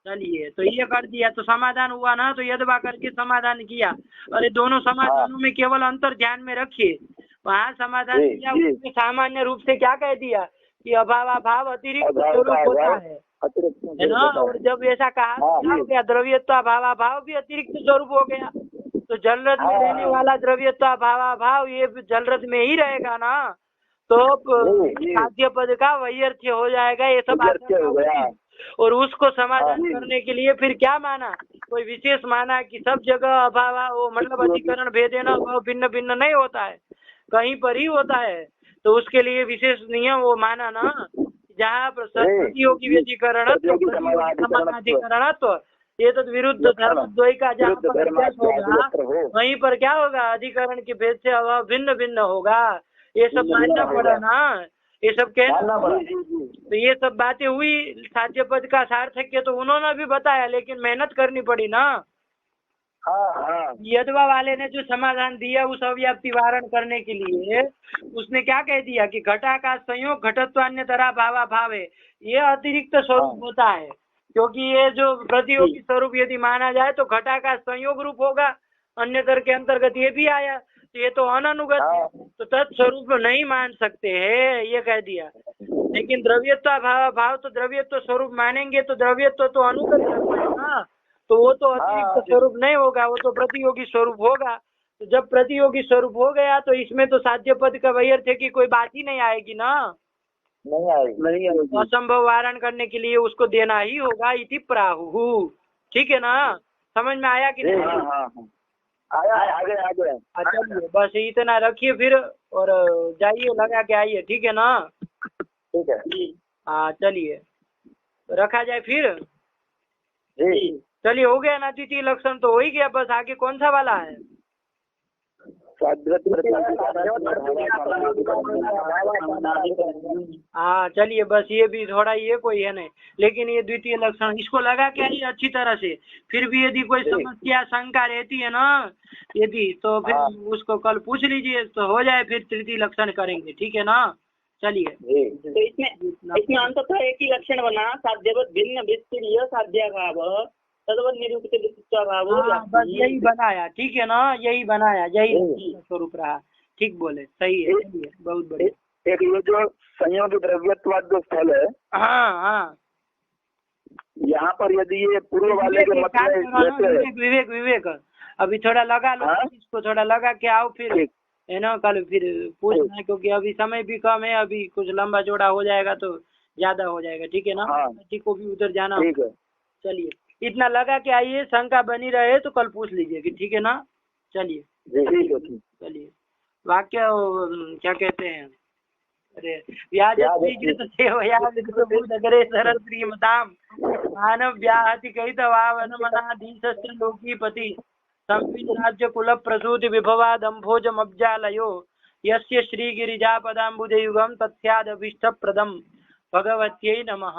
S3: चलिए तो ये कर दिया तो समाधान हुआ ना। तो यदवा करके समाधान किया। अरे दोनों समाधानों में केवल अंतर ध्यान में रखिए, वहाँ समाधान किया, उसने सामान्य रूप से क्या कह दिया कि अभाव अतिरिक्त स्वरूप होता है ना। और जब ऐसा कहा क्या हो गया, द्रव्यत्व अभाव भी अतिरिक्त स्वरूप हो गया। तो जलरत में रहने वाला द्रव्यत्व अभाव ये जलरत में ही रहेगा ना, तो साध्य पद का वैयर्थ्य हो जाएगा। ये सब और उसको समाधान करने के लिए फिर क्या माना, कोई विशेष माना कि सब जगह अभाव, वो मतलब अधिकरण भेदेन अभाव भिन्न भिन्न नहीं होता है, कहीं पर ही होता है। तो उसके लिए विशेष नियम वो माना ना, जहाँ प्रतियोगी व्यतिकरण समानाधिकरण तो ये तो विरुद्ध धर्म द्वय का जहाँ पर अभ्यास होगा वहीं पर क्या होगा, अधिकरण के भेद से अभाव भिन्न भिन्न होगा। ये सब मानना पड़ा ना, ये सब कहना पड़ा। तो ये सब बातें हुई, साध्य पद का सार्थक्य तो उन्होंने भी बताया, लेकिन मेहनत करनी पड़ी ना। यदवा वाले ने जो समाधान दिया उस अव्याप्ति वारण करने के लिए, उसने क्या कह दिया कि घटाकाश संयोग घटत्वान्य तरह भाव है, ये अतिरिक्त स्वरूप होता है। क्योंकि ये जो प्रतियोगी स्वरूप यदि माना जाए तो घटाकाश संयोग रूप होगा, अन्यतर के अंतर्गत ये भी आया, तो ये तो अननुगत है, तो तत्स्वरूप नहीं मान सकते हैं, ये कह दिया। लेकिन द्रव्यत्व भाव तो द्रव्यत्व स्वरूप मानेंगे तो द्रव्यत्व तो अनुगत है ना, तो वो तो अतिरिक्त स्वरूप नहीं होगा, वो तो प्रतियोगी स्वरूप होगा। तो जब प्रतियोगी स्वरूप हो गया तो इसमें तो साध्य पद का वैयर्थ्य की कोई बात ही नहीं आएगी ना, नहीं आएगी। असंभव वारण करने के लिए उसको देना ही होगा, इति प्राहु। ठीक है ना, समझ में आया कि नहीं? आया। चलिए बस इतना रखिए फिर, और जाइए लगा के आइए, ठीक है ना? ठीक है। हाँ चलिए रखा जाए फिर। चलिए हो गया ना, द्वितीय लक्षण तो हो ही गया, बस आगे कौन सा वाला है? हाँ चलिए बस ये भी थोड़ा ये कोई है नहीं, लेकिन ये द्वितीय लक्षण इसको लगा के आइए अच्छी तरह से। फिर भी यदि कोई समस्या शंका रहती है ना यदि, तो फिर उसको कल पूछ लीजिए, तो हो जाए फिर तृतीय लक्षण करेंगे, ठीक है ना? चलिए
S2: तो इसमें अंततः एक ही लक्षण बना, साध्यवत भिन्न वित्तीय साध्याभाव तदवत निरूपित भाव।
S3: बस यही बनाया, ठीक है ना, यही बनाया, यही स्वरूप रहा। ठीक बोले, सही है, बहुत बढ़िया।
S4: एक ये जो संयोग द्रव्यत्वाद जो स्थल है,
S3: हाँ
S4: यहाँ पर यदि ये पूर्व वाले के मतलब
S3: विवेक अभी थोड़ा लगा लो, इसको थोड़ा लगा के आओ फिर, है ना, कल फिर पूछना, क्योंकि अभी समय भी कम है, अभी कुछ लंबा चौड़ा हो जाएगा तो ज्यादा हो जाएगा, ठीक है ना? ठीक को भी उधर जाना। चलिए इतना लगा के आइए, शंका बनी रहे तो कल पूछ लीजिए कि, ठीक है ना? चलिए चलिए वाक्य क्या कहते हैं, अरे व्याज श्रीमताम मानव व्याहति कहितवावन मनाधीशस्त्र लोकीपति संविद राज्य कुल प्रसूति विभवादंभोजमब्जालयो यस्य श्रीगिरिजापदाम्बुजयुगम तस्यादभीष्टप्रदम भगवत्यै नमः।